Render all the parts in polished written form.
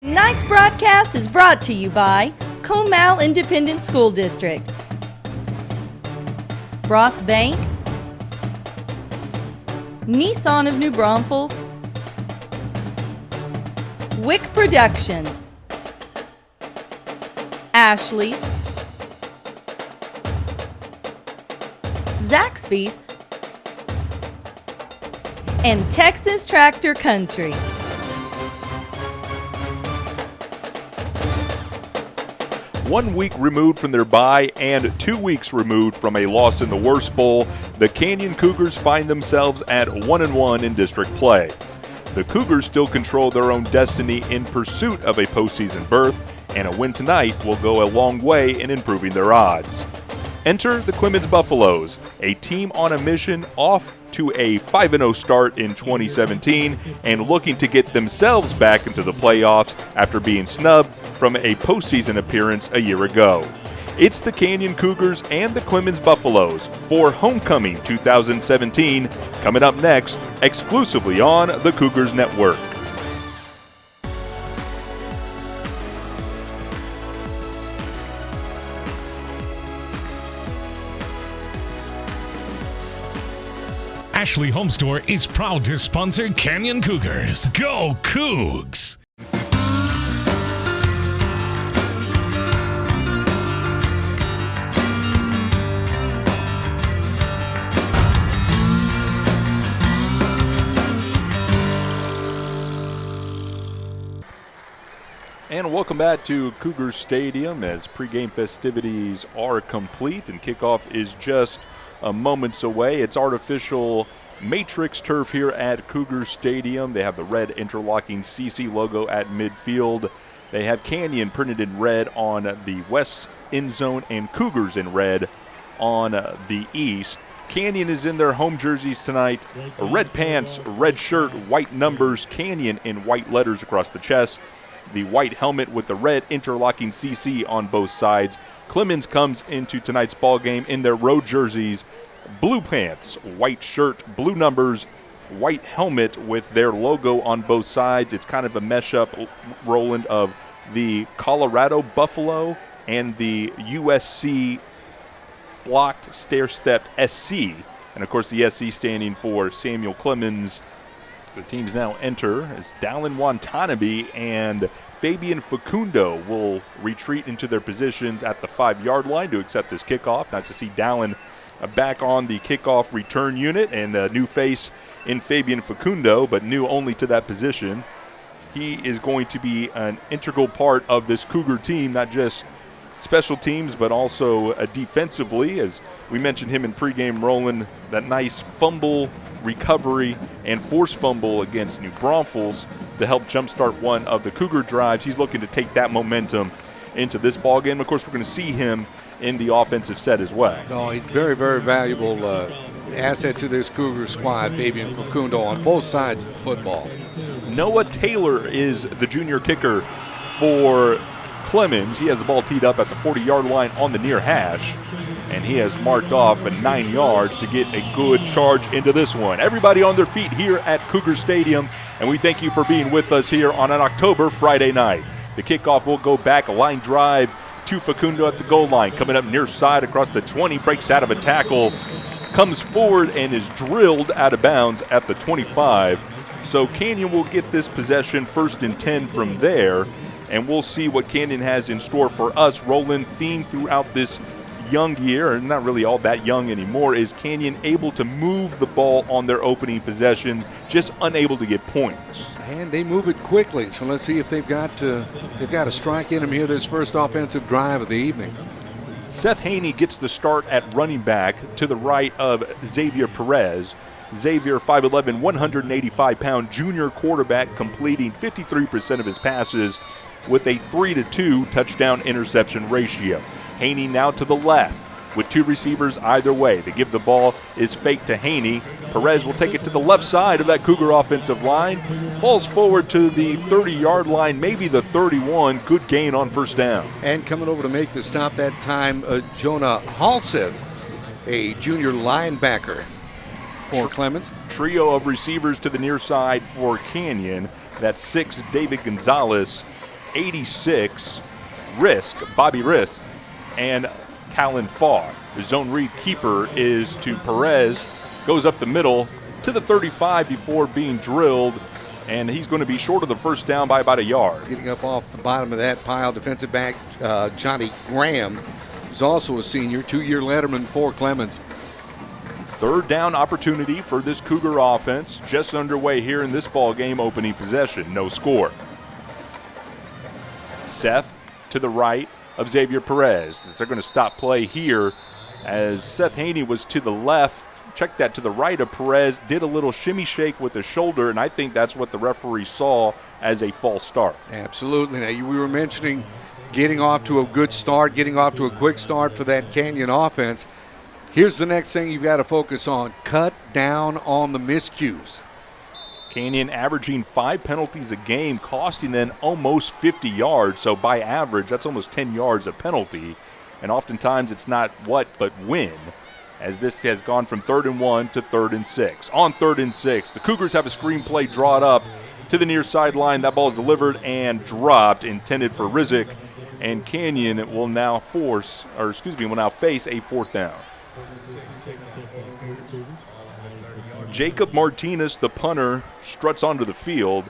Tonight's broadcast is brought to you by Comal Independent School District, Frost Bank, Nissan of New Braunfels, Wick Productions, Ashley, Zaxby's, and Texas Tractor Country. One week removed from their bye and 2 weeks removed from a loss in the Worst Bowl, the Canyon Cougars find themselves at 1-1 in district play. The Cougars still control their own destiny in pursuit of a postseason berth, and a win tonight will go a long way in improving their odds. Enter the Clemens Buffaloes, a team on a mission off to a 5-0 start in 2017 and looking to get themselves back into the playoffs after being snubbed from a postseason appearance a year ago. It's the Canyon Cougars and the Clemens Buffaloes for Homecoming 2017, coming up next exclusively on the Cougars Network. Ashley Home Store is proud to sponsor Canyon Cougars. Go Cougs! And welcome back to Cougar Stadium as pregame festivities are complete and kickoff is just moments away. It's artificial matrix turf here at Cougar Stadium. They have the red interlocking CC logo at midfield. They have Canyon printed in red on the west end zone and Cougars in red on the east. Canyon is in their home jerseys tonight. Red pants, red shirt, white numbers, Canyon in white letters across the chest. The white helmet with the red interlocking CC on both sides. Clemens comes into tonight's ball game in their road jerseys, blue pants, white shirt, blue numbers, white helmet with their logo on both sides. It's kind of a mesh-up, Roland, of the Colorado Buffalo and the USC blocked, stair-stepped SC. And, of course, the SC standing for Samuel Clemens. The teams now enter as Dallin Watanabe and Fabian Facundo will retreat into their positions at the 5-yard line to accept this kickoff. Nice to see Dallin back on the kickoff return unit and a new face in Fabian Facundo, but new only to that position. He is going to be an integral part of this Cougar team, not just special teams, but also defensively. As we mentioned him in pregame, Roland, that nice fumble recovery and force fumble against New Braunfels to help jumpstart one of the Cougar drives. He's looking to take that momentum into this ball game. Of course, we're going to see him in the offensive set as well. Oh, he's very, very valuable asset to this Cougar squad, Fabian Facundo, on both sides of the football. Noah Taylor is the junior kicker for Clemens. He has the ball teed up at the 40-yard line on the near hash, and he has marked off 9 yards to get a good charge into this one. Everybody on their feet here at Cougar Stadium, and we thank you for being with us here on an October Friday night. The kickoff will go back, a line drive to Facundo at the goal line. Coming up near side across the 20, breaks out of a tackle, comes forward and is drilled out of bounds at the 25. So Canyon will get this possession 1st and 10 from there, and we'll see what Canyon has in store for us. Roland, theme throughout this young year, and not really all that young anymore, is Canyon able to move the ball on their opening possession, just unable to get points. And they move it quickly, so let's see if they've got a strike in them here this first offensive drive of the evening. Seth Haney gets the start at running back to the right of Xavier Perez. Xavier, 5'11", 185-pound junior quarterback, completing 53% of his passes with a 3-to-2 touchdown interception ratio. Haney now to the left with two receivers either way. They give the ball is fake to Haney. Perez will take it to the left side of that Cougar offensive line. Falls forward to the 30-yard line, maybe the 31. Good gain on first down. And coming over to make the stop that time, Jonah Halseth, a junior linebacker for Clemens. Trio of receivers to the near side for Canyon. That's 6, David Gonzalez, 86, Bobby Risk, and Callan Farr. The zone read keeper is to Perez, goes up the middle to the 35 before being drilled, and he's going to be short of the first down by about a yard. Getting up off the bottom of that pile, defensive back Johnny Graham, who's also a senior, 2-year letterman for Clemens. Third down opportunity for this Cougar offense, just underway here in this ball game. Opening possession, no score. Seth to the right of Xavier Perez. They're going to stop play here as Seth Haney was to the left. Check that to the right of Perez, did a little shimmy shake with the shoulder, and I think that's what the referee saw as a false start. Absolutely. Now, we were mentioning getting off to a good start, getting off to a quick start for that Canyon offense. Here's the next thing you've got to focus on. Cut down on the miscues. Canyon averaging 5 penalties a game, costing them almost 50 yards. So by average, that's almost 10 yards a penalty. And oftentimes it's not what, but when, as this has gone from 3rd and 1 to 3rd and 6. On 3rd and 6, the Cougars have a screen play drawn up to the near sideline. That ball is delivered and dropped, intended for Rizik. And Canyon will now face a 4th down. Jacob Martinez, the punter, struts onto the field.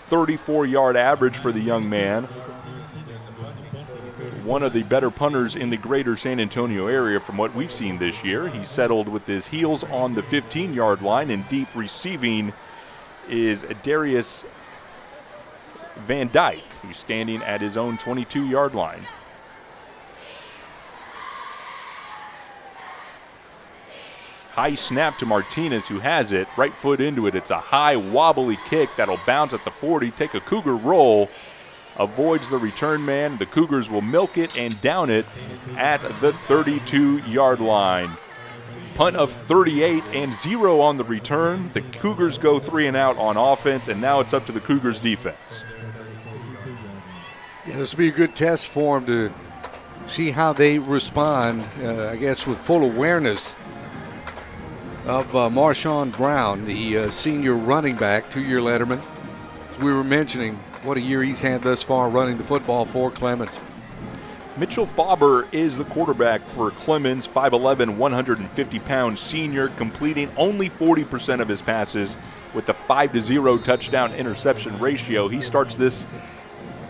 34-yard average for the young man. One of the better punters in the greater San Antonio area from what we've seen this year. He settled with his heels on the 15-yard line, and deep receiving is Darius Van Dyke, who's standing at his own 22-yard line. High snap to Martinez, who has it, right foot into it. It's a high, wobbly kick that'll bounce at the 40, take a Cougar roll, avoids the return man. The Cougars will milk it and down it at the 32-yard line. Punt of 38 and 0 on the return. The Cougars go 3 and out on offense, and now it's up to the Cougars defense. Yeah, this will be a good test for them to see how they respond, I guess, with full awareness of Marshawn Brown, the senior running back, 2-year letterman. As we were mentioning, what a year he's had thus far running the football for Clemens. Mitchell Faber is the quarterback for Clemens, 5'11", 150-pound senior, completing only 40% of his passes with a 5-0 touchdown interception ratio. He starts this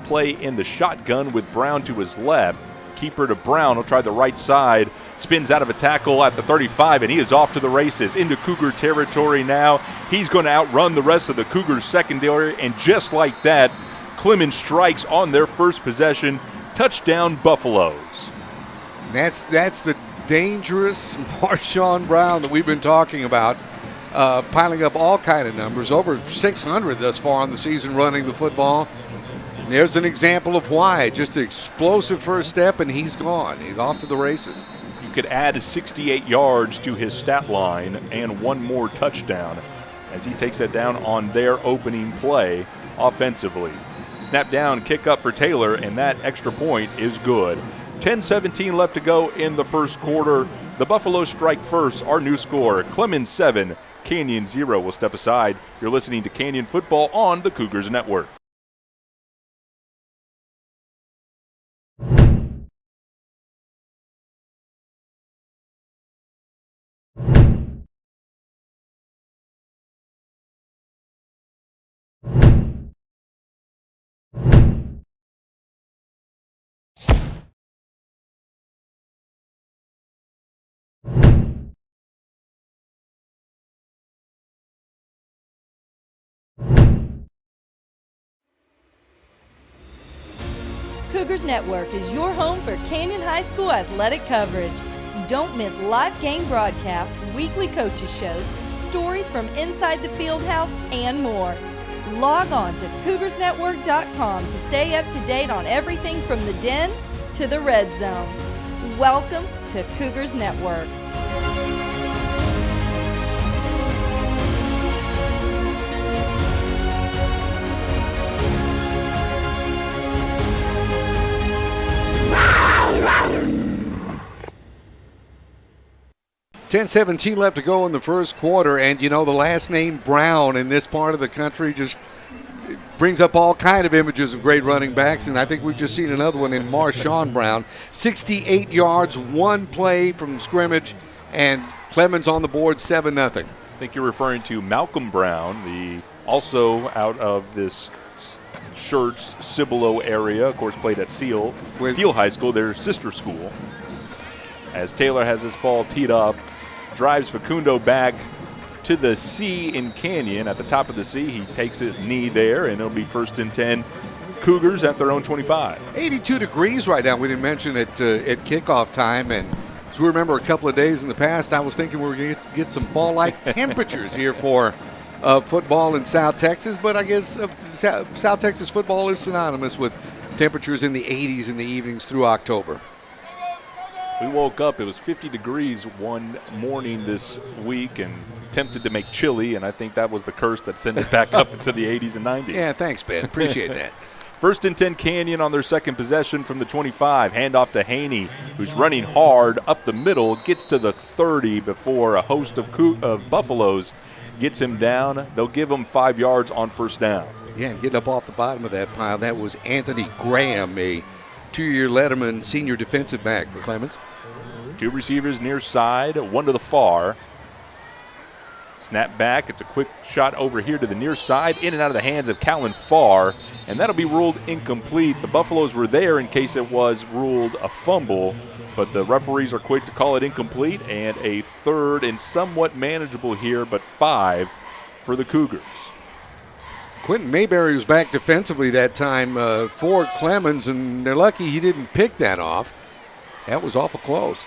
play in the shotgun with Brown to his left. Keeper to Brown will try the right side, spins out of a tackle at the 35, and he is off to the races into Cougar territory now. He's going to outrun the rest of the Cougars secondary, and just like that, Clemens strikes on their first possession. Touchdown, Buffaloes. That's the dangerous Marshawn Brown that we've been talking about, piling up all kind of numbers, over 600 thus far on the season running the football. There's an example of why. Just an explosive first step, and he's gone. He's off to the races. You could add 68 yards to his stat line and one more touchdown as he takes that down on their opening play offensively. Snap down, kick up for Taylor, and that extra point is good. 10-17 left to go in the first quarter. The Buffaloes strike first. Our new score, Clemens 7, Canyon 0. We'll step aside. You're listening to Canyon Football on the Cougars Network. Cougars Network is your home for Canyon High School athletic coverage. Don't miss live game broadcasts, weekly coaches shows, stories from inside the field house, and more. Log on to CougarsNetwork.com to stay up to date on everything from the Den to the Red Zone. Welcome to Cougars Network. $10-17 left to go in the first quarter, and you know the last name Brown in this part of the country just brings up all kind of images of great running backs, and I think we've just seen another one in Marshawn Brown. 68 yards, one play from scrimmage, and Clemens on the board, 7-0. I think you're referring to Malcolm Brown, also out of this Schertz, Cibolo area, of course played at Steele High School, their sister school. As Taylor has this ball teed up, drives Facundo back to the C in Canyon. At the top of the C, he takes a knee there, and it'll be 1st and 10. Cougars at their own 25. 82 degrees right now. We didn't mention it at kickoff time, and as we remember a couple of days in the past, I was thinking we were going to get some fall-like temperatures here for football in South Texas, but I guess South Texas football is synonymous with temperatures in the 80s in the evenings through October. We woke up, it was 50 degrees one morning this week and tempted to make chili, and I think that was the curse that sent us back up into the 80s and 90s. Yeah, thanks, Ben. Appreciate that. 1st and 10 Canyon on their second possession from the 25. Handoff to Haney, who's running hard up the middle, gets to the 30 before a host of Buffaloes gets him down. They'll give him 5 yards on 1st down. Yeah, and getting up off the bottom of that pile, that was Anthony Graham, a 2-year Letterman senior defensive back for Clemens. 2 receivers near side, 1 to the far. Snap back, it's a quick shot over here to the near side, in and out of the hands of Callan Farr, and that'll be ruled incomplete. The Buffaloes were there in case it was ruled a fumble, but the referees are quick to call it incomplete, and a 3rd and somewhat manageable here, but 5 for the Cougars. Quentin Mayberry was back defensively that time for Clemens, and they're lucky he didn't pick that off. That was awful close.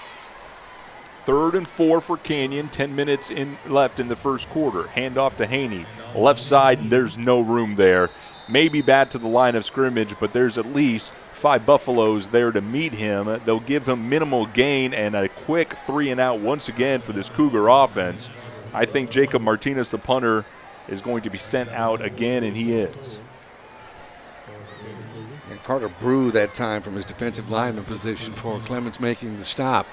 3rd and 4 for Canyon, 10 minutes left in the first quarter. Handoff to Haney, left side, and there's no room there. Maybe back to the line of scrimmage, but there's at least 5 Buffaloes there to meet him. They'll give him minimal gain and a quick 3-and-out once again for this Cougar offense. I think Jacob Martinez, the punter, is going to be sent out again, and he is. And Carter Brew that time from his defensive lineman position for Clemens making the stop.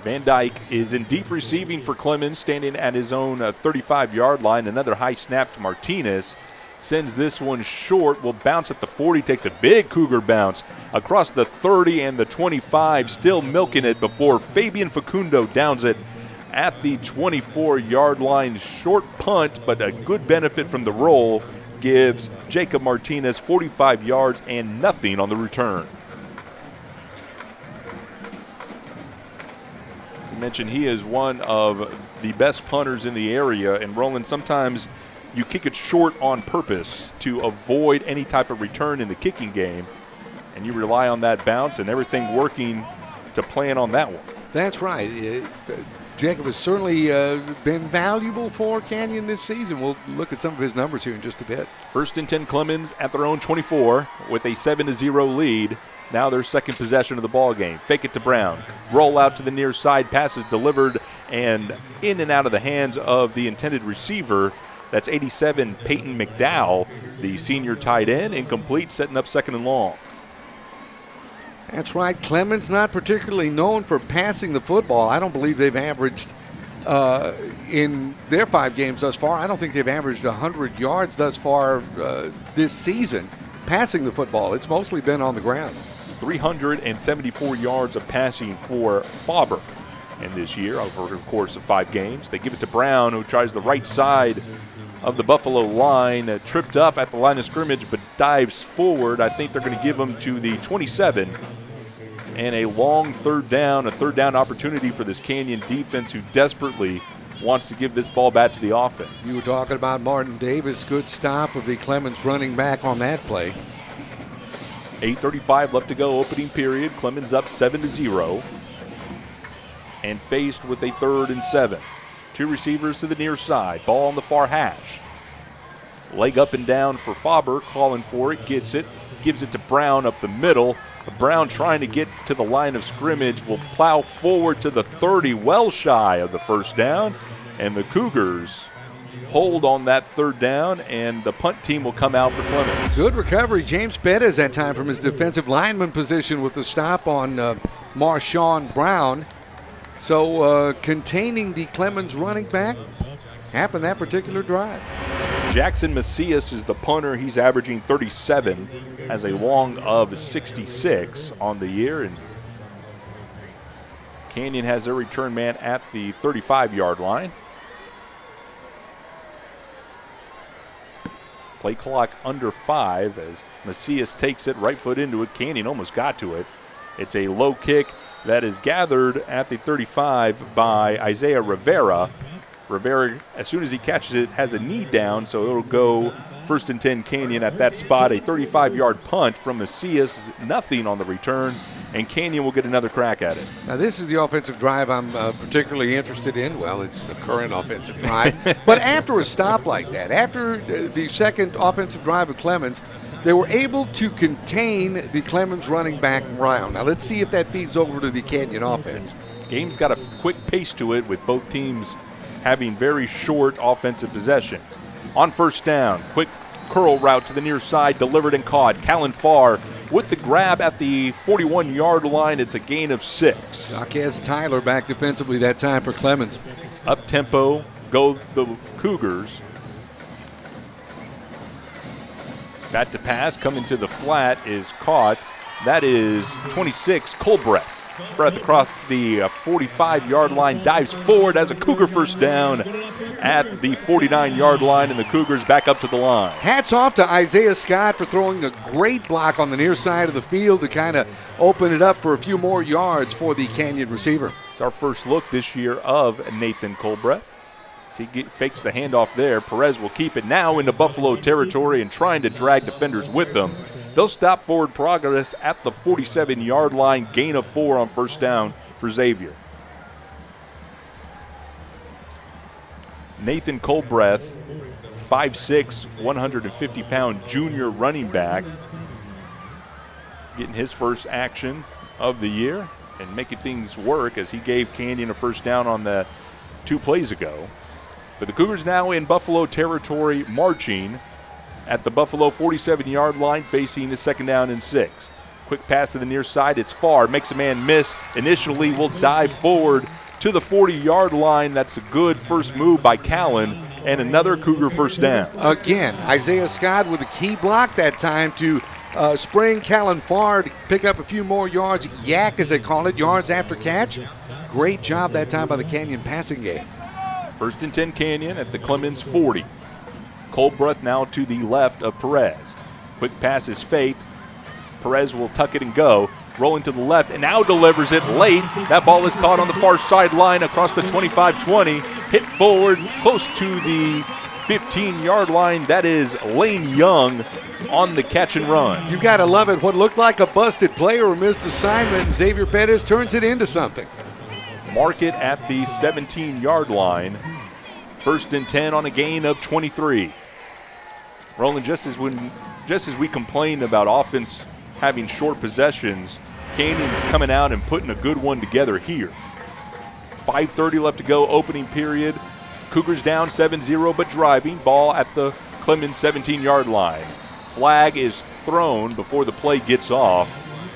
Van Dyke is in deep receiving for Clemens, standing at his own 35-yard line. Another high snap to Martinez. Sends this one short, will bounce at the 40, takes a big Cougar bounce across the 30 and the 25, still milking it before Fabian Facundo downs it at the 24-yard line. Short punt, but a good benefit from the roll gives Jacob Martinez 45 yards and nothing on the return. You mentioned he is one of the best punters in the area, and Roland, sometimes you kick it short on purpose to avoid any type of return in the kicking game, and you rely on that bounce and everything working to plan on that one. That's right. Jacob has certainly been valuable for Canyon this season. We'll look at some of his numbers here in just a bit. 1st and 10 Clemens at their own 24 with a 7-0 lead. Now their second possession of the ball game. Fake it to Brown. Roll out to the near side. Passes delivered and in and out of the hands of the intended receiver. That's 87 Peyton McDowell, the senior tight end. Incomplete, setting up 2nd and long. That's right. Clemens not particularly known for passing the football. I don't believe they've averaged in their 5 games thus far. I don't think they've averaged 100 yards thus far this season passing the football. It's mostly been on the ground. 374 yards of passing for Faber in this year over the course of 5 games. They give it to Brown, who tries the right side of the Buffalo line, tripped up at the line of scrimmage but dives forward. I think they're going to give him to the 27 and a long 3rd down, a 3rd down opportunity for this Canyon defense who desperately wants to give this ball back to the offense. You were talking about Martin Davis. Good stop of the Clemens running back on that play. 8:35 left to go, opening period. Clemens up 7-0 and faced with a 3rd and 7. 2 receivers to the near side. Ball on the far hash. Leg up and down for Faber, calling for it, gets it, gives it to Brown up the middle. Brown trying to get to the line of scrimmage, will plow forward to the 30, well shy of the 1st down, and the Cougars hold on that 3rd down, and the punt team will come out for Clemens. Good recovery. James Bettis that time from his defensive lineman position with the stop on Marshawn Brown. So containing the Clemens running back, happened that particular drive. Jackson Macias is the punter. He's averaging 37, has a long of 66 on the year. And Canyon has their return man at the 35-yard line. Play clock under 5 as Macias takes it, right foot into it. Canyon almost got to it. It's a low kick that is gathered at the 35 by Isaiah Rivera. Rivera, as soon as he catches it, has a knee down, so it'll go 1st and 10 Canyon at that spot. A 35-yard punt from Macias, nothing on the return, and Canyon will get another crack at it. Now, this is the offensive drive I'm particularly interested in. Well, it's the current offensive drive. But after a stop like that, after the second offensive drive of Clemens, they were able to contain the Clemens running back round. Now, let's see if that feeds over to the Canyon offense. Game's got a quick pace to it with both teams having very short offensive possessions. On first down, quick curl route to the near side, delivered and caught. Callan Farr with the grab at the 41-yard line. It's a gain of 6. Jaquez Tyler back defensively that time for Clemens. Up-tempo go the Cougars. Bat to pass, coming to the flat is caught. That is 26, Colbreth. Breath across the 45-yard line, dives forward as a Cougar first down at the 49-yard line, and the Cougars back up to the line. Hats off to Isaiah Scott for throwing a great block on the near side of the field to kind of open it up for a few more yards for the Canyon receiver. It's our first look this year of Nathan Colbreth. He fakes the handoff there. Perez will keep it now into Buffalo territory and trying to drag defenders with them. They'll stop forward progress at the 47-yard line. Gain of 4 on first down for Xavier. Nathan Colbreth, 5'6", 150-pound junior running back, getting his first action of the year and making things work as he gave Canyon a first down on the 2 plays ago. But the Cougars now in Buffalo territory, marching at the Buffalo 47-yard line, facing the 2nd down and 6. Quick pass to the near side. It's Farr. Makes a man miss. Initially will dive forward to the 40-yard line. That's a good first move by Callan, and another Cougar first down. Again, Isaiah Scott with a key block that time to spring Callan Farr to pick up a few more yards. Yak, as they call it, yards after catch. Great job that time by the Canyon passing game. 1st and 10 Canyon at the Clemens 40. Colbreth now to the left of Perez. Quick pass is faked. Perez will tuck it and go. Rolling to the left and now delivers it late. That ball is caught on the far sideline across the 25-20. Hit forward close to the 15-yard line. That is Lane Young on the catch and run. You got to love it. What looked like a busted play or a missed assignment, Xavier Perez turns it into something. Mark it at the 17-yard line. 1st and 10 on a gain of 23. Roland, just as we complained about offense having short possessions, Canyon's coming out and putting a good one together here. 5:30 left to go, opening period. Cougars down 7-0, but driving. Ball at the Clemens 17-yard line. Flag is thrown before the play gets off.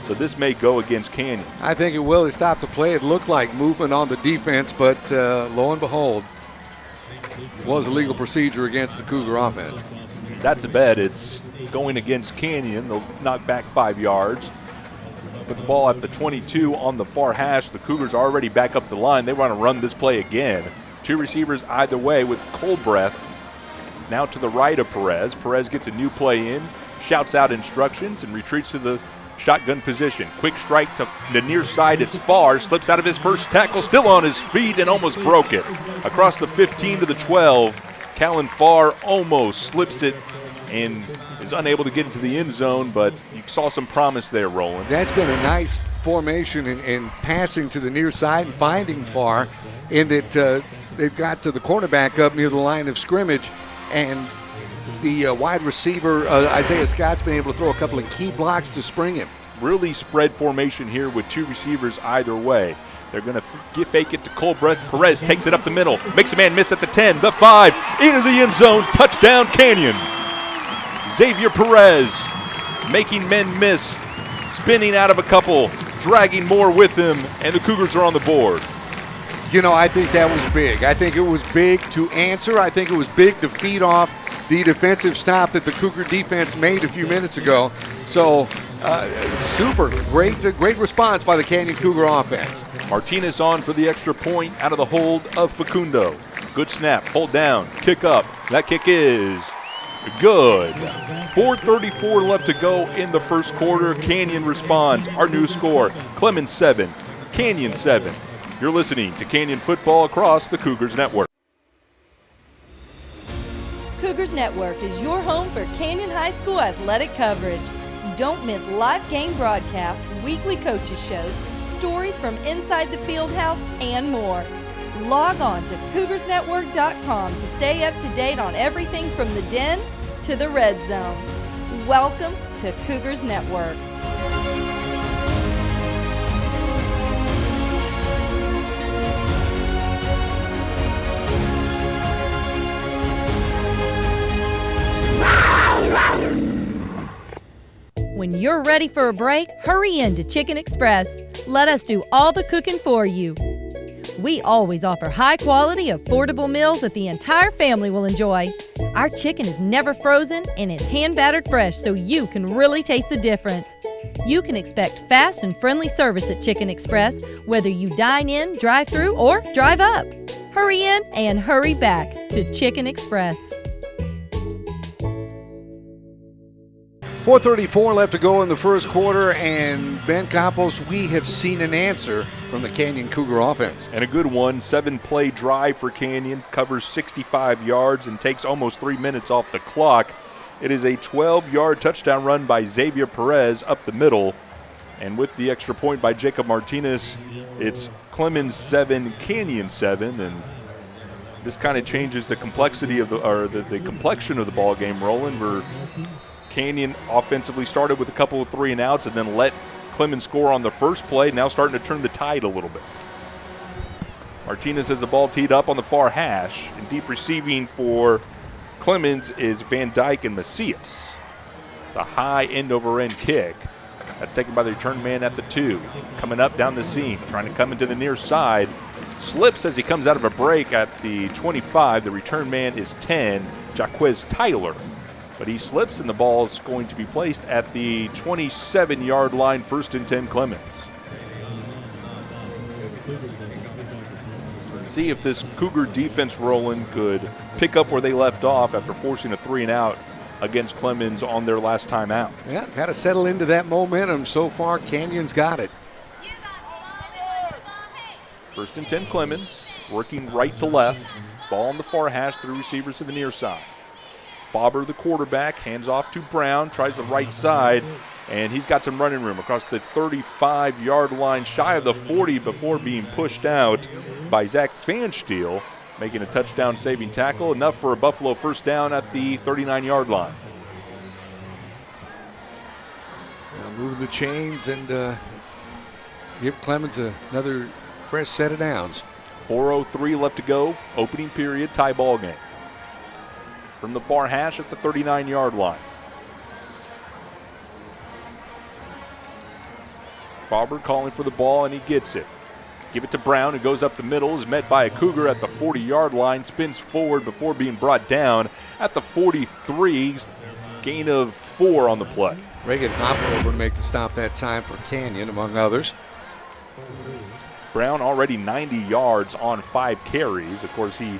So this may go against Canyon. I think it will. They stopped the play. It looked like movement on the defense, but lo and behold, it was a legal procedure against the Cougar offense. That's a bet. It's going against Canyon. They'll knock back 5 yards. Put the ball at the 22 on the far hash. The Cougars are already back up the line. They want to run this play again. 2 receivers either way with Colbreth now to the right of Perez. Perez gets a new play in, shouts out instructions, and retreats to the shotgun position. Quick strike to the near side. It's Farr. Slips out of his first tackle. Still on his feet and almost broke it. Across the 15 to the 12. Callan Farr almost slips it and is unable to get into the end zone, but you saw some promise there, Roland. That's been a nice formation in passing to the near side and finding Farr in that they've got to the cornerback up near the line of scrimmage, and the wide receiver, Isaiah Scott's been able to throw a couple of key blocks to spring him. Really spread formation here with 2 receivers either way. They're going to fake it to Colbreth. Perez takes it up the middle. Makes a man miss at the 10, the 5, into the end zone. Touchdown, Canyon. Xavier Perez making men miss, spinning out of a couple, dragging more with him, and the Cougars are on the board. I think that was big. I think it was big to answer. I think it was big to feed off the defensive stop that the Cougar defense made a few minutes ago. So, super. Great response by the Canyon Cougar offense. Martinez on for the extra point out of the hold of Facundo. Good snap, hold down, kick up. That kick is good. 4:34 left to go in the first quarter. Canyon responds. Our new score, Clemens 7, Canyon 7. You're listening to Canyon Football across the Cougars Network. Cougars Network is your home for Canyon High School athletic coverage. Don't miss live game broadcasts, weekly coaches shows, stories from inside the field house, and more. Log on to CougarsNetwork.com to stay up to date on everything from the Den to the Red Zone. Welcome to Cougars Network. When you're ready for a break, hurry in to Chicken Express. Let us do all the cooking for you. We always offer high-quality, affordable meals that the entire family will enjoy. Our chicken is never frozen and it's hand-battered fresh, so you can really taste the difference. You can expect fast and friendly service at Chicken Express, whether you dine in, drive through, or drive up. Hurry in and hurry back to Chicken Express. 4:34 left to go in the first quarter, and Ben Campos, we have seen an answer from the Canyon Cougar offense. And a good one, 7-play drive for Canyon, covers 65 yards and takes almost 3 minutes off the clock. It is a 12-yard touchdown run by Xavier Perez up the middle, and with the extra point by Jacob Martinez, it's Clemens 7, Canyon 7, and this kind of changes the complexity of the complexion of the ball game, Roland, where Canyon offensively started with a couple of 3 and outs and then let Clemens score on the first play, now starting to turn the tide a little bit. Martinez has the ball teed up on the far hash, and deep receiving for Clemens is Van Dyke and Macias. It's a high end-over-end kick. That's taken by the return man at the 2. Coming up down the seam, trying to come into the near side. Slips as he comes out of a break at the 25. The return man is 10, Jaquez Tyler. But he slips, and the ball is going to be placed at the 27-yard line, 1st and 10 Clemens. See if this Cougar defense, Roland, could pick up where they left off after forcing a 3 and out against Clemens on their last time out. Yeah, got to settle into that momentum. So far, Canyon's got it. 1st and 10 Clemens, working right to left. Ball on the far hash, 3 receivers to the near side. Faber, the quarterback, hands off to Brown, tries the right side, and he's got some running room across the 35-yard line, shy of the 40 before being pushed out by Zach Fansteel, making a touchdown-saving tackle, enough for a Buffalo first down at the 39-yard line. Moving the chains and give Clemens another fresh set of downs. 4:03 left to go, opening period, tie ball game. From the far hash at the 39-yard line. Faber calling for the ball, and he gets it. Give it to Brown, who goes up the middle, is met by a Cougar at the 40-yard line, spins forward before being brought down at the 43, gain of 4 on the play. Reagan hopping over to make the stop that time for Canyon, among others. Brown already 90 yards on 5 carries. Of course, he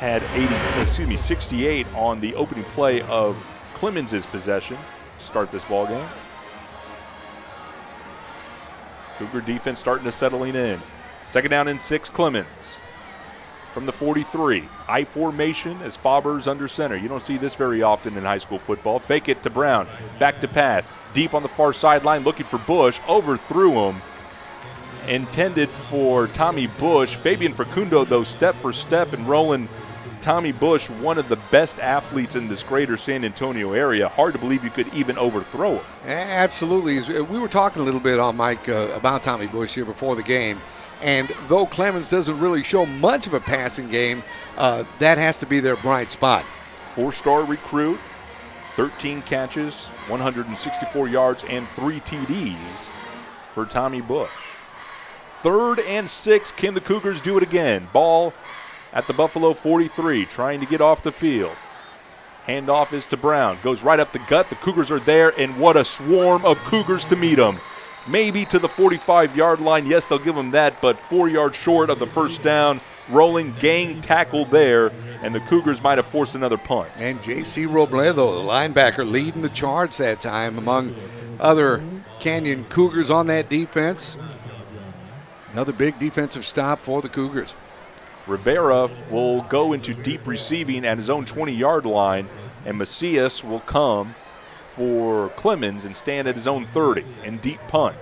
had 68 on the opening play of Clemens' possession to start this ball game. Cougar defense starting to settling in. 2nd down and 6, Clemens. From the 43, I formation as Faber's under center. You don't see this very often in high school football. Fake it to Brown, back to pass. Deep on the far sideline, looking for Bush, overthrew him. Intended for Tommy Bush. Fabian Facundo, though, step for step, and rolling Tommy Bush, one of the best athletes in this greater San Antonio area. Hard to believe you could even overthrow him. Absolutely. We were talking a little bit on Mike about Tommy Bush here before the game. And though Clemens doesn't really show much of a passing game, that has to be their bright spot. 4-star recruit, 13 catches, 164 yards, and 3 TDs for Tommy Bush. 3rd and 6. Can the Cougars do it again? Ball at the Buffalo 43, trying to get off the field. Handoff is to Brown. Goes right up the gut. The Cougars are there, and what a swarm of Cougars to meet them. Maybe to the 45-yard line. Yes, they'll give them that, but 4 yards short of the first down. Rolling gang tackle there, and the Cougars might have forced another punt. And J.C. Robledo, the linebacker, leading the charge that time among other Canyon Cougars on that defense. Another big defensive stop for the Cougars. Rivera will go into deep receiving at his own 20-yard line, and Macias will come for Clemens and stand at his own 30 and deep punt.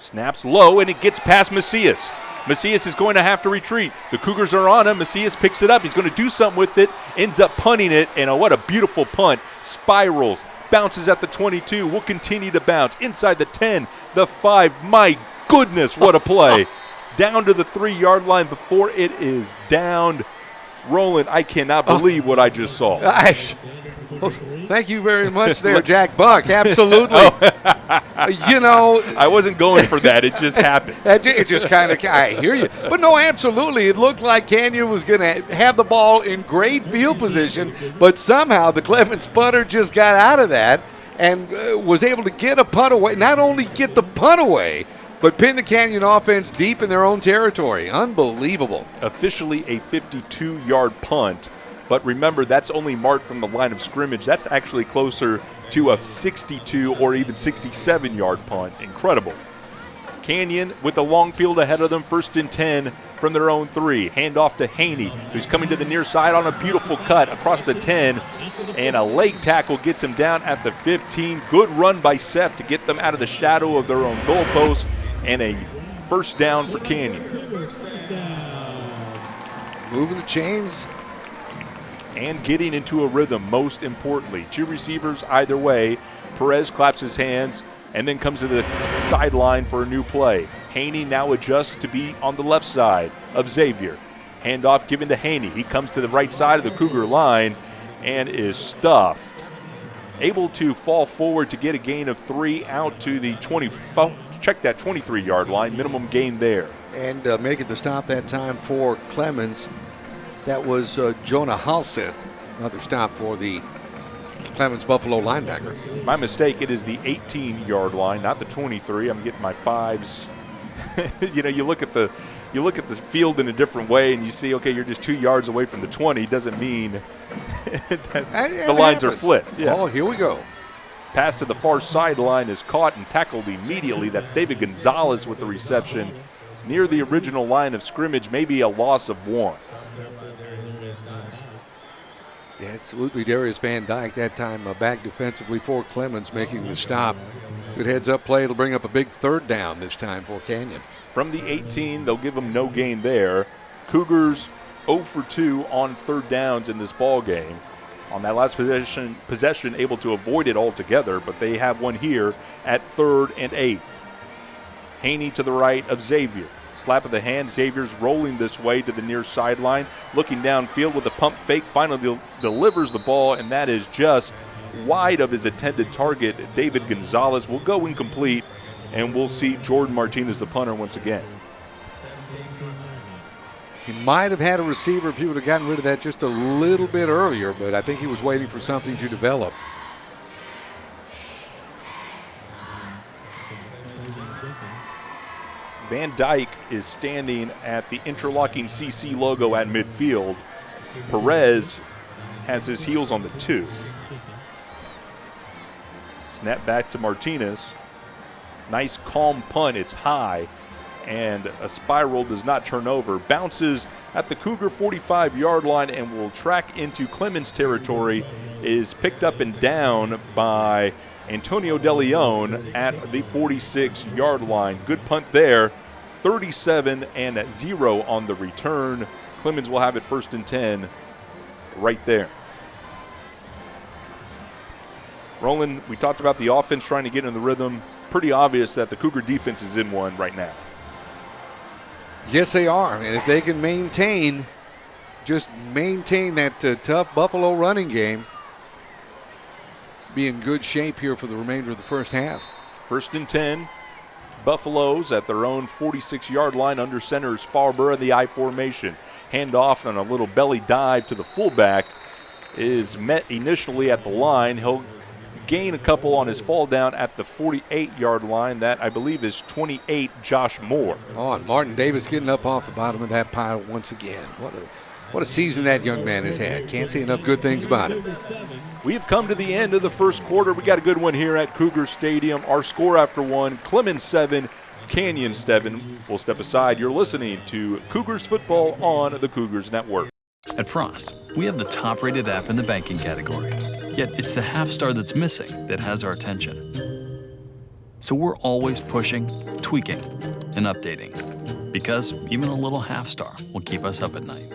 Snaps low, and it gets past Macias. Macias is going to have to retreat. The Cougars are on him. Macias picks it up. He's going to do something with it, ends up punting it, and what a beautiful punt. Spirals, bounces at the 22, will continue to bounce. Inside the 10, the 5. My goodness, what a play. Down to the 3-yard line before it is downed. Roland, I cannot believe what I just saw. Well, thank you very much there, Jack Buck. Absolutely. I wasn't going for that. It just happened. It just kind of, I hear you. But no, absolutely. It looked like Canyon was going to have the ball in great field position, but somehow the Clemens punter just got out of that and was able to get a punt away. Not only get the punt away, but pin the Canyon offense deep in their own territory. Unbelievable. Officially a 52-yard punt. But remember, that's only marked from the line of scrimmage. That's actually closer to a 62 or even 67-yard punt. Incredible. Canyon with the long field ahead of them, 1st and 10 from their own 3. Handoff to Haney, who's coming to the near side on a beautiful cut across the 10. And a late tackle gets him down at the 15. Good run by Seth to get them out of the shadow of their own goalpost. And a first down for Canyon. Moving the chains. And getting into a rhythm, most importantly. 2 receivers either way. Perez claps his hands and then comes to the sideline for a new play. Haney now adjusts to be on the left side of Xavier. Handoff given to Haney. He comes to the right side of the Cougar line and is stuffed. Able to fall forward to get a gain of 3 out to the 23-yard line. Minimum gain there. And making the stop that time for Clemens. That was Jonah Halseth, another stop for the Clemens Buffalo linebacker. My mistake, it is the 18-yard line, not the 23. I'm getting my 5s. You look at the field in a different way and you see, okay, you're just 2 yards away from the 20. Doesn't mean that the lines are flipped. Yeah. Oh, here we go. Pass to the far sideline is caught and tackled immediately. That's David Gonzalez with the reception near the original line of scrimmage, maybe a loss of 1. Yeah, absolutely. Darius Van Dyke that time back defensively for Clemens, making the stop. Good heads-up play. It'll bring up a big 3rd down this time for Canyon. From the 18, they'll give them no gain there. Cougars 0 for 2 on 3rd downs in this ball game. On that last possession, able to avoid it altogether, but they have one here at 3rd and 8. Haney to the right of Xavier. Slap of the hand. Xavier's rolling this way to the near sideline. Looking downfield with a pump fake. Finally delivers the ball, and that is just wide of his intended target. David Gonzalez will go incomplete, and we'll see Jordan Martinez, the punter, once again. He might have had a receiver if he would have gotten rid of that just a little bit earlier, but I think he was waiting for something to develop. Van Dyke is standing at the interlocking CC logo at midfield. Perez has his heels on the 2. Snap back to Martinez. Nice calm punt. It's high, and a spiral does not turn over. Bounces at the Cougar 45-yard line and will track into Clemens territory. Is picked up and down by Antonio De Leon at the 46-yard line. Good punt there. 37-0 on the return. Clemens will have it 1st and 10 right there. Roland, we talked about the offense trying to get in the rhythm. Pretty obvious that the Cougar defense is in one right now. Yes, they are. And if they can maintain that tough Buffalo running game, be in good shape here for the remainder of the first half. First and 10. Buffaloes at their own 46-yard line. Under center is Farber in the I formation. Handoff on a little belly dive to the fullback is met initially at the line. He'll gain a couple on his fall down at the 48-yard line. That, I believe, is 28, Josh Moore. Oh, and Martin Davis getting up off the bottom of that pile once again. What a season that young man has had. Can't say enough good things about him. We've come to the end of the first quarter. We got a good one here at Cougar Stadium. Our score after one, Clemens 7, Canyon 7. We'll step aside. You're listening to Cougars football on the Cougars Network. At Frost, we have the top-rated app in the banking category. Yet it's the half star that's missing that has our attention. So we're always pushing, tweaking, and updating. Because even a little half star will keep us up at night.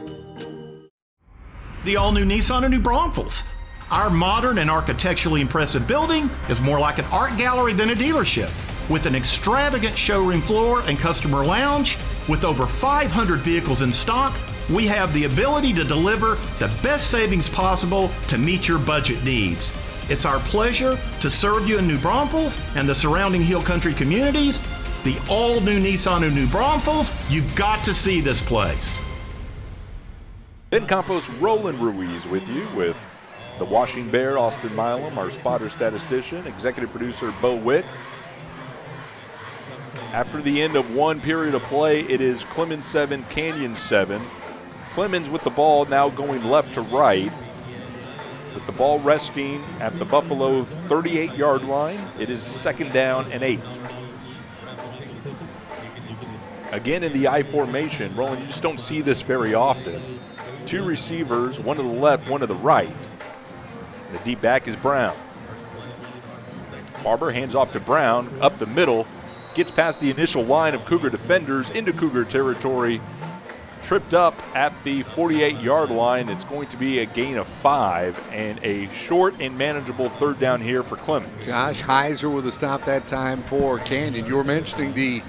The all-new Nissan of New Braunfels. Our modern and architecturally impressive building is more like an art gallery than a dealership. With an extravagant showroom floor and customer lounge, with over 500 vehicles in stock, we have the ability to deliver the best savings possible to meet your budget needs. It's our pleasure to serve you in New Braunfels and the surrounding Hill Country communities. The all-new Nissan of New Braunfels, you've got to see this place. Ben Campos, Roland Ruiz with you with the Washing Bear, Austin Milam, our spotter statistician, executive producer Bo Wick. After the end of one period of play, it is Clemens 7, Canyon 7. Clemens with the ball now going left to right. With the ball resting at the Buffalo 38-yard line, it is second down and 8. Again in the I formation, Roland, you just don't see this very often. Two receivers, one to the left, one to the right. The deep back is Brown. Barber hands off to Brown, up the middle, gets past the initial line of Cougar defenders into Cougar territory, tripped up at the 48-yard line. It's going to be a gain of 5 and a short and manageable third down here for Clemens. Josh Heiser with a stop that time for Canyon. You were mentioning the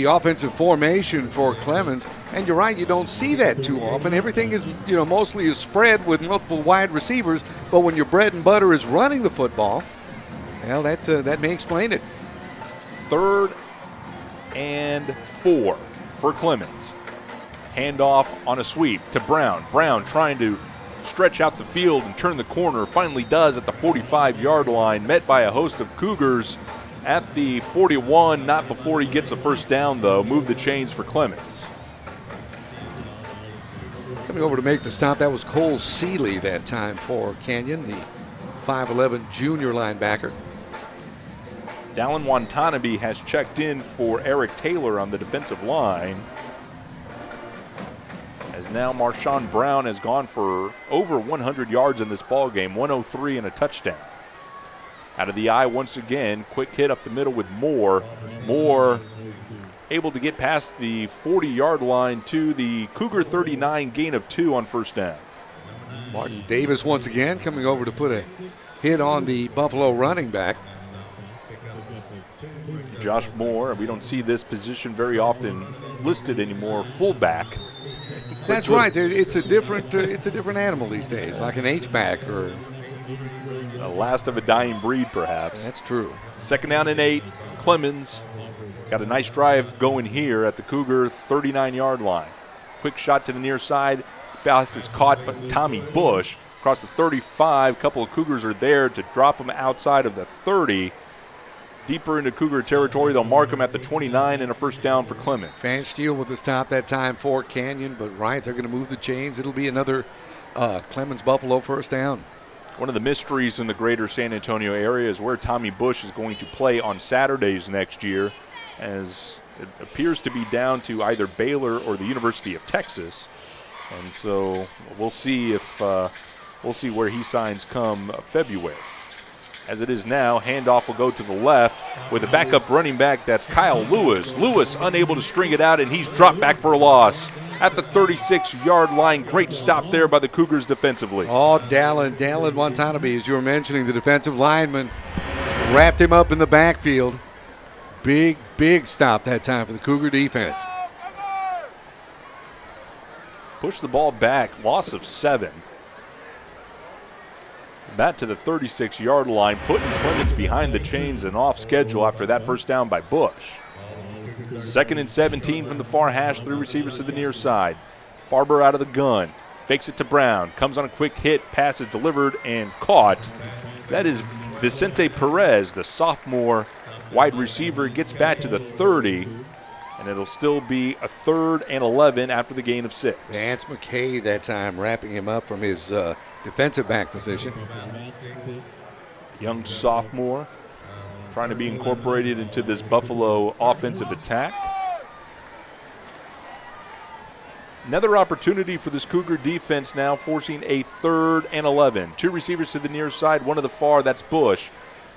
offensive formation for Clemens, and you're right, you don't see that too often. Everything is, mostly is spread with multiple wide receivers, but when your bread and butter is running the football, well, that may explain it. 3rd and 4 for Clemens. Handoff on a sweep to Brown. Brown trying to stretch out the field and turn the corner. Finally does at the 45-yard line. Met by a host of Cougars at the 41. Not before he gets a first down, though. Move the chains for Clemens. Coming over to make the stop, that was Cole Seeley that time for Canyon, the 5'11 junior linebacker. Dallin Watanabe has checked in for Eric Taylor on the defensive line. As now Marshawn Brown has gone for over 100 yards in this ball game, 103 and a touchdown. Out of the eye once again, quick hit up the middle with Moore. Moore able to get past the 40-yard line to the Cougar 39, gain of 2 on first down. Martin Davis once again coming over to put a hit on the Buffalo running back. Josh Moore, we don't see this position very often listed anymore, fullback. That's right. It's a different animal these days, like an H-back or the last of a dying breed, perhaps. That's true. Second down and 8. Clemens got a nice drive going here at the Cougar 39-yard line. Quick shot to the near side. Pass is caught by Tommy Bush across the 35. A couple of Cougars are there to drop him outside of the 30. Deeper into Cougar territory, they'll mark him at the 29 and a first down for Clemens. Van Steel with the stop that time for Canyon, but right, they're going to move the chains. It'll be another Clemens Buffalo first down. One of the mysteries in the greater San Antonio area is where Tommy Bush is going to play on Saturdays next year, as it appears to be down to either Baylor or the University of Texas. And so we'll see where he signs come February. As it is now, handoff will go to the left with a backup running back. That's Kyle Lewis. Lewis unable to string it out, and he's dropped back for a loss at the 36-yard line. Great stop there by the Cougars defensively. Oh, Dallin Watanabe, as you were mentioning, the defensive lineman wrapped him up in the backfield. Big stop that time for the Cougar defense. Push the ball back, loss of 7. Back to the 36-yard line, putting Clemens behind the chains and off schedule after that first down by Bush. 2nd and 17 from the far hash, 3 receivers to the near side. Farber out of the gun, fakes it to Brown, comes on a quick hit, pass is delivered and caught. That is Vicente Perez, the sophomore wide receiver, gets back to the 30, and it'll still be a 3rd and 11 after the gain of 6. Vance McKay that time wrapping him up from his defensive back position. Young sophomore trying to be incorporated into this Buffalo offensive attack. Another opportunity for this Cougar defense now, forcing a 3rd and 11. 2 receivers to the near side, 1 to the far, that's Bush.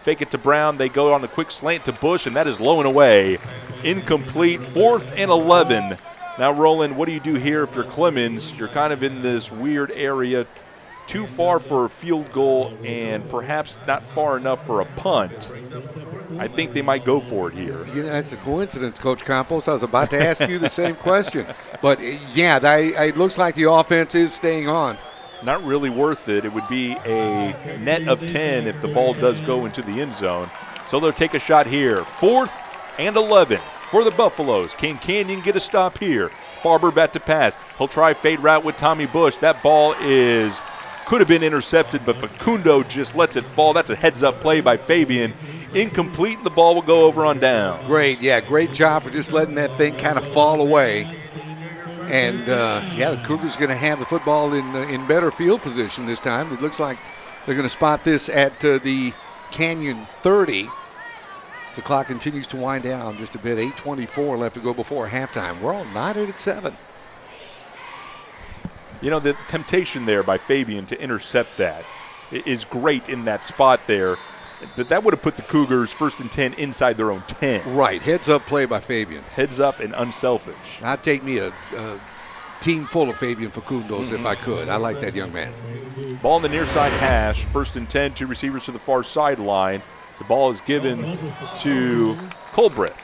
Fake it to Brown, they go on a quick slant to Bush, and that is low and away. Incomplete, 4th and 11. Now, Roland, what do you do here if you're Clemens? You're kind of in this weird area, too far for a field goal and perhaps not far enough for a punt. I think they might go for it here. You know, that's a coincidence, Coach Campos. I was about to ask you the same question. But, yeah, it looks like the offense is staying on. Not really worth it. It would be a net of 10 if the ball does go into the end zone. So they'll take a shot here. 4th and 11 for the Buffaloes. Can Canyon get a stop here? Farber back to pass. He'll try fade route with Tommy Bush. That ball could have been intercepted, but Facundo just lets it fall. That's a heads-up play by Fabian. Incomplete, and the ball will go over on down. Great job for just letting that thing kind of fall away. And, the Cougars going to have the football in better field position this time. It looks like they're going to spot this at the Canyon 30. The clock continues to wind down just a bit. 8:24 left to go before halftime. We're all knotted at 7. You know, the temptation there by Fabian to intercept that is great in that spot there. But that would have put the Cougars 1st and 10 inside their own 10. Right, heads-up play by Fabian. Heads up and unselfish. I'd take me a team full of Fabian Facundos if I could. I like that young man. Ball in the near side hash, 1st and 10, 2 receivers to the far sideline. The ball is given to Colbreth.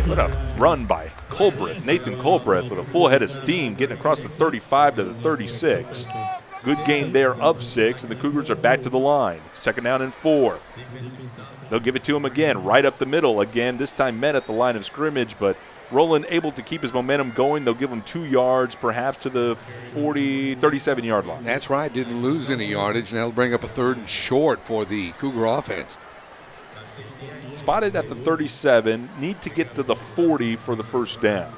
What a run by Colbreth. Nathan Colbreth with a full head of steam getting across the 35 to the 36. Good gain there of 6, and the Cougars are back to the line. 2nd down and 4. They'll give it to him again, right up the middle again, this time met at the line of scrimmage, but Roland able to keep his momentum going. They'll give him 2 yards, perhaps to the 37-yard line. That's right, didn't lose any yardage, and that'll bring up a 3rd and short for the Cougar offense. Spotted at the 37, need to get to the 40 for the 1st down.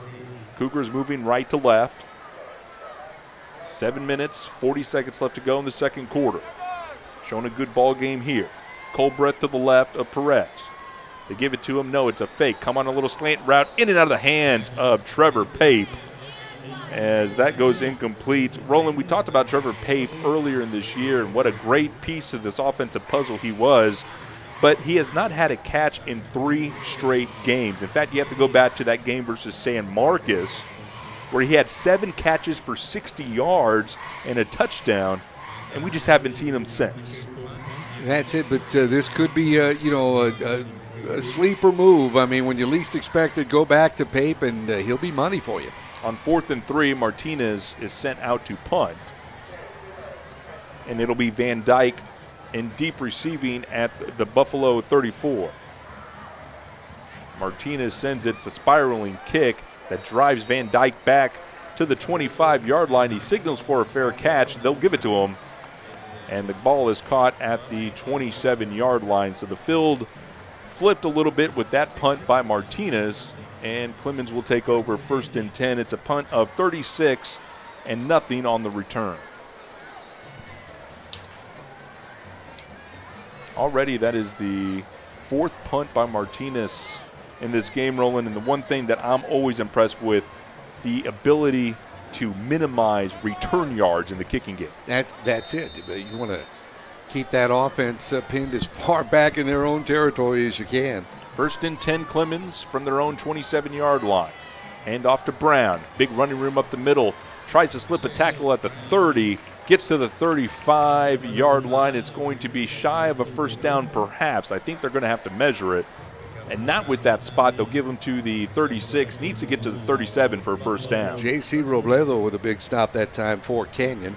Cougars moving right to left. 7 minutes, 40 seconds left to go in the 2nd quarter. Showing a good ball game here. Colbreth to the left of Perez. They give it to him. No, it's a fake. Come on a little slant route in and out of the hands of Trevor Pape as that goes incomplete. Roland, we talked about Trevor Pape earlier in this year and what a great piece of this offensive puzzle he was, but he has not had a catch in 3 straight games. In fact, you have to go back to that game versus San Marcos where he had 7 catches for 60 yards and a touchdown, and we just haven't seen him since. That's it, but this could be, a sleeper move. I mean, when you least expect it, go back to Pape, and he'll be money for you. On 4th and 3, Martinez is sent out to punt, and it'll be Van Dyke in deep receiving at the Buffalo 34. Martinez sends it. It's a spiraling kick that drives Van Dyke back to the 25-yard line. He signals for a fair catch. They'll give it to him. And the ball is caught at the 27-yard line. So the field flipped a little bit with that punt by Martinez. And Clemens will take over 1st and 10. It's a punt of 36 and nothing on the return. Already that is the 4th punt by Martinez in this game, Roland, and the one thing that I'm always impressed with, the ability to minimize return yards in the kicking game. That's it. You want to keep that offense pinned as far back in their own territory as you can. 1st and 10, Clemens from their own 27-yard line. Hand off to Brown. Big running room up the middle. Tries to slip a tackle at the 30. Gets to the 35-yard line. It's going to be shy of a 1st down perhaps. I think they're going to have to measure it. And not with that spot. They'll give him to the 36. Needs to get to the 37 for a 1st down. J.C. Robledo with a big stop that time for Canyon.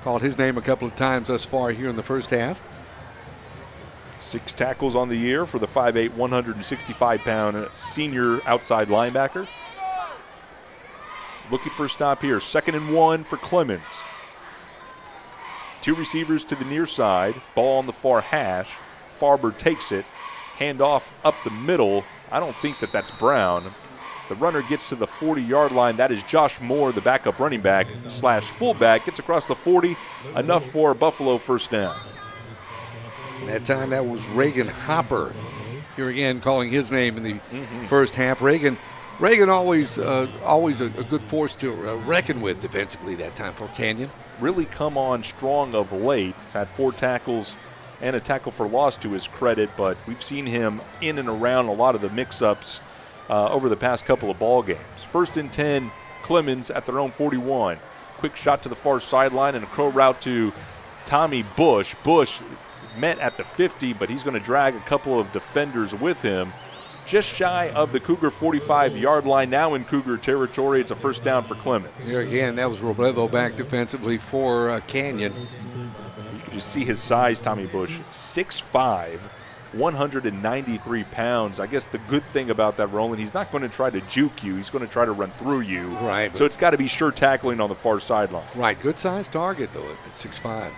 called his name a couple of times thus far here in the first half. 6 tackles on the year for the 5'8", 165-pound senior outside linebacker. Looking for a stop here. 2nd and 1 for Clemens. 2 receivers to the near side. Ball on the far hash. Farber takes it. Handoff up the middle. I don't think that's Brown. The runner gets to the 40-yard line. That is Josh Moore, the backup running back / fullback. Gets across the 40. Enough for a Buffalo first down. That time that was Reagan Hopper. Here again calling his name in the first half. Reagan always a good force to reckon with defensively that time for Canyon. Really come on strong of late. He's had 4 tackles and a tackle for loss to his credit, but we've seen him in and around a lot of the mix-ups over the past couple of ball games. 1st and 10, Clemens at their own 41. Quick shot to the far sideline and a crow route to Tommy Bush. Bush met at the 50, but he's going to drag a couple of defenders with him. Just shy of the Cougar 45-yard line, now in Cougar territory. It's a first down for Clemens. Here again, that was Robledo back defensively for Canyon. You can just see his size, Tommy Bush, 6'5", 193 pounds. I guess the good thing about that, Roland, he's not going to try to juke you. He's going to try to run through you. Right. So it's got to be sure tackling on the far sideline. Right, good size target, though, at 6'5".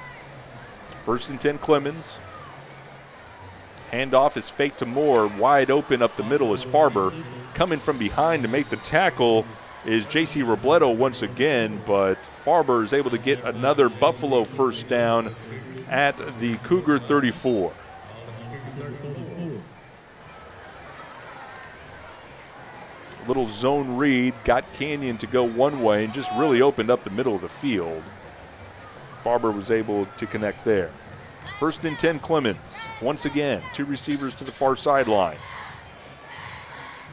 1st and 10, Clemens. Handoff is fake to Moore. Wide open up the middle is Farber. Coming from behind to make the tackle is J.C. Robledo once again, but Farber is able to get another Buffalo first down at the Cougar 34. Little zone read got Canyon to go one way and just really opened up the middle of the field. Farber was able to connect there. 1st and 10, Clemens. Once again, 2 receivers to the far sideline.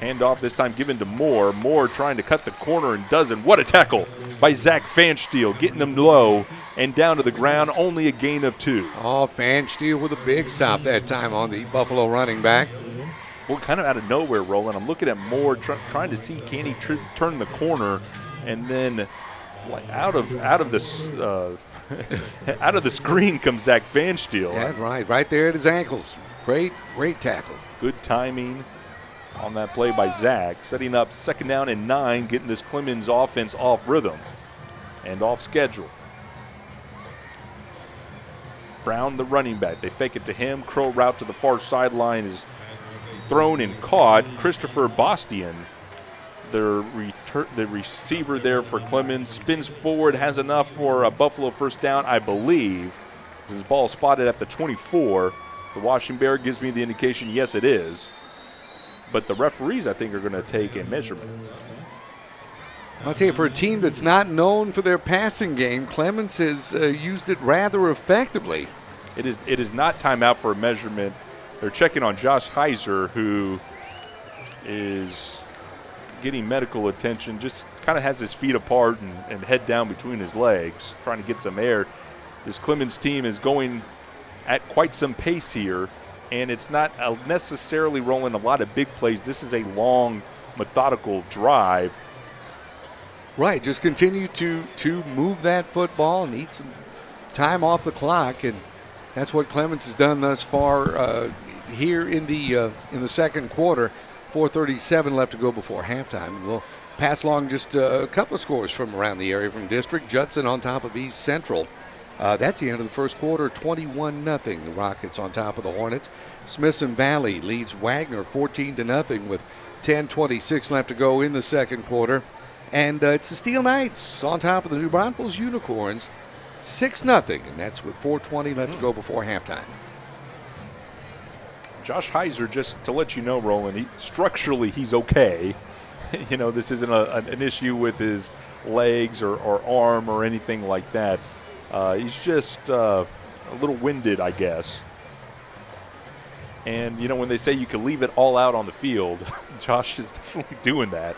Handoff this time given to Moore. Moore trying to cut the corner and doesn't. What a tackle by Zach Fansteel, getting him low and down to the ground. Only a gain of 2. Oh, Fansteel with a big stop that time on the Buffalo running back. Well, kind of out of nowhere, Roland. I'm looking at Moore trying to see can he turn the corner, and then like out of this. Out of the screen comes Zach Fansteel. Yeah, right there at his ankles. Great tackle. Good timing on that play by Zach, setting up 2nd down and 9, getting this Clemens offense off rhythm and off schedule. Brown, the running back, they fake it to him. Crow route to the far sideline is thrown and caught. Christopher Bastian, the receiver there for Clemens, spins forward, has enough for a Buffalo first down, I believe. His ball spotted at the 24. The Washington Bear gives me the indication, yes, it is. But the referees, I think, are going to take a measurement. I'll tell you, for a team that's not known for their passing game, Clemens has used it rather effectively. It is not timeout for a measurement. They're checking on Josh Heiser, who is getting medical attention, just kind of has his feet apart and head down between his legs, trying to get some air. This Clemens team is going at quite some pace here, and it's not necessarily rolling a lot of big plays. This is a long, methodical drive. Right, just continue to move that football and eat some time off the clock, and that's what Clemens has done thus far here in the second quarter. 4:37 left to go before halftime. And we'll pass along just a couple of scores from around the area from District. Judson on top of East Central. That's the end of the first quarter, 21-0. The Rockets on top of the Hornets. Smithson Valley leads Wagner 14-0 with 10:26 left to go in the second quarter. And it's the Steel Knights on top of the New Braunfels Unicorns, 6-0, and that's with 4:20 left to go before halftime. Josh Heiser, just to let you know, Roland, structurally he's okay. You know, this isn't an issue with his legs or arm or anything like that. He's just a little winded, I guess. And, you know, when they say you can leave it all out on the field, Josh is definitely doing that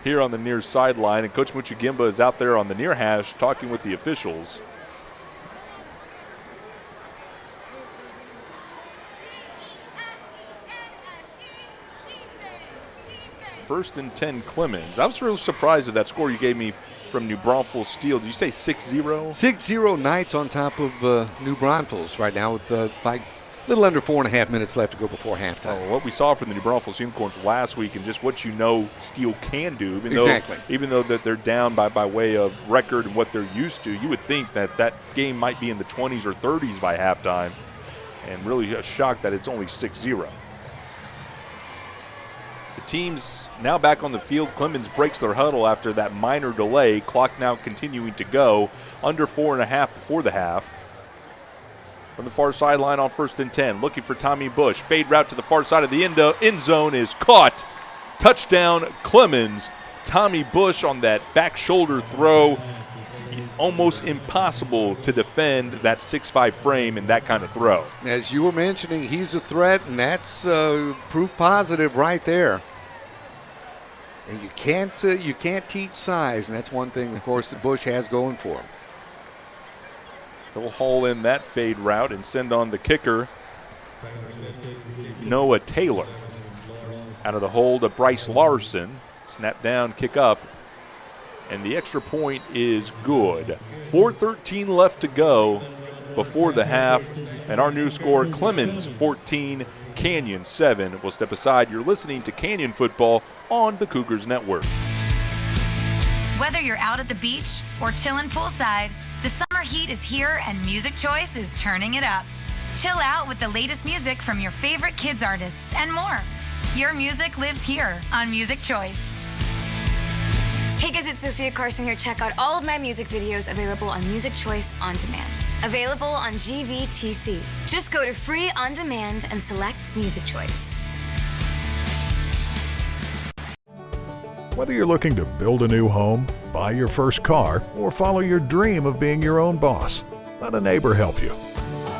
here on the near sideline. And Coach Muchigimba is out there on the near hash talking with the officials. First and 10, Clemens. I was real surprised at that score you gave me from New Braunfels Steel. Did you say 6-0? 6-0 Knights on top of New Braunfels right now with like a little under 4.5 minutes left to go before halftime. What we saw from the New Braunfels Unicorns last week and just what you know Steel can do, even though that they're down by way of record and what they're used to, you would think that game might be in the 20s or 30s by halftime, and really shocked that it's only 6-0. The team's now back on the field. Clemens breaks their huddle after that minor delay. Clock now continuing to go. Under 4.5 before the half. From the far sideline on 1st and 10, looking for Tommy Bush. Fade route to the far side of the end zone is caught. Touchdown, Clemens. Tommy Bush on that back shoulder throw. Almost impossible to defend that 6'5" frame in that kind of throw. As you were mentioning, he's a threat, and that's proof positive right there. And you can't teach size, and that's one thing, of course, that Bush has going for him. He'll haul in that fade route and send on the kicker, Noah Taylor. Out of the hold of Bryce Larson. Snap down, kick up. And the extra point is good. 4:13 left to go before the half. And our new score, Clemens 14, Canyon 7. We'll step aside. You're listening to Canyon Football on the Cougars Network. Whether you're out at the beach or chilling poolside, the summer heat is here and Music Choice is turning it up. Chill out with the latest music from your favorite kids artists and more. Your music lives here on Music Choice. Hey guys, it's Sophia Carson here. Check out all of my music videos available on Music Choice On Demand. Available on GVTC. Just go to Free On Demand and select Music Choice. Whether you're looking to build a new home, buy your first car, or follow your dream of being your own boss, let a neighbor help you.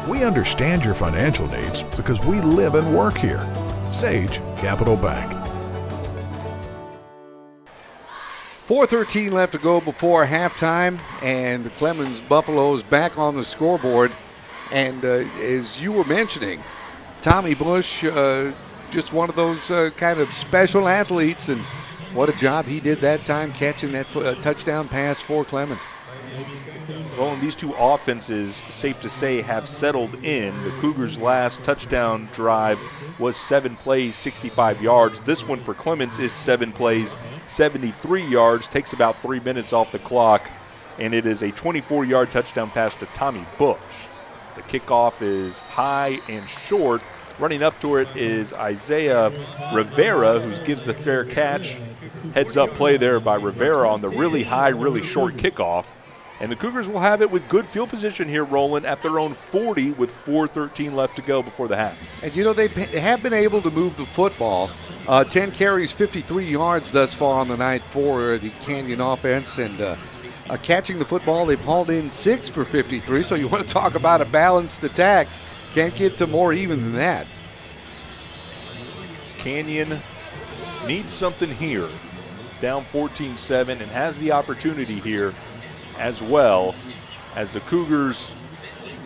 We understand your financial needs because we live and work here. Sage Capital Bank. 4:13 left to go before halftime, and the Clemens Buffaloes back on the scoreboard. And as you were mentioning, Tommy Bush, just one of those kind of special athletes, and what a job he did that time catching that touchdown pass for Clemens. Well, and these two offenses, safe to say, have settled in. The Cougars' last touchdown drive was 7 plays, 65 yards. This one for Clemens is 7 plays, 73 yards. Takes about 3 minutes off the clock, and it is a 24-yard touchdown pass to Tommy Bush. The kickoff is high and short. Running up to it is Isaiah Rivera, who gives the fair catch. Heads-up play there by Rivera on the really high, really short kickoff. And the Cougars will have it with good field position here, Roland, at their own 40 with 4:13 left to go before the half. And, you know, they have been able to move the football. 10 carries, 53 yards thus far on the night for the Canyon offense. And catching the football, they've hauled in 6 for 53. So you want to talk about a balanced attack. Can't get to more even than that. Canyon needs something here. Down 14-7 and has the opportunity here as well, as the Cougars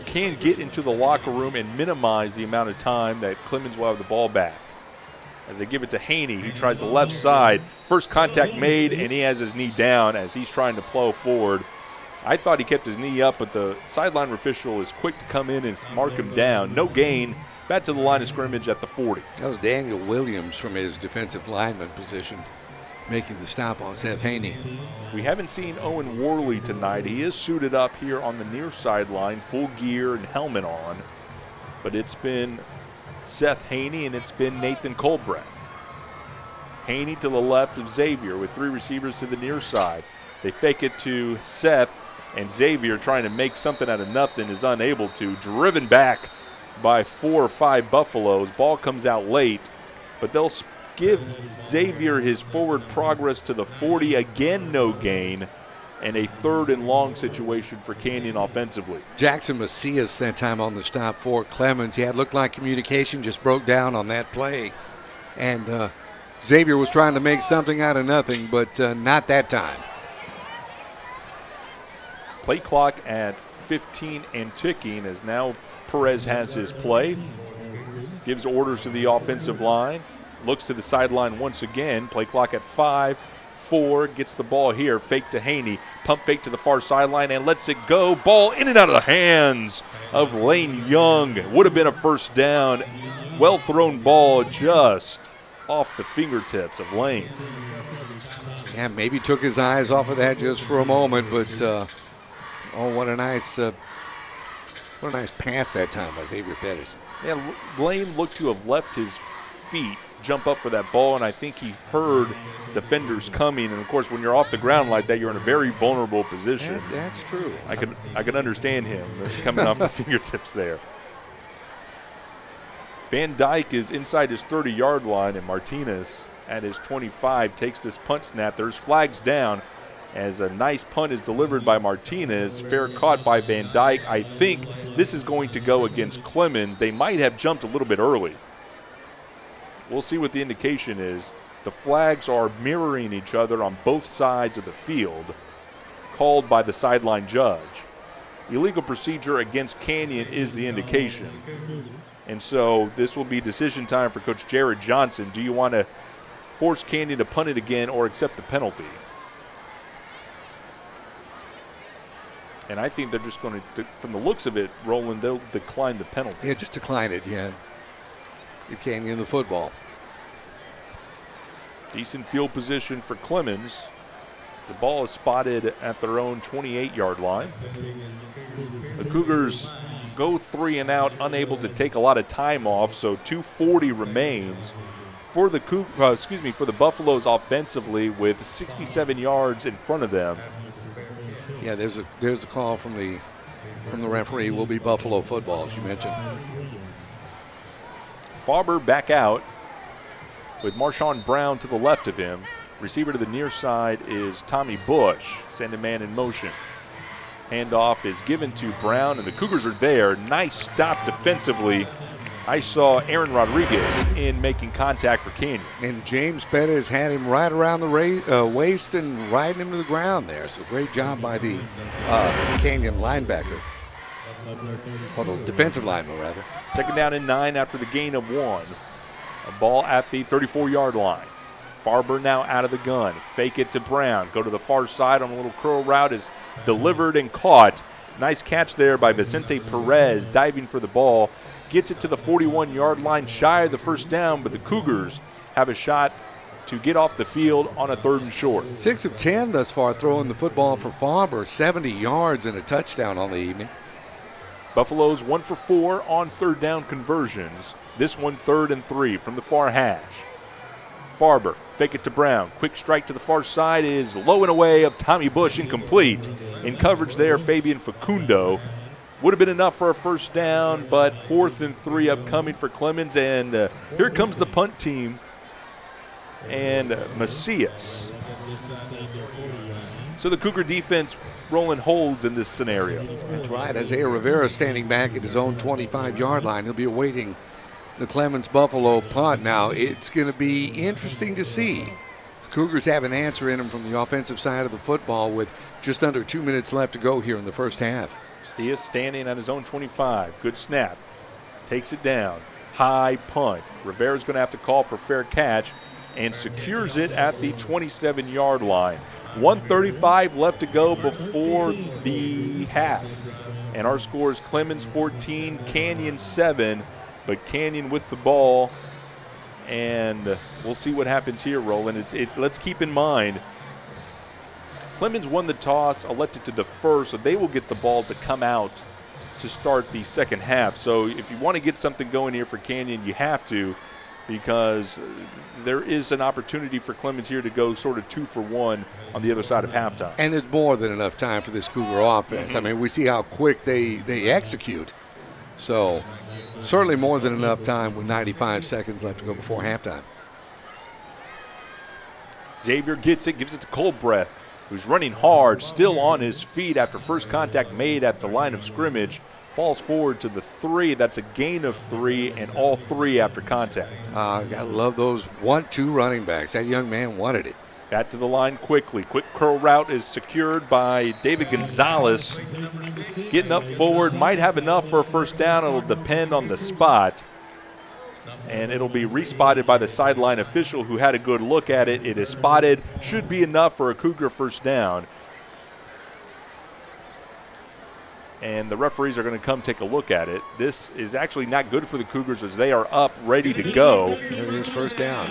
can get into the locker room and minimize the amount of time that Clemens will have the ball back. As they give it to Haney, he tries the left side. First contact made, and he has his knee down as he's trying to plow forward. I thought he kept his knee up, but the sideline official is quick to come in and mark him down. No gain. Back to the line of scrimmage at the 40. That was Daniel Williams from his defensive lineman position making the stop on Seth Haney. We haven't seen Owen Worley tonight. He is suited up here on the near sideline, full gear and helmet on. But it's been Seth Haney and it's been Nathan Colbreth. Haney to the left of Xavier with 3 receivers to the near side. They fake it to Seth, and Xavier, trying to make something out of nothing, is unable to. Driven back by 4 or 5 Buffaloes. Ball comes out late, but they'll give Xavier his forward progress to the 40. Again, no gain, and a 3rd and long situation for Canyon offensively. Jackson Macias that time on the stop for Clemens. Yeah, it looked like communication just broke down on that play. And Xavier was trying to make something out of nothing, but not that time. Play clock at 15 and ticking, as now Perez has his play. Gives orders to the offensive line. looks to the sideline once again. Play clock at 5. 4, gets the ball here, fake to Haney, pump fake to the far sideline and lets it go. Ball in and out of the hands of Lane Young. Would have been a first down. Well thrown ball just off the fingertips of Lane. Yeah, maybe took his eyes off of that just for a moment, but what a nice pass that time by Xavier Pettis. Yeah, Lane looked to have left his feet jump up for that ball, and I think he heard defenders coming. And of course, when you're off the ground like that, you're in a very vulnerable position. That's true. I can understand him coming off the fingertips there. Van Dyke is inside his 30-yard line, and Martinez at his 25 takes this punt snap. There's flags down as a nice punt is delivered by Martinez. Fair caught by Van Dyke. I think this is going to go against Clemens. They might have jumped a little bit early. We'll see what the indication is. The flags are mirroring each other on both sides of the field, called by the sideline judge. Illegal procedure against Canyon is the indication. And so this will be decision time for Coach Jared Johnson. Do you want to force Canyon to punt it again or accept the penalty? And I think they're just going to, from the looks of it, Roland, they'll decline the penalty. Yeah, just decline it, yeah. Give Canyon the football. Decent field position for Clemens. The ball is spotted at their own 28-yard line. The Cougars go 3 and out, unable to take a lot of time off, so 2:40 remains for the for the Buffaloes offensively with 67 yards in front of them. Yeah, there's a call from the referee. Will be Buffalo football, as you mentioned. Farber back out with Marshawn Brown to the left of him. Receiver to the near side is Tommy Bush. Send a man in motion. Handoff is given to Brown, and the Cougars are there. Nice stop defensively. I saw Aaron Rodriguez in making contact for Canyon. And James Pettis had him right around the waist and riding him to the ground there. So great job by the Canyon linebacker. Or the defensive lineman, rather. 2nd down and 9 after the gain of 1. A ball at the 34-yard line. Farber now out of the gun. Fake it to Brown. Go to the far side on a little curl route. Is delivered and caught. Nice catch there by Vicente Perez, diving for the ball. Gets it to the 41-yard line, shy of the first down, but the Cougars have a shot to get off the field on a 3rd and short. 6 of 10 thus far throwing the football for Farber. 70 yards and a touchdown on the evening. Buffaloes 1 for 4 on 3rd down conversions. This one 3rd and 3 from the far hash. Farber, fake it to Brown. Quick strike to the far side is low and away of Tommy Bush, incomplete. In coverage there, Fabian Facundo. Would have been enough for a first down, but 4th and 3 upcoming for Clemens. And here comes the punt team and Macias. So the Cougar defense, Roland, holds in this scenario. That's right. Isaiah Rivera standing back at his own 25-yard line. He'll be awaiting the Clemens Buffalo punt. Now, it's going to be interesting to see. The Cougars have an answer in them from the offensive side of the football with just under 2 minutes left to go here in the first half. Stias standing at his own 25. Good snap. Takes it down. High punt. Rivera's going to have to call for fair catch and secures it at the 27-yard line. 1:35 left to go before the half. And our score is Clemens 14, Canyon 7. But Canyon with the ball, and we'll see what happens here, Roland. Let's keep in mind, Clemens won the toss, elected to defer, so they will get the ball to come out to start the second half. So if you want to get something going here for Canyon, you have to, because there is an opportunity for Clemens here to go sort of 2 for 1 on the other side of halftime. And there's more than enough time for this Cougar offense. I mean, we see how quick they execute. So certainly more than enough time with 95 seconds left to go before halftime. Xavier gets it, gives it to Coldbreath, who's running hard, still on his feet after first contact made at the line of scrimmage. Falls forward to the 3. That's a gain of 3, and all 3 after contact. Gotta love those 1-2 running backs. That young man wanted it. Got to the line quickly. Quick curl route is secured by David Gonzalez. Getting up forward, might have enough for a first down. It'll depend on the spot. and it'll be respotted by the sideline official who had a good look at it. It is spotted. Should be enough for a Cougar first down. And the referees are going to come take a look at it. This is actually not good for the Cougars as they are up, ready to go. There it is, first down.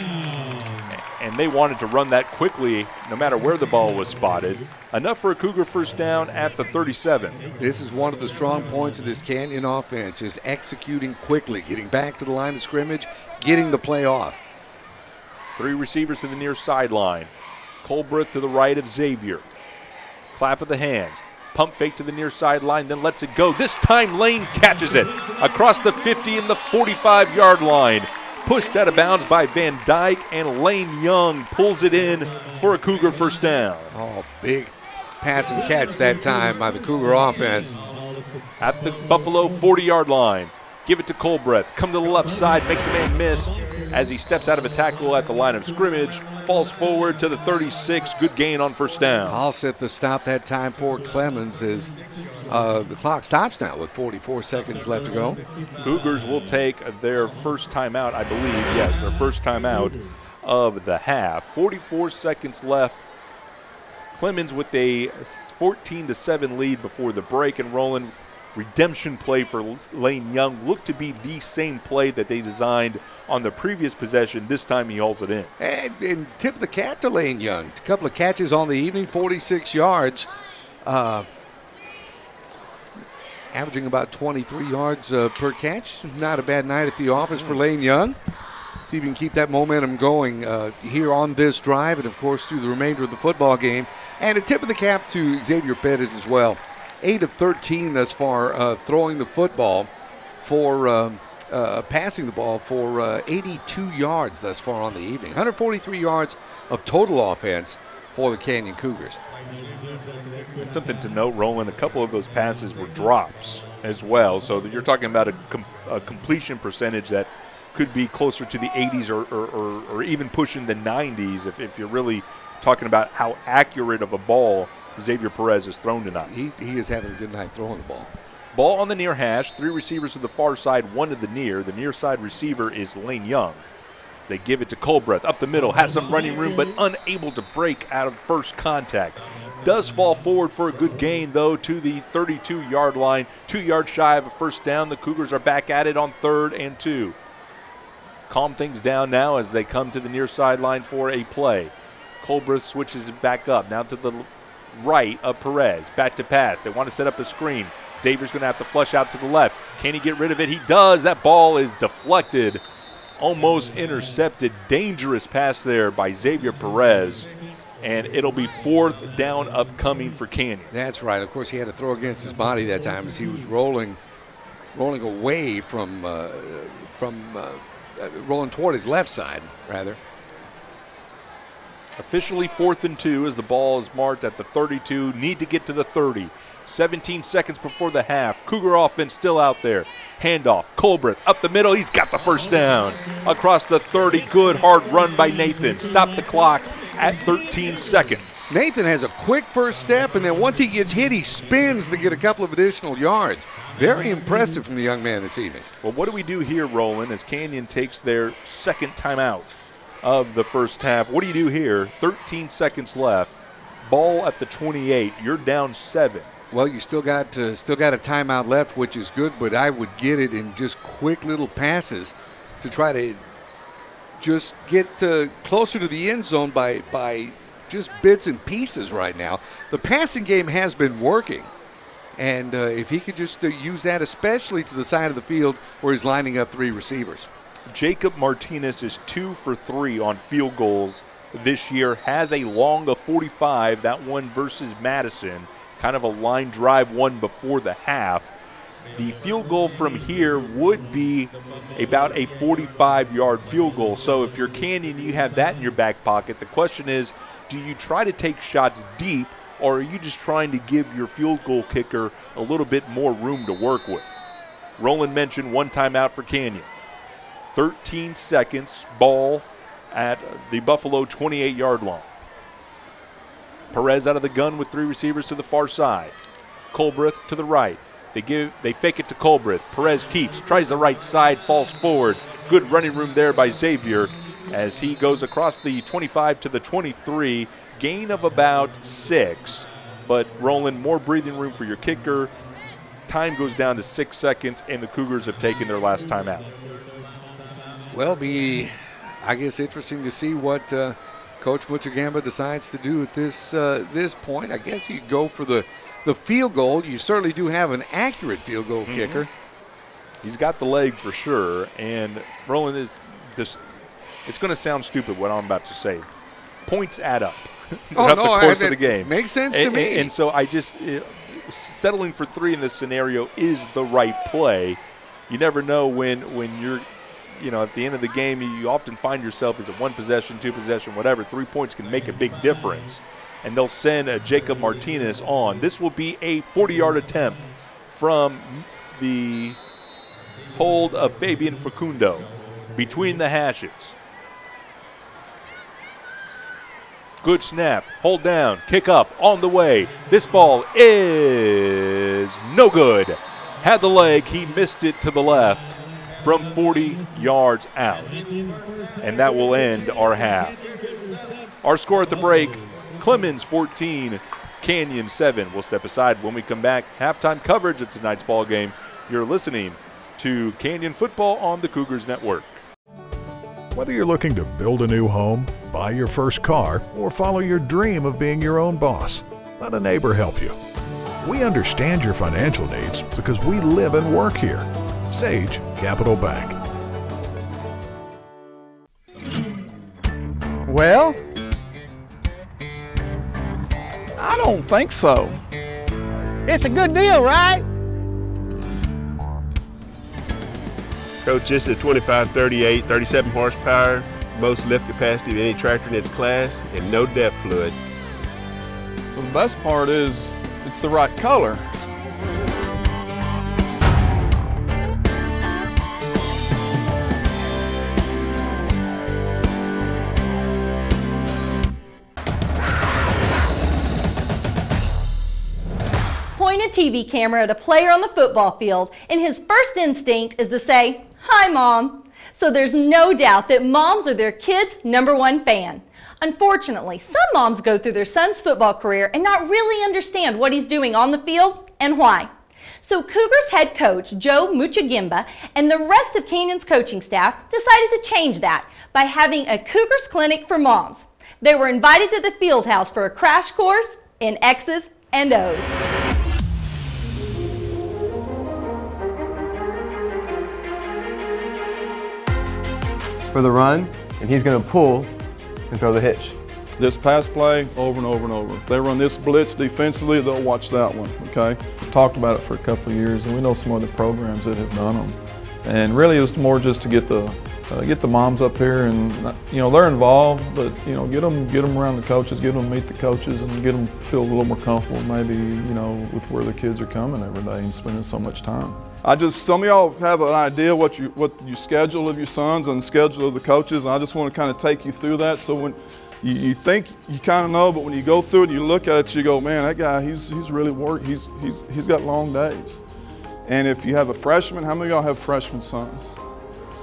And they wanted to run that quickly no matter where the ball was spotted. Enough for a Cougar first down at the 37. This is one of the strong points of this Canyon offense, is executing quickly, getting back to the line of scrimmage, getting the play off. 3 receivers to the near sideline. Colbreth to the right of Xavier. Clap of the hands. Pump fake to the near sideline, then lets it go. This time Lane catches it across the 50 and the 45-yard line. Pushed out of bounds by Van Dyke, and Lane Young pulls it in for a Cougar first down. Oh, big pass and catch that time by the Cougar offense. At the Buffalo 40-yard line. Give it to Colbreth. Come to the left side, makes a man miss as he steps out of a tackle at the line of scrimmage. Falls forward to the 36. Good gain on first down. I'll set the stop that time for Clemens as the clock stops now with 44 seconds left to go. Cougars will take their first timeout, I believe. Yes, their first timeout of the half. 44 seconds left. Clemens with a 14-7 lead before the break, and Roland. Redemption play for Lane Young looked to be the same play that they designed on the previous possession. This time he hauls it in. And tip the cap to Lane Young. A couple of catches on the evening, 46 yards. Averaging about 23 yards per catch. Not a bad night at the office for Lane Young. See if you can keep that momentum going here on this drive and, of course, through the remainder of the football game. And a tip of the cap to Xavier Pettis as well. 8 of 13 thus far, throwing the football for passing the ball for 82 yards thus far on the evening. 143 yards of total offense for the Canyon Cougars. It's something to note, Roland, a couple of those passes were drops as well, so that you're talking about a completion percentage that could be closer to the 80s or even pushing the 90s if you're really talking about how accurate of a ball Xavier Perez has thrown tonight. He is having a good night throwing the ball. Ball on the near hash. 3 receivers to the far side, 1 to the near. The near side receiver is Lane Young. They give it to Colbreth up the middle. Has some running room, but unable to break out of first contact. Does fall forward for a good gain, though, to the 32-yard line. 2 yards shy of a first down. The Cougars are back at it on 3rd and 2. Calm things down now as they come to the near sideline for a play. Colbreth switches it back up. Now to the right of Perez. Back to pass. They want to set up a screen. Xavier's going to have to flush out to the left. Can he get rid of it? He does. That ball is deflected. Almost intercepted. Dangerous pass there by Xavier Perez. And it'll be 4th down upcoming for Canyon. That's right. Of course, he had to throw against his body that time as he was rolling away from rolling toward his left side, rather. Officially 4th and 2 as the ball is marked at the 32. Need to get to the 30. 17 seconds before the half. Cougar offense still out there. Handoff. Colbreth up the middle. He's got the first down. Across the 30. Good hard run by Nathan. Stop the clock at 13 seconds. Nathan has a quick first step, and then once he gets hit, he spins to get a couple of additional yards. Very impressive from the young man this evening. Well, what do we do here, Roland, as Canyon takes their second timeout of the first half? What do you do here? 13 seconds left. Ball at the 28. You're down 7. Well, you still got a timeout left, which is good, but I would get it in just quick little passes to try to just get closer to the end zone by just bits and pieces right now. The passing game has been working, and if he could just use that, especially to the side of the field where he's lining up 3 receivers. Jacob Martinez is 2 for 3 on field goals this year. Has a long of 45, that one versus Madison. Kind of a line drive one before the half. The field goal from here would be about a 45-yard field goal. So if you're Canyon, you have that in your back pocket. The question is, do you try to take shots deep, or are you just trying to give your field goal kicker a little bit more room to work with? Roland mentioned 1 timeout for Canyon. 13 seconds, ball at the Buffalo 28-yard line. Perez out of the gun with 3 receivers to the far side. Colbreth to the right. They fake it to Colbreth. Perez keeps, tries the right side, falls forward. Good running room there by Xavier as he goes across the 25 to the 23. Gain of about 6. But Roland, more breathing room for your kicker. Time goes down to 6 seconds, and the Cougars have taken their last time out. Well, I guess, interesting to see what Coach Muchagamba decides to do at this point. I guess you go for the field goal. You certainly do have an accurate field goal kicker. He's got the leg for sure, and Roland is this. It's going to sound stupid what I'm about to say. Points add up throughout the course of the game. Makes sense to me. And so I just settling for 3 in this scenario is the right play. You never know when you're, at the end of the game, you often find yourself as a 1 possession, 2 possession, whatever. 3 points can make a big difference. And they'll send Jacob Martinez on. This will be a 40-yard attempt from the hold of Fabian Facundo between the hashes. Good snap, hold down, kick up, on the way. This ball is no good. Had the leg, he missed it to the left from 40 yards out. And that will end our half. Our score at the break, Clemens 14, Canyon 7. We'll step aside when we come back. Halftime coverage of tonight's ball game. You're listening to Canyon Football on the Cougars Network. Whether you're looking to build a new home, buy your first car, or follow your dream of being your own boss, let a neighbor help you. We understand your financial needs because we live and work here. Sage Capital Bank. Well, I don't think so. It's a good deal, right? Coach, this is 2538, 37 horsepower, most lift capacity of any tractor in its class, and no depth fluid. Well, the best part is it's the right color. Point a TV camera at a player on the football field, and his first instinct is to say, "Hi, Mom." So there's no doubt that moms are their kids' #1 fan. Unfortunately, some moms go through their son's football career and not really understand what he's doing on the field and why. So Cougars head coach Joe Muchagamba and the rest of Canyon's coaching staff decided to change that by having a Cougars clinic for moms. They were invited to the field house for a crash course in X's and O's. For the run, and he's going to pull and throw the hitch. This pass play over and over and over. If they run this blitz defensively, they'll watch that one, okay? We've talked about it for a couple of years, and we know some other programs that have done them. And really it's more just to get the moms up here and, they're involved, but, get them around the coaches, get them to meet the coaches, and get them to feel a little more comfortable maybe, with where the kids are coming every day and spending so much time. Some of y'all have an idea what you schedule of your sons and schedule of the coaches, and I just want to kind of take you through that. So when you think you kind of know, but when you go through it and you look at it, you go, man, that guy, he's really worked. He's got long days. And if you have a freshman, how many of y'all have freshman sons?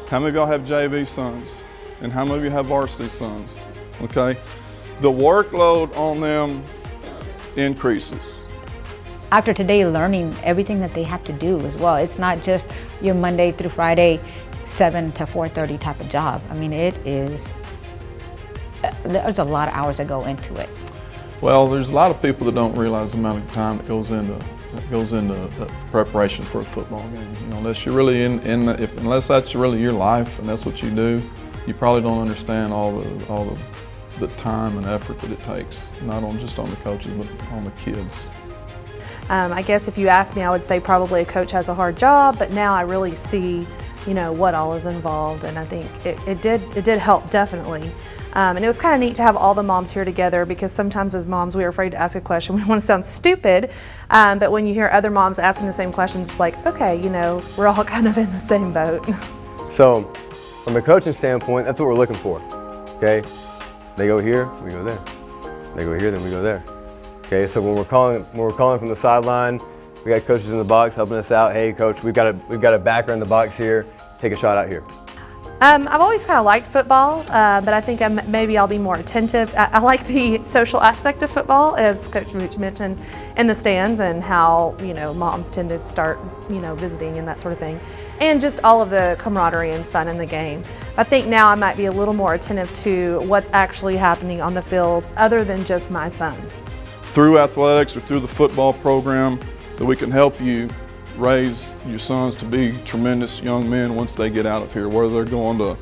How many of y'all have JV sons? And how many of you have varsity sons? Okay, the workload on them increases. After today, learning everything that they have to do as well. It's not just your Monday through Friday, 7 to 4:30 type of job. I mean, there's a lot of hours that go into it. Well, there's a lot of people that don't realize the amount of time that goes into preparation for a football game. Unless you're really unless that's really your life and that's what you do, you probably don't understand all the time and effort that it takes, not just on the coaches, but on the kids. I guess if you ask me, I would say probably a coach has a hard job, but now I really see, what all is involved, and I think it did help definitely. And it was kind of neat to have all the moms here together, because sometimes as moms we are afraid to ask a question. We want to sound stupid, but when you hear other moms asking the same questions, it's like, okay, we're all kind of in the same boat. So from a coaching standpoint, that's what we're looking for, okay? They go here, we go there. They go here, then we go there. Okay, so when we're calling from the sideline, We got coaches in the box helping us out. Hey, coach, we've got a backer in the box here. Take a shot out here. I've always kind of liked football, but I think maybe I'll be more attentive. I like the social aspect of football, as Coach Mooch mentioned, in the stands, and how, you know, moms tend to start, you know, visiting and that sort of thing, and just all of the camaraderie and fun in the game. I think now I might be a little more attentive to what's actually happening on the field, other than just my son. Through athletics or through the football program, that we can help you raise your sons to be tremendous young men once they get out of here, whether they're going to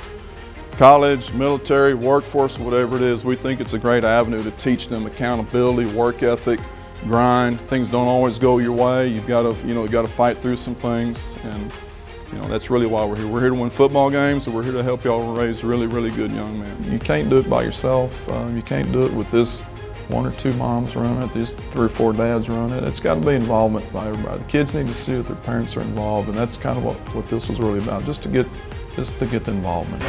college, military, workforce, whatever it is. We think it's a great avenue to teach them accountability, work ethic, grind. Things don't always go your way. You've got to fight through some things, and that's really why we're here. We're here to win football games, and we're here to help y'all raise really, really good young men. You can't do it by yourself. You can't do it with this 1 or 2 moms running it, these 3 or 4 dads running it. It's got to be involvement by everybody. The kids need to see that their parents are involved, and that's kind of what this was really about, just to get the involvement.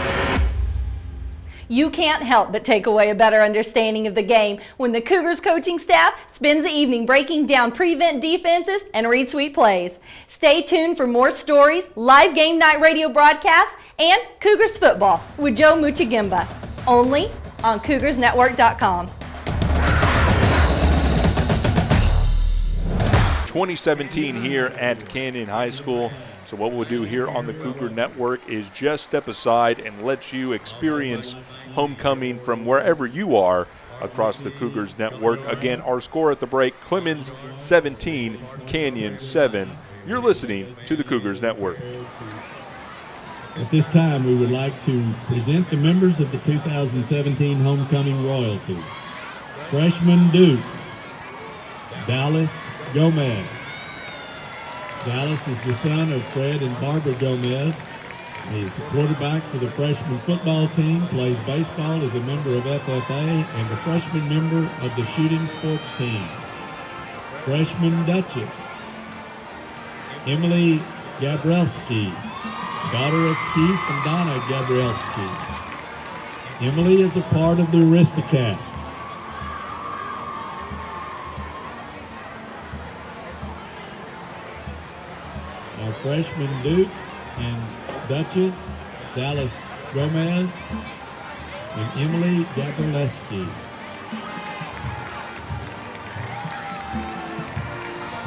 You can't help but take away a better understanding of the game when the Cougars coaching staff spends the evening breaking down prevent defenses and read sweet plays. Stay tuned for more stories, live game night radio broadcasts, and Cougars football with Joe Muchagimba, only on CougarsNetwork.com. 2017 here at Canyon High School. So what we'll do here on the Cougar Network is just step aside and let you experience homecoming from wherever you are across the Cougars Network. Again, our score at the break, Clemens 17, Canyon 7. You're listening to the Cougars Network. At this time, we would like to present the members of the 2017 homecoming royalty. Freshman Duke, Dallas Gomez. Dallas is the son of Fred and Barbara Gomez. He is the quarterback for the freshman football team, plays baseball as a member of FFA, and the freshman member of the shooting sports team. Freshman Duchess, Emily Gabrielski, daughter of Keith and Donna Gabrielski. Emily is a part of the Aristocats. Our freshman Duke and Duchess, Dallas Gomez, and Emily Gabrielski.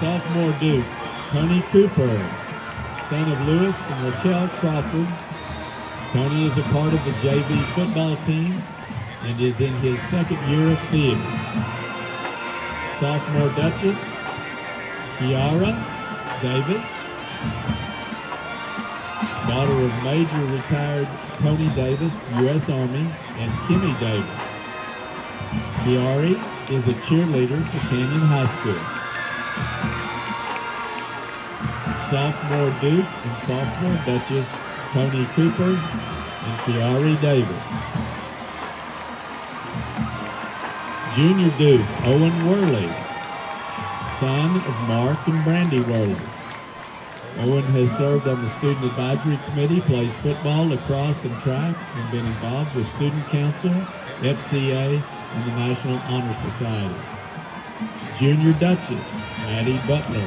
Sophomore Duke, Tony Cooper, son of Lewis and Raquel Crawford. Tony is a part of the JV football team and is in his second year of theater. Sophomore Duchess, Kiara Davis, daughter of Major retired Tony Davis, U.S. Army, and Kimmy Davis. Kiari is a cheerleader for Canyon High School. Sophomore Duke and sophomore Duchess, Tony Cooper and Kiari Davis. Junior Duke, Owen Worley, son of Mark and Brandy Worley. Owen has served on the Student Advisory Committee, plays football, lacrosse, and track, and been involved with Student Council, FCA, and the National Honor Society. Junior Duchess, Maddie Butler,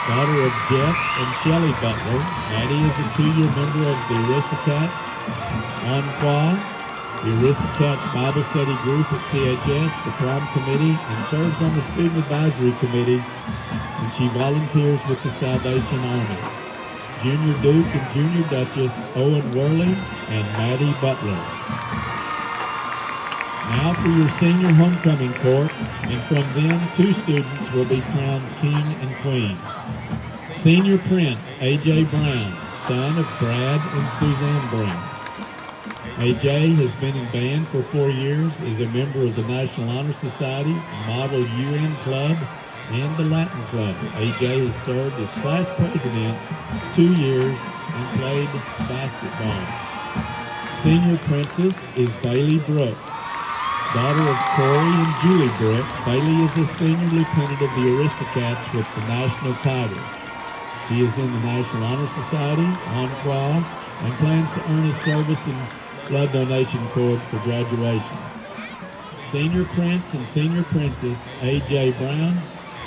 daughter of Jeff and Shelley Butler. Maddie is a 2-year member of the Aristocats, Enqua, the Aristocats Bible Study Group at CHS, the Prime Committee, and serves on the Student Advisory Committee, and she volunteers with the Salvation Army. Junior Duke and Junior Duchess, Owen Worley and Maddie Butler. Now for your senior homecoming court, and from them 2 students will be crowned king and queen. Senior Prince A.J. Brown, son of Brad and Suzanne Brown. A.J. has been in band for 4 years, is a member of the National Honor Society, Model UN Club, and the Latin Club. A.J. has served as class president 2 years and played basketball. Senior Princess is Bailey Brooke, daughter of Corey and Julie Brooke. Bailey is a senior lieutenant of the Aristocats with the national title. She is in the National Honor Society, Enqua, and plans to earn a service and blood donation cord for graduation. Senior Prince and Senior Princess A.J. Brown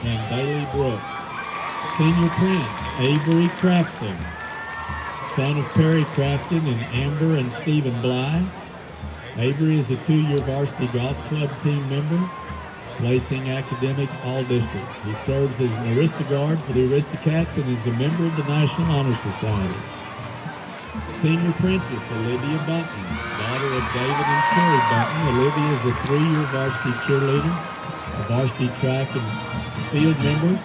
and Bailey Brooke. Senior Prince Avery Crafton, son of Perry Crafton and Amber and Stephen Bly. Avery is a 2-year varsity golf club team member, placing academic all-district. He serves as an Arista guard for the Aristocats and is a member of the National Honor Society. Senior Princess Olivia Bunton, daughter of David and Sherry Bunton. Olivia is a 3-year varsity cheerleader, a varsity track and field member,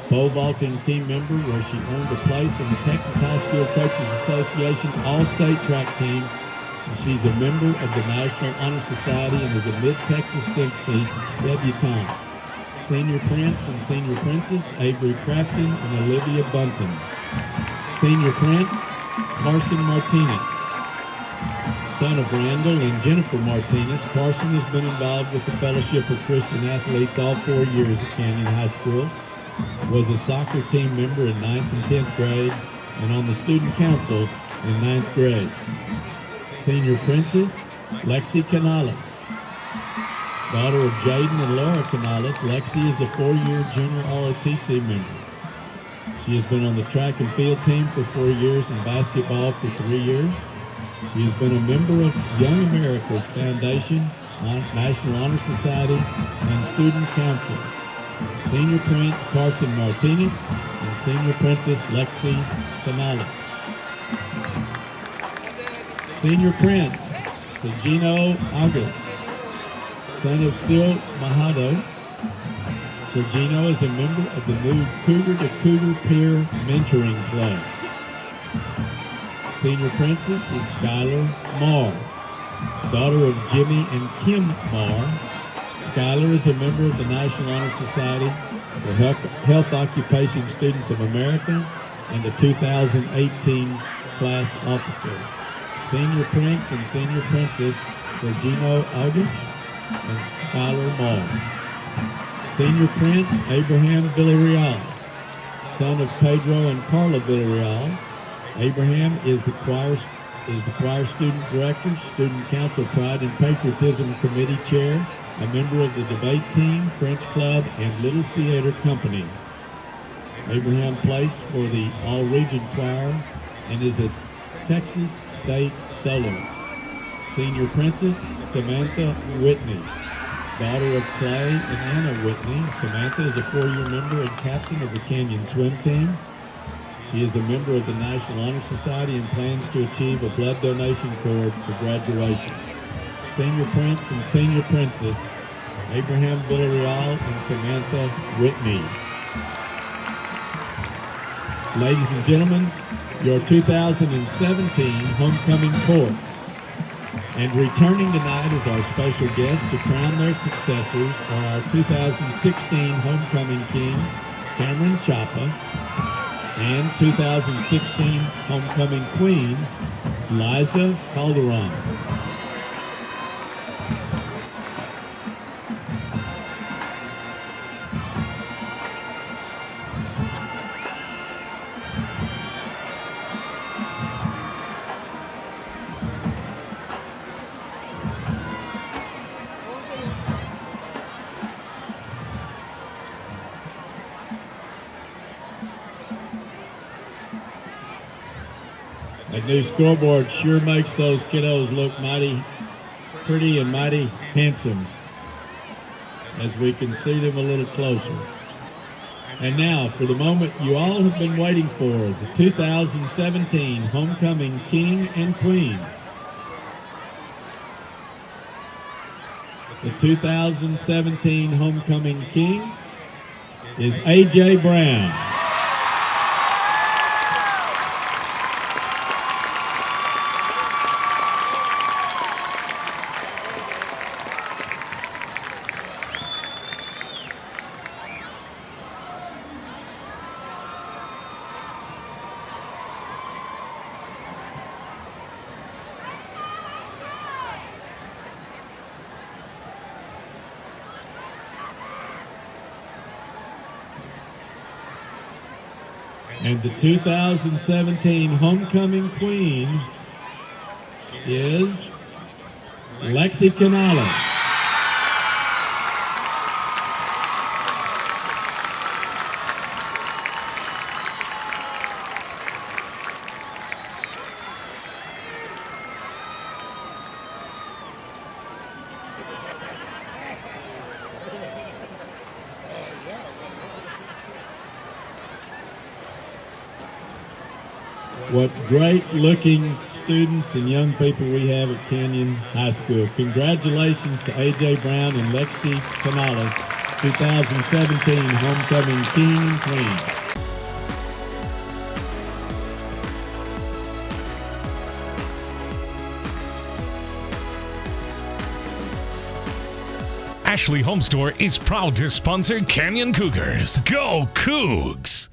pole vaulting team member where she earned a place in the Texas High School Coaches Association All-State Track Team. And she's a member of the National Honor Society and is a Mid-Texas Symphony debutante. Senior Prince and Senior Princess Avery Crafton and Olivia Bunton. Senior Prince Carson Martinez, son of Randall and Jennifer Martinez. Carson has been involved with the Fellowship of Christian Athletes all 4 years at Canyon High School, was a soccer team member in 9th and 10th grade, and on the student council in 9th grade. Senior Princess Lexi Canales, daughter of Jaden and Laura Canales. Lexi is a 4-year junior ROTC member. She has been on the track and field team for 4 years and basketball for 3 years. She has been a member of Young America's Foundation, National Honor Society, and Student Council. Senior Prince Carson Martinez and Senior Princess Lexi Canales. Senior Prince Sergino August, son of Sil Mahado. Sergino is a member of the new Cougar to Cougar Peer Mentoring Club. Senior Princess is Skylar Marr, daughter of Jimmy and Kim Marr. Skylar is a member of the National Honor Society for Health Occupation Students of America and the 2018 class officer. Senior Prince and Senior Princess Sergino August and Skylar Marr. Senior Prince Abraham Villarreal, son of Pedro and Carla Villarreal. Abraham is the choir student director, student council pride and patriotism committee chair, a member of the debate team, French club, and Little Theater Company. Abraham placed for the all-region choir and is a Texas state soloist. Senior Princess Samantha Whitney, daughter of Clay and Anna Whitney. Samantha is a 4-year member and captain of the Canyon swim team. She is a member of the National Honor Society and plans to achieve a blood donation cord for graduation. Senior Prince and Senior Princess Abraham Villarreal and Samantha Whitney. Ladies and gentlemen, your 2017 homecoming court. And returning tonight as our special guest to crown their successors are our 2016 homecoming king, Cameron Chapa, and 2016 homecoming queen, Liza Calderon. That new scoreboard sure makes those kiddos look mighty pretty and mighty handsome as we can see them a little closer. And now for the moment you all have been waiting for, the 2017 homecoming king and queen. The 2017 homecoming king is A.J. Brown. And the 2017 homecoming queen is Lexi Canales. what great-looking students and young people we have at Canyon High School. Congratulations to A.J. Brown and Lexi Canales, 2017 Homecoming King and Queen. Ashley Home Store is proud to sponsor Canyon Cougars. Go Cougs!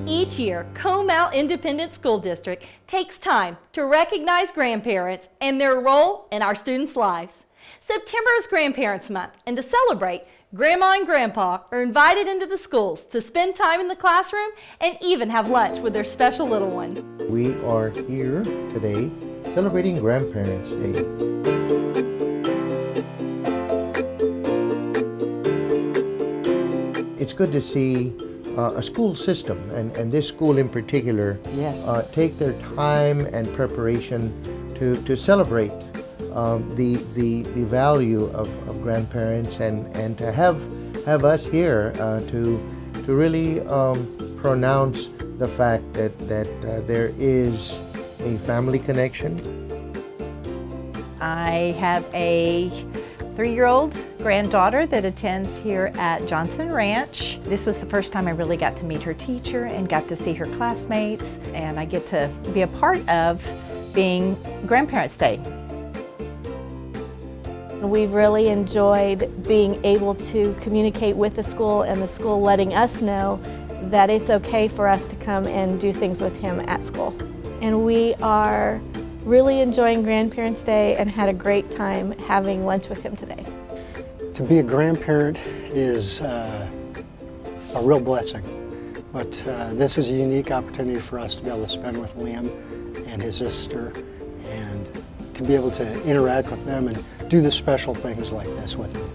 Each year, Comal Independent School District takes time to recognize grandparents and their role in our students' lives. September is Grandparents Month, and to celebrate, Grandma and Grandpa are invited into the schools to spend time in the classroom and even have lunch with their special little ones. We are here today celebrating Grandparents' Day. It's good to see a school system, and this school in particular, take their time and preparation to celebrate the value of grandparents and to have us here to really pronounce the fact that there is a family connection. I have a 3-year-old granddaughter that attends here at Johnson Ranch. This was the first time I really got to meet her teacher and got to see her classmates, and I get to be a part of being Grandparents' Day. We've really enjoyed being able to communicate with the school and the school letting us know that it's okay for us to come and do things with him at school. And we are really enjoying Grandparents' Day and had a great time having lunch with him today. To be a grandparent is a real blessing, but this is a unique opportunity for us to be able to spend with Liam and his sister and to be able to interact with them and do the special things like this with them.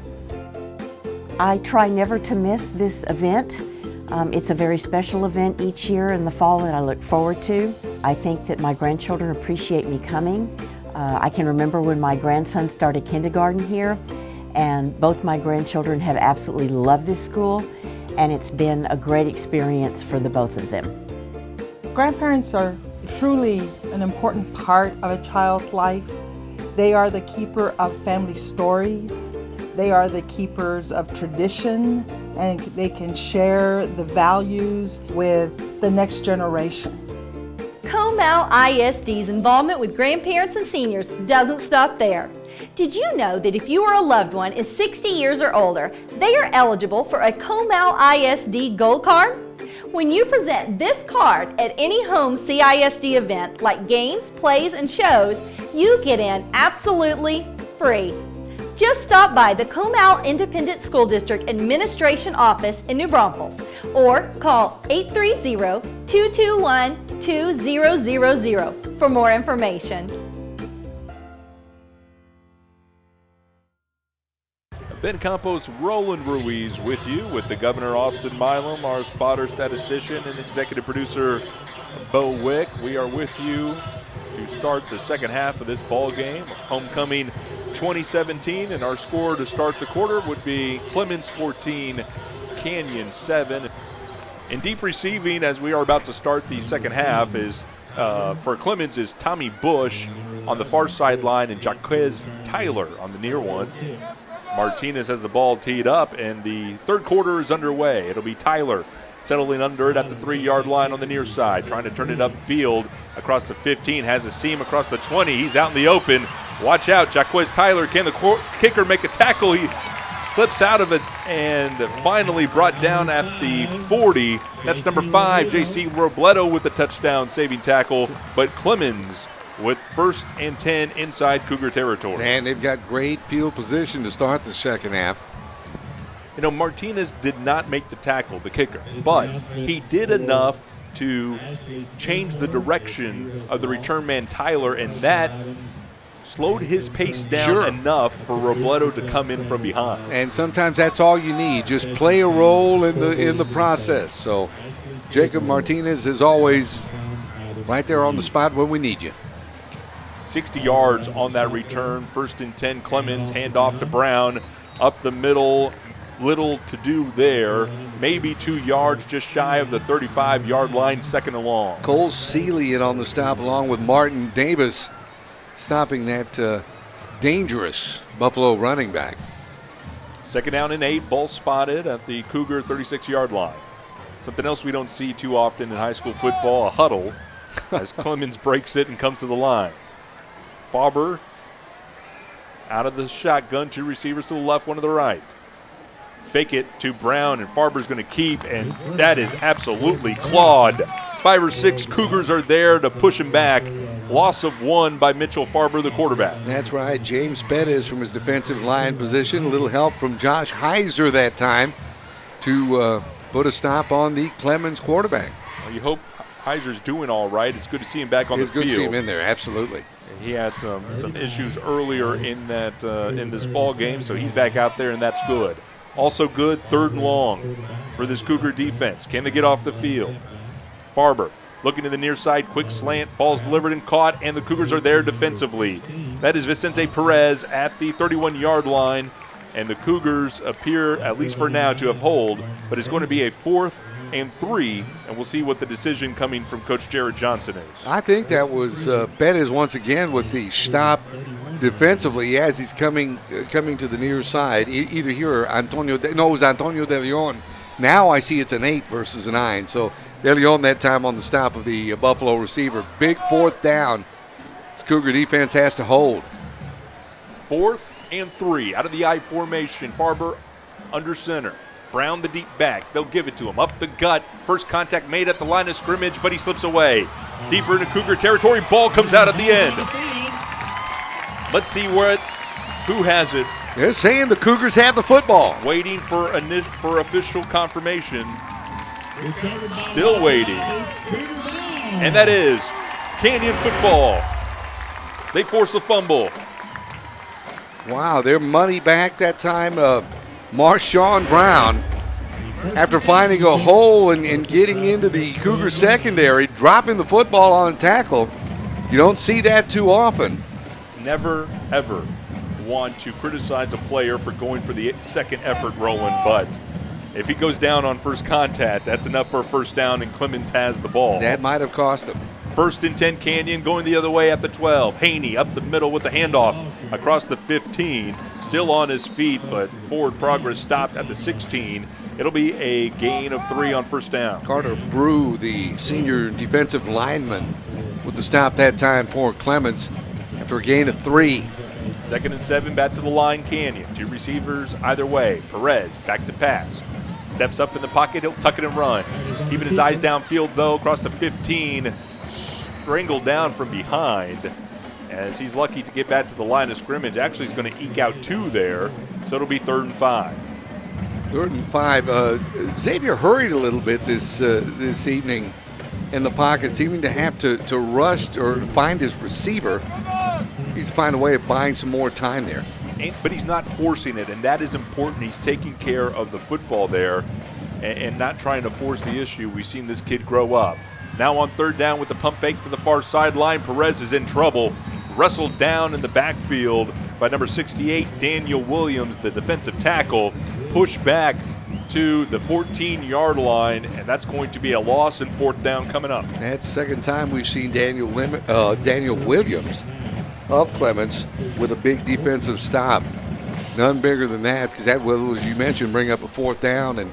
I try never to miss this event. It's a very special event each year in the fall that I look forward to. I think that my grandchildren appreciate me coming. I can remember when my grandson started kindergarten here, and both my grandchildren have absolutely loved this school, and it's been a great experience for the both of them. Grandparents are truly an important part of a child's life. They are the keeper of family stories. They are the keepers of tradition, and they can share the values with the next generation. Comal ISD's involvement with grandparents and seniors doesn't stop there. Did you know that if you or a loved one is 60 years or older, they are eligible for a Comal ISD Gold Card? When you present this card at any home CISD event like games, plays, and shows, you get in absolutely free. Just stop by the Comal Independent School District Administration Office in New Braunfels or call 830-221-2000 for more information. Ben Campos, Roland Ruiz with you, with the Governor Austin Milam, our spotter, statistician, and executive producer Bo Wick. We are with you to start the second half of this ball game, homecoming 2017, and our score to start the quarter would be Clemens 14, Canyon 7. In deep receiving, as we are about to start the second half, is for Clemens is Tommy Bush on the far sideline and Jaquez Tyler on the near one. Martinez has the ball teed up, and the third quarter is underway. It'll be Tyler settling under it at the 3-yard line on the near side, trying to turn it upfield across the 15, has a seam across the 20. He's out in the open. Watch out, Jaquez Tyler. Can the kicker make a tackle? He slips out of it and finally brought down at the 40. That's number 5, J.C. Robledo with the touchdown saving tackle, but Clemens with 1st and 10 inside Cougar territory. And they've got great field position to start the second half. You know, Martinez did not make the tackle, the kicker, but he did enough to change the direction of the return man Tyler, and that slowed his pace down enough for Robledo to come in from behind. And sometimes that's all you need. Just play a role in the process. So Jacob Martinez is always right there on the spot when we need you. 60 yards on that return. 1st and 10, Clemens, handoff to Brown. Up the middle, little to do there. Maybe 2 yards just shy of the 35-yard line, second and long. Cole Seeley in on the stop along with Martin Davis, stopping that dangerous Buffalo running back. Second down and 8, ball spotted at the Cougar 36-yard line. Something else we don't see too often in high school football, a huddle, as Clemens breaks it and comes to the line. Farber out of the shotgun, 2 receivers to the left, 1 to the right. Fake it to Brown, and Farber's going to keep, and that is absolutely clawed. 5 or 6 Cougars are there to push him back. Loss of 1 by Mitchell Farber, the quarterback. That's right. James Bettis from his defensive line position. A little help from Josh Heiser that time to put a stop on the Clemens quarterback. Well, you hope Heiser's doing all right. It's good to see him back on the field. It's good to see him in there, absolutely. He had some issues earlier in that in this ball game, so he's back out there, and that's good. Also good, 3rd and long for this Cougar defense. Can they get off the field? Farber looking to the near side, quick slant, ball's delivered and caught, and the Cougars are there defensively. That is Vicente Perez at the 31-yard line, and the Cougars appear, at least for now, to have hold, but it's going to be a 4th and 3, and we'll see what the decision coming from Coach Jared Johnson is. I think that was Bettis once again with the stop defensively as he's coming to the near side. Either here or it was Antonio De Leon. Now I see it's an 8 versus a 9. So De Leon that time on the stop of the Buffalo receiver. Big 4th down. This Cougar defense has to hold. 4th and 3 out of the I formation. Farber under center. Brown the deep back. They'll give it to him. Up the gut. First contact made at the line of scrimmage, but he slips away. Deeper into Cougar territory. Ball comes out at the end. Let's see who has it. They're saying the Cougars have the football. Waiting for official confirmation. Still waiting. And that is Canyon football. They force a fumble. Wow, they're money back that time. Marshawn Brown, after finding a hole and getting into the Cougar secondary, dropping the football on tackle. You don't see that too often. Never, ever want to criticize a player for going for the second effort, Roland, but if he goes down on first contact, that's enough for a first down, and Clemens has the ball. That might have cost him. 1st and 10 Canyon going the other way at the 12. Haney up the middle with the handoff across the 15. Still on his feet, but forward progress stopped at the 16. It'll be a gain of 3 on first down. Carter Brew, the senior defensive lineman, with the stop that time for Clemens after a gain of 3. 2nd and 7, back to the line, Canyon. 2 receivers either way. Perez back to pass. Steps up in the pocket, he'll tuck it and run. Keeping his eyes downfield, though, across the 15. Strangled down from behind as he's lucky to get back to the line of scrimmage. Actually, he's going to eke out 2 there, so it'll be 3rd and 5. 3rd and 5. Xavier hurried a little bit this evening in the pocket, seeming to have to rush or find his receiver. He's find a way of buying some more time there. But he's not forcing it, and that is important. He's taking care of the football there and not trying to force the issue. We've seen this kid grow up. Now on 3rd down with the pump fake to the far sideline. Perez is in trouble. Wrestled down in the backfield by number 68, Daniel Williams, the defensive tackle. Pushed back to the 14-yard line, and that's going to be a loss and 4th down coming up. That's the second time we've seen Daniel Williams of Clemens with a big defensive stop. None bigger than that, because that will, as you mentioned, bring up a 4th down and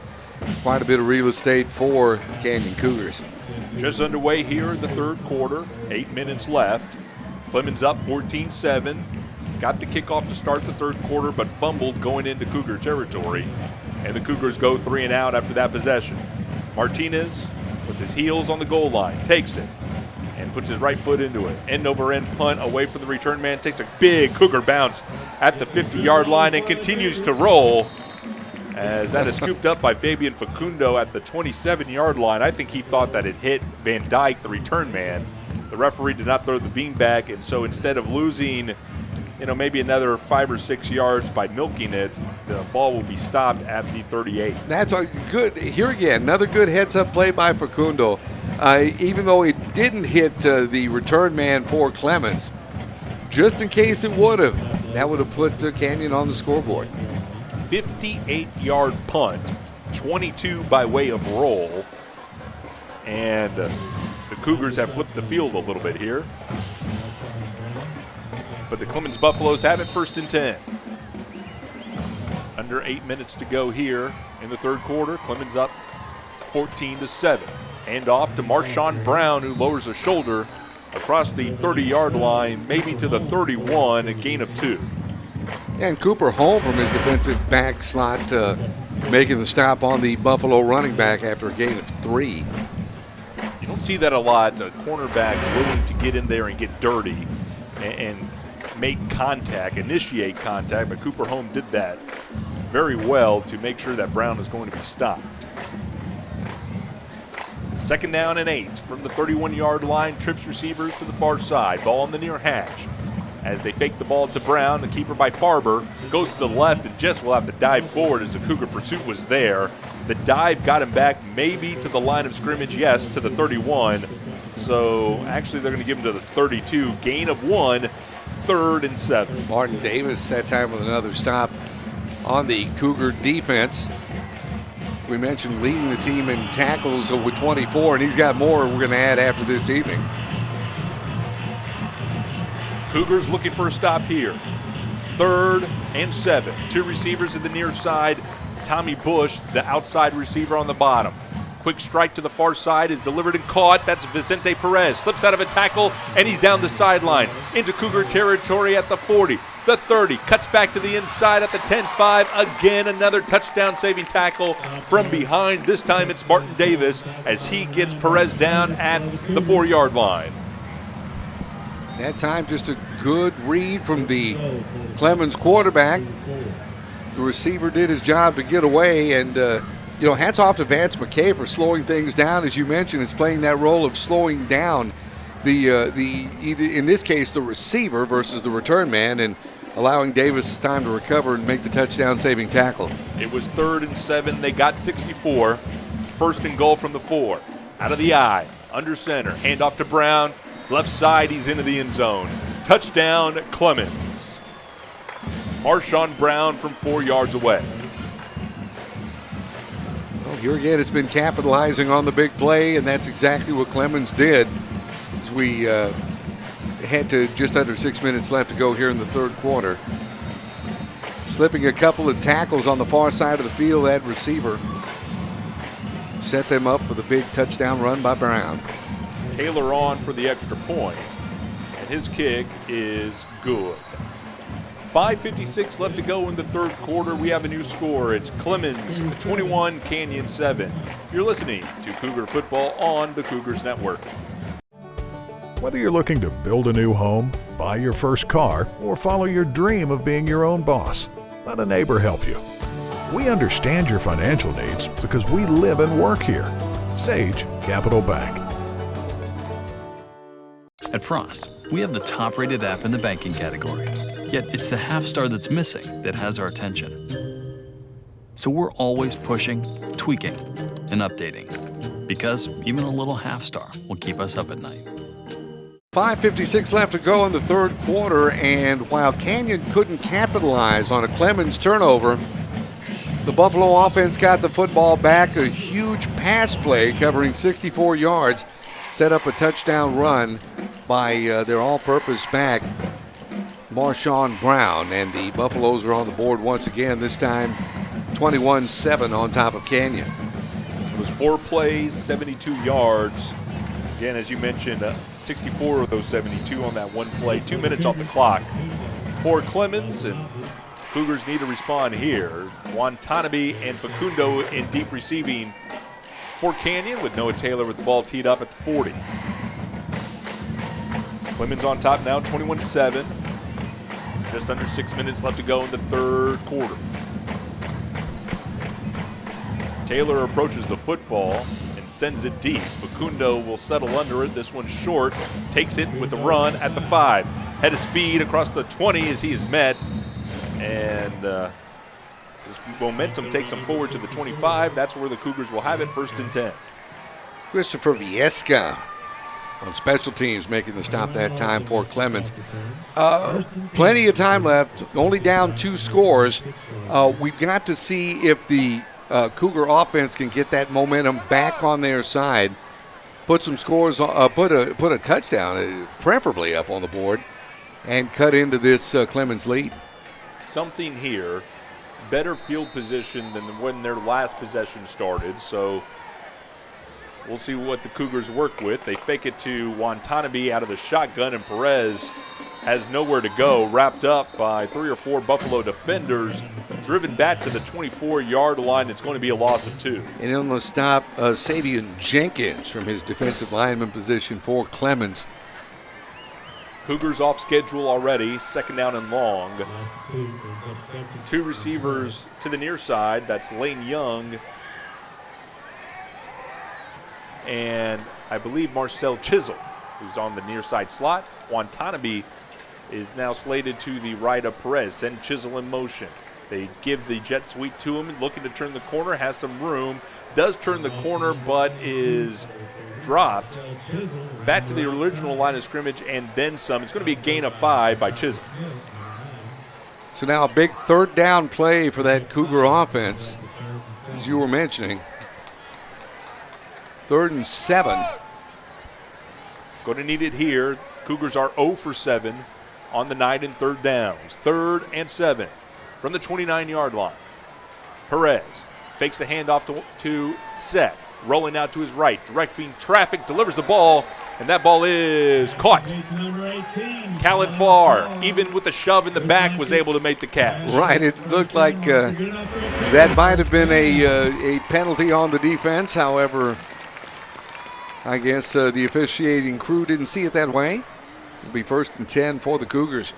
quite a bit of real estate for the Canyon Cougars. Just underway here in the 3rd quarter, 8 minutes left. Clemens up 14-7. Got the kickoff to start the 3rd quarter, but fumbled going into Cougar territory. And the Cougars go 3 and out after that possession. Martinez, with his heels on the goal line, takes it and puts his right foot into it. End-over-end punt away from the return man. Takes a big Cougar bounce at the 50-yard line and continues to roll. As that is scooped up by Fabian Facundo at the 27-yard line. I think he thought that it hit Van Dyke, the return man. The referee did not throw the beanbag, and so instead of losing, maybe another 5 or 6 yards by milking it, the ball will be stopped at the 38. That's a good. Here again, another good heads-up play by Facundo. Even though it didn't hit the return man for Clemens, just in case it would have, that would have put Canyon on the scoreboard. 58-yard punt, 22 by way of roll. And the Cougars have flipped the field a little bit here. But the Clemens Buffaloes have it 1st and 10. Under 8 minutes to go here in the third quarter. Clemens up 14-7. Hand off to Marshawn Brown, who lowers a shoulder across the 30-yard line, maybe to the 31, a gain of 2. And Cooper home from his defensive back slot, making the stop on the Buffalo running back after a gain of 3. You don't see that a lot, a cornerback willing to get in there and get dirty and make contact, initiate contact, but Cooper Home did that very well to make sure that Brown is going to be stopped. 2nd down and 8 from the 31-yard line, trips receivers to the far side, ball on the near hash. As they fake the ball to Brown, the keeper by Farber goes to the left and just will have to dive forward as the Cougar pursuit was there. The dive got him back maybe to the line of scrimmage, yes, to the 31. So actually they're going to give him to the 32. Gain of 1, 3rd and 7. Martin Davis that time with another stop on the Cougar defense. We mentioned leading the team in tackles with 24, and he's got more we're going to add after this evening. Cougars looking for a stop here. 3rd and 7. 2 receivers at the near side. Tommy Bush, the outside receiver on the bottom. Quick strike to the far side is delivered and caught. That's Vicente Perez. Slips out of a tackle, and he's down the sideline. Into Cougar territory at the 40. The 30. Cuts back to the inside at the 10-5. Again, another touchdown-saving tackle from behind. This time it's Martin Davis as he gets Perez down at the 4-yard line. That time just a good read from the Clemens quarterback. The receiver did his job to get away, and hats off to Vance McKay for slowing things down. As you mentioned, it's playing that role of slowing down either in this case the receiver versus the return man, and allowing Davis time to recover and make the touchdown-saving tackle. It was 3rd and 7. They got 64. 1st and goal from the 4. Out of the eye, under center, hand off to Brown. Left side, he's into the end zone. Touchdown, Clemens. Marshawn Brown from 4 yards away. Well, here again, it's been capitalizing on the big play, and that's exactly what Clemens did. As we head to just under 6 minutes left to go here in the third quarter. Slipping a couple of tackles on the far side of the field, that receiver set them up for the big touchdown run by Brown. Taylor on for the extra point, and his kick is good. 5:56 left to go in the third quarter. We have a new score. It's Clemens 21, Canyon 7. You're listening to Cougar Football on the Cougars Network. Whether you're looking to build a new home, buy your first car, or follow your dream of being your own boss, let a neighbor help you. We understand your financial needs because we live and work here. Sage Capital Bank. At Frost, we have the top-rated app in the banking category. Yet it's the half-star that's missing that has our attention. So we're always pushing, tweaking, and updating. Because even a little half-star will keep us up at night. 5:56 left to go in the third quarter, and while Canyon couldn't capitalize on a Clemens turnover, the Buffalo offense got the football back. A huge pass play covering 64 yards set up a touchdown run by their all-purpose back, Marshawn Brown, and the Buffaloes are on the board once again, this time 21-7 on top of Canyon. It was 4 plays, 72 yards. Again, as you mentioned, 64 of those 72 on that one play. 2 minutes off the clock for Clemens, and Cougars need to respond here. Watanabe and Facundo in deep receiving for Canyon, with Noah Taylor with the ball teed up at the 40. Clemens on top now, 21-7. Just under 6 minutes left to go in the third quarter. Taylor approaches the football and sends it deep. Facundo will settle under it. This one's short. Takes it with the run at the 5. Head of speed across the 20 as he is met. And this momentum takes him forward to the 25. That's where the Cougars will have it, 1st and 10. Christopher Viesca on special teams, making the stop that time for Clemens. Plenty of time left, only down 2 scores. We've got to see if the Cougar offense can get that momentum back on their side, put some scores, put a touchdown, preferably up on the board, and cut into this Clemens lead. Something here, better field position than when their last possession started, so we'll see what the Cougars work with. They fake it to Watanabe out of the shotgun, and Perez has nowhere to go, wrapped up by 3 or 4 Buffalo defenders, driven back to the 24-yard line. It's going to be a loss of 2. And on the stop, Savion Jenkins from his defensive lineman position for Clemens. Cougars off schedule already, second down and long. 2 receivers to the near side. That's Lane Young and I believe Marcel Chisel, who's on the near side slot. Watanabe is now slated to the right of Perez. Send Chisel in motion. They give the jet sweep to him, looking to turn the corner, has some room, does turn the corner, but is dropped back to the original line of scrimmage and then some. It's going to be a gain of 5 by Chisel. So now a big third down play for that Cougar offense, as you were mentioning. 3rd and 7. Going to need it here. Cougars are 0 for 7 on the night in 3rd downs. 3rd and 7 from the 29-yard line. Perez fakes the handoff to Seth. Rolling out to his right, directing traffic, delivers the ball, and that ball is caught. Callan Farr, even with the shove in the back, was able to make the catch. Right, it looked like that might have been a penalty on the defense. However, I guess the officiating crew didn't see it that way. It'll be 1st and 10 for the Cougars.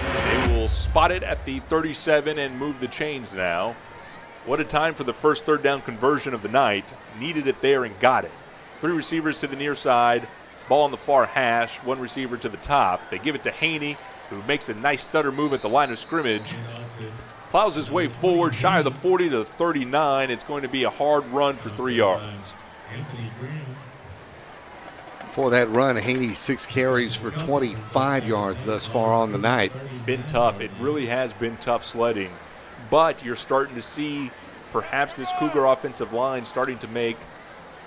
They will spot it at the 37 and move the chains now. What a time for the first 3rd down conversion of the night. Needed it there and got it. 3 receivers to the near side. Ball on the far hash. 1 receiver to the top. They give it to Haney, who makes a nice stutter move at the line of scrimmage. Plows his way forward, shy of the 40 to the 39. It's going to be a hard run for 3 yards. For that run, Haney 6 carries for 25 yards thus far on the night. Been tough. It really has been tough sledding. But you're starting to see perhaps this Cougar offensive line starting to make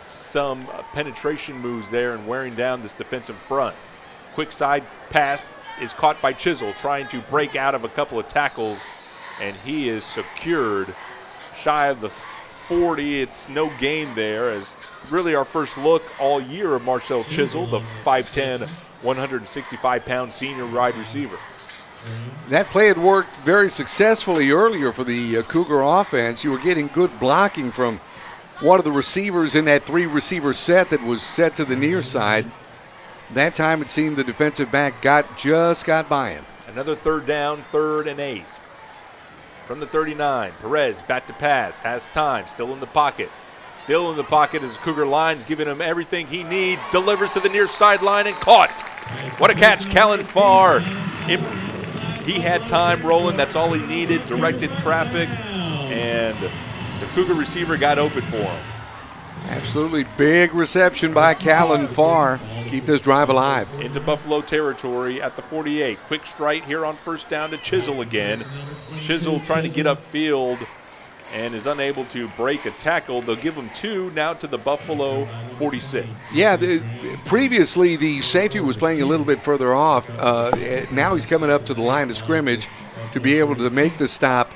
some penetration moves there and wearing down this defensive front. Quick side pass is caught by Chisel, trying to break out of a couple of tackles, and he is secured shy of the 40. It's no gain there, as really our first look all year of Marcel Chisel, the 5'10", 165-pound senior wide receiver. That play had worked very successfully earlier for the Cougar offense. You were getting good blocking from one of the receivers in that 3-receiver set that was set to the near side. That time it seemed the defensive back just got by him. Another 3rd down, 3rd and 8. From the 39, Perez back to pass, has time, still in the pocket. Still in the pocket as Cougar line's giving him everything he needs, delivers to the near sideline and caught. What a catch, Callan Farr. He had time rolling, that's all he needed, directed traffic, and the Cougar receiver got open for him. Absolutely big reception by Callan Farr. Keep this drive alive. Into Buffalo territory at the 48. Quick strike here on 1st down to Chisel again. Chisel trying to get upfield and is unable to break a tackle. They'll give him 2 now to the Buffalo 46. Yeah, previously the safety was playing a little bit further off. Now he's coming up to the line of scrimmage to be able to make the stop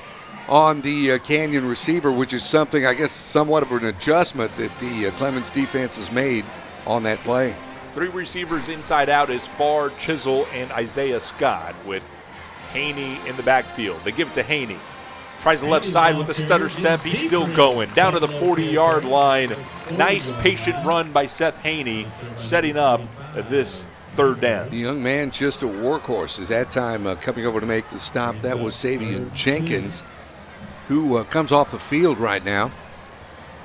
on the Canyon receiver, which is something, I guess, somewhat of an adjustment that the Clemens defense has made on that play. 3 receivers inside out is Farr, Chisel, and Isaiah Scott with Haney in the backfield. They give it to Haney. Tries the left side with a stutter step. He's still going. Down to the 40-yard line. Nice patient run by Seth Haney, setting up this 3rd down. The young man just a workhorse. Is that time coming over to make the stop. That was Savion Jenkins, who comes off the field right now.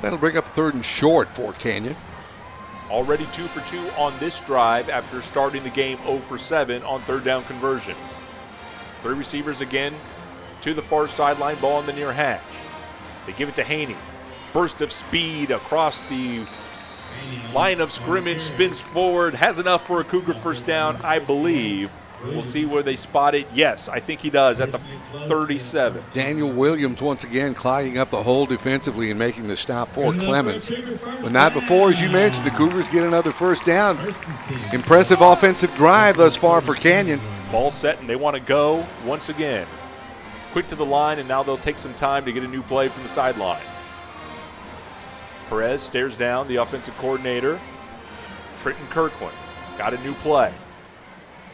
That'll bring up 3rd and short for Canyon. Already 2 for 2 on this drive after starting the game 0 for 7 on 3rd down conversion. 3 receivers again to the far sideline, ball on the near hash. They give it to Haney. Burst of speed across the Line of scrimmage, spins forward, has enough for a Cougar first down, I believe. We'll see where they spot it. Yes, I think he does at the 37. Daniel Williams once again clogging up the hole defensively and making the stop for Clemens. But not before, as you mentioned, the Cougars get another first down. Impressive offensive drive thus far for Canyon. Ball set, and they want to go once again. Quick to the line, and now they'll take some time to get a new play from the sideline. Perez stares down the offensive coordinator. Trenton Kirkland got a new play.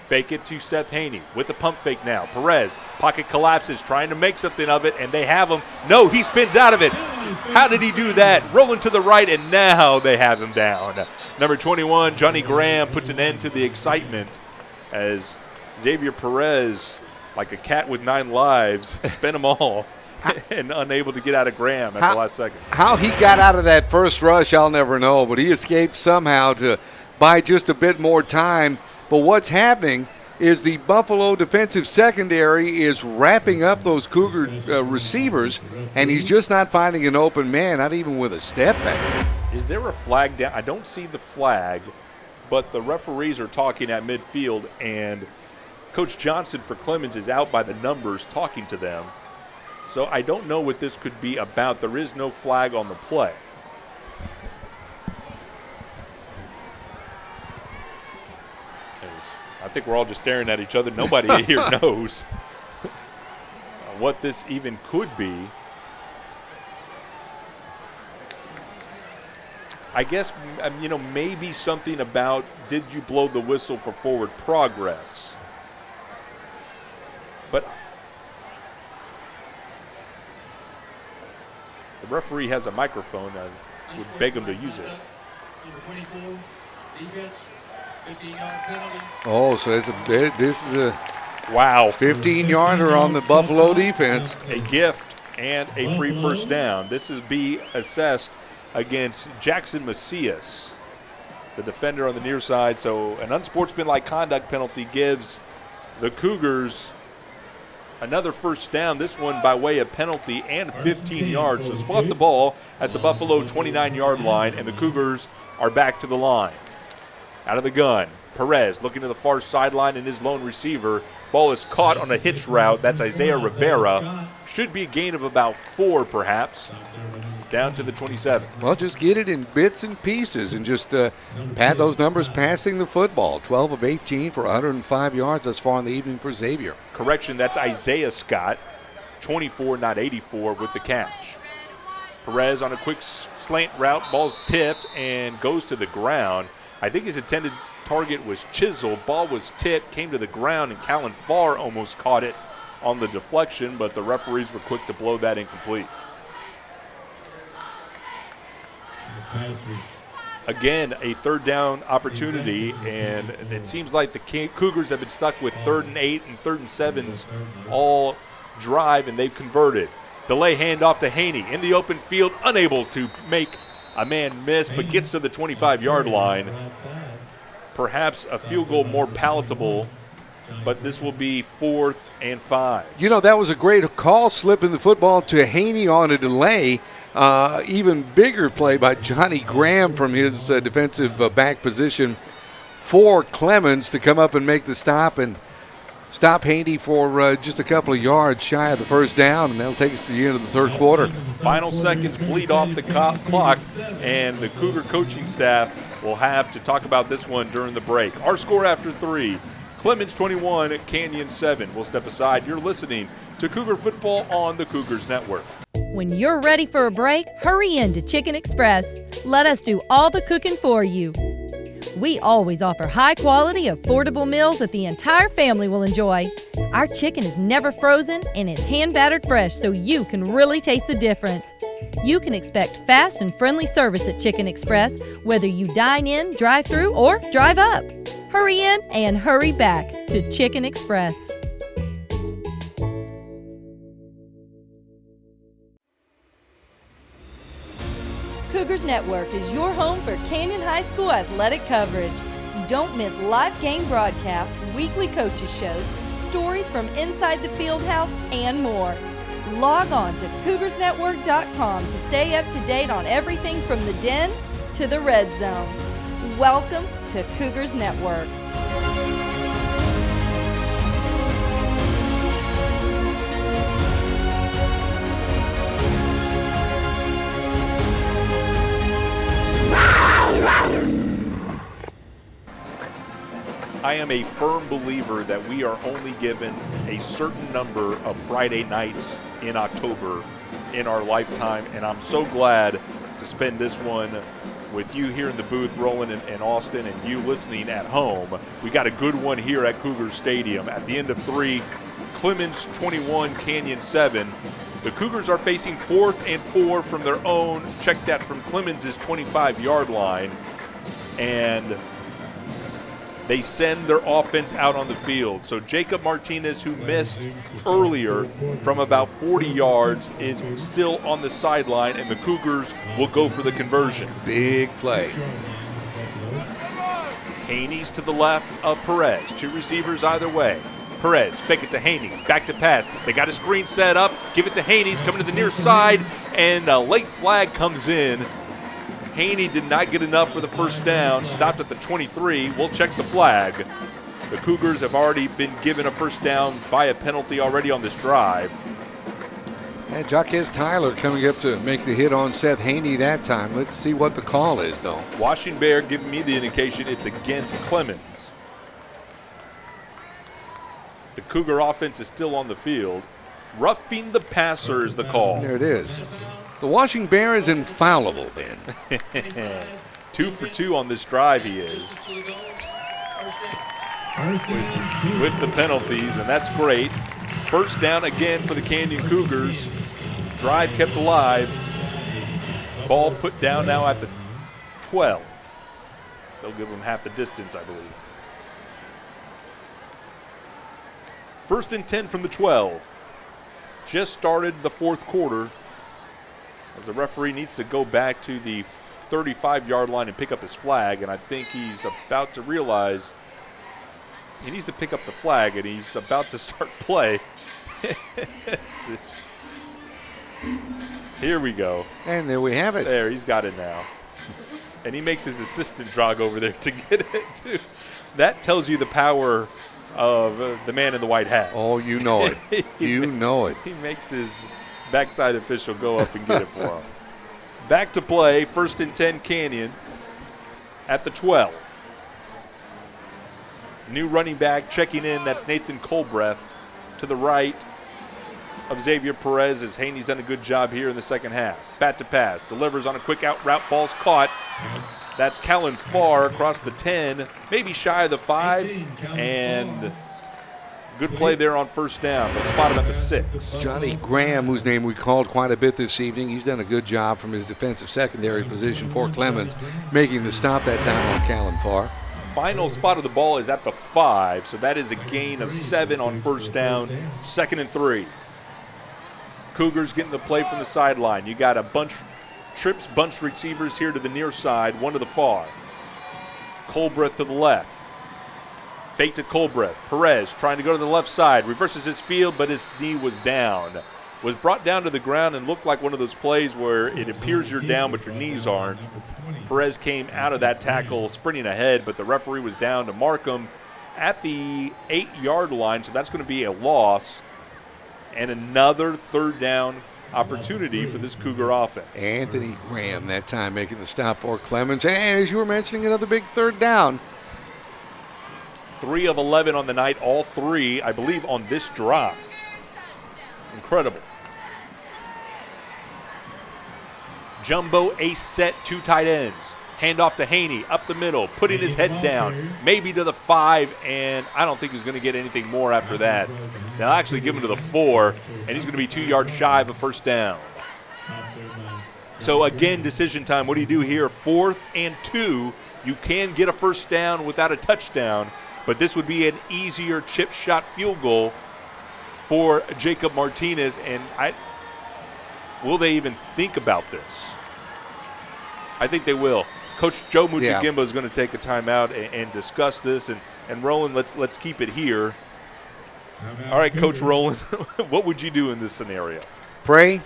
Fake it to Seth Haney with the pump fake now. Perez, pocket collapses, trying to make something of it, and they have him. No, he spins out of it. How did he do that? Rolling to the right, and now they have him down. Number 21, Johnny Graham, puts an end to the excitement as Xavier Perez, like a cat with 9 lives, spent them all and unable to get out of Graham at the last second. How he got out of that first rush, I'll never know, but he escaped somehow to buy just a bit more time. But what's happening is the Buffalo defensive secondary is wrapping up those Cougar receivers, and he's just not finding an open man, not even with a step back. Is there a flag down? I don't see the flag, but the referees are talking at midfield, and Coach Johnson for Clemens is out by the numbers talking to them. So I don't know what this could be about. There is no flag on the play. I think we're all just staring at each other. Nobody here knows what this even could be. I guess, maybe something about, did you blow the whistle for forward progress? But the referee has a microphone. I would beg him to use it. Oh, so this is a 15-yarder on the Buffalo defense. A gift and a free first down. This is be assessed against Jackson Macias, the defender on the near side. So an unsportsmanlike conduct penalty gives the Cougars another first down, this one by way of penalty and 15 yards. So spot the ball at the Buffalo 29-yard line, and the Cougars are back to the line. Out of the gun, Perez looking to the far sideline and his lone receiver. Ball is caught on a hitch route. That's Isaiah Rivera. Should be a gain of about 4 perhaps. Down to the 27. Well, just get it in bits and pieces and just pad those numbers passing the football. 12 of 18 for 105 yards thus far in the evening for Xavier. Correction, that's Isaiah Scott. 24, not 84 with the catch. Perez on a quick slant route. Ball's tipped and goes to the ground. I think his intended target was Chisel. Ball was tipped, came to the ground, and Callan Farr almost caught it on the deflection, but the referees were quick to blow that incomplete. Again, a third down opportunity, and it seems like the Cougars have been stuck with 3rd and 8 and 3rd and 7s all drive, and they've converted. Delay handoff to Haney in the open field, unable to make a man miss, but gets to the 25-yard line. Perhaps a field goal more palatable, but this will be 4th and 5. That was a great call, slipping the football to Haney on a delay. Even bigger play by Johnny Graham from his defensive back position for Clemens to come up and make the stop and stop Haney for just a couple of yards shy of the first down, and that'll take us to the end of the third quarter. Final seconds bleed off the clock, and the Cougar coaching staff will have to talk about this one during the break. Our score after 3, Clemens 21, Canyon 7. We'll step aside. You're listening to Cougar Football on the Cougars Network. When you're ready for a break, hurry in to Chicken Express. Let us do all the cooking for you. We always offer high-quality, affordable meals that the entire family will enjoy. Our chicken is never frozen and is hand-battered fresh, so you can really taste the difference. You can expect fast and friendly service at Chicken Express, whether you dine in, drive through, or drive up. Hurry in and hurry back to Chicken Express. Cougars Network is your home for Canyon High School athletic coverage. Don't miss live game broadcasts, weekly coaches shows, stories from inside the field house, and more. Log on to CougarsNetwork.com to stay up to date on everything from the Den to the red zone. Welcome to Cougars Network. I am a firm believer that we are only given a certain number of Friday nights in October in our lifetime, and I'm so glad to spend this one with you here in the booth, Roland and Austin, and you listening at home. We got a good one here at Cougars Stadium. At the end of 3, Clemens 21, Canyon 7. The Cougars are facing 4th and 4 from their own, check that, from Clemens' 25-yard line, and they send their offense out on the field. So Jacob Martinez, who missed earlier from about 40 yards, is still on the sideline, and the Cougars will go for the conversion. Big play. Haney's to the left of Perez. 2 receivers either way. Perez, fake it to Haney. Back to pass. They got a screen set up. Give it to Haney. He's coming to the near side, and a late flag comes in. Haney did not get enough for the first down, stopped at the 23. We'll check the flag. The Cougars have already been given a first down by a penalty already on this drive. And Jaquez Tyler coming up to make the hit on Seth Haney that time. Let's see what the call is, though. Washington Bear giving me the indication it's against Clemens. The Cougar offense is still on the field. Roughing the passer is the call. There it is. The Washington Bear is infallible, Ben. 2 for 2 on this drive he is. With the penalties, and that's great. First down again for the Canyon Cougars. Drive kept alive. Ball put down now at the 12. They'll give them half the distance, I believe. 1st and 10 from the 12. Just started the 4th quarter, as the referee needs to go back to the 35-yard line and pick up his flag, and I think he's about to realize he needs to pick up the flag, and he's about to start play. Here we go. And there we have it. There, he's got it now. And he makes his assistant jog over there to get it, too. That tells you the power of the man in the white hat. Oh, you know it. You know it. He makes his backside official go up and get it for him. Back to play, 1st and 10 Canyon at the 12. New running back checking in, that's Nathan Colbreth to the right of Xavier Perez, as Haney's done a good job here in the second half. Bat to pass, delivers on a quick out route, ball's caught. That's Callan Farr across the 10, maybe shy of the 5, and good play there on first down. They'll spot him at the 6. Johnny Graham, whose name we called quite a bit this evening, he's done a good job from his defensive secondary position for Clemens, making the stop that time on Callan Farr. Final spot of the ball is at the 5, so that is a gain of 7 on first down, 2nd and 3. Cougars getting the play from the sideline. You got a bunch receivers here to the near side, one to the far. Colbreth to the left. Fake to Colbreth. Perez trying to go to the left side. Reverses his field, but his knee was down. Was brought down to the ground and looked like one of those plays where it appears you're down, but your knees aren't. Perez came out of that tackle sprinting ahead, but the referee was down to mark him at the 8-yard line, so that's going to be a loss. And another 3rd down opportunity for this Cougar offense. Anthony Graham that time making the stop for Clemens. And as you were mentioning, another big 3rd down. 3 of 11 on the night, all 3, I believe, on this drive. Incredible. Jumbo ace set, 2 tight ends. Handoff to Haney, up the middle, putting his head down, maybe to the 5, and I don't think he's going to get anything more after that. They'll actually give him to the 4, and he's going to be 2 yards shy of a first down. So again, decision time. What do you do here? 4th and 2. You can get a first down without a touchdown, but this would be an easier chip shot field goal for Jacob Martinez, and will they even think about this? I think they will. Coach Joe Muchigimba is going to take a timeout and discuss this. And Roland, let's keep it here. All right, Coach Roland, what would you do in this scenario? Pray.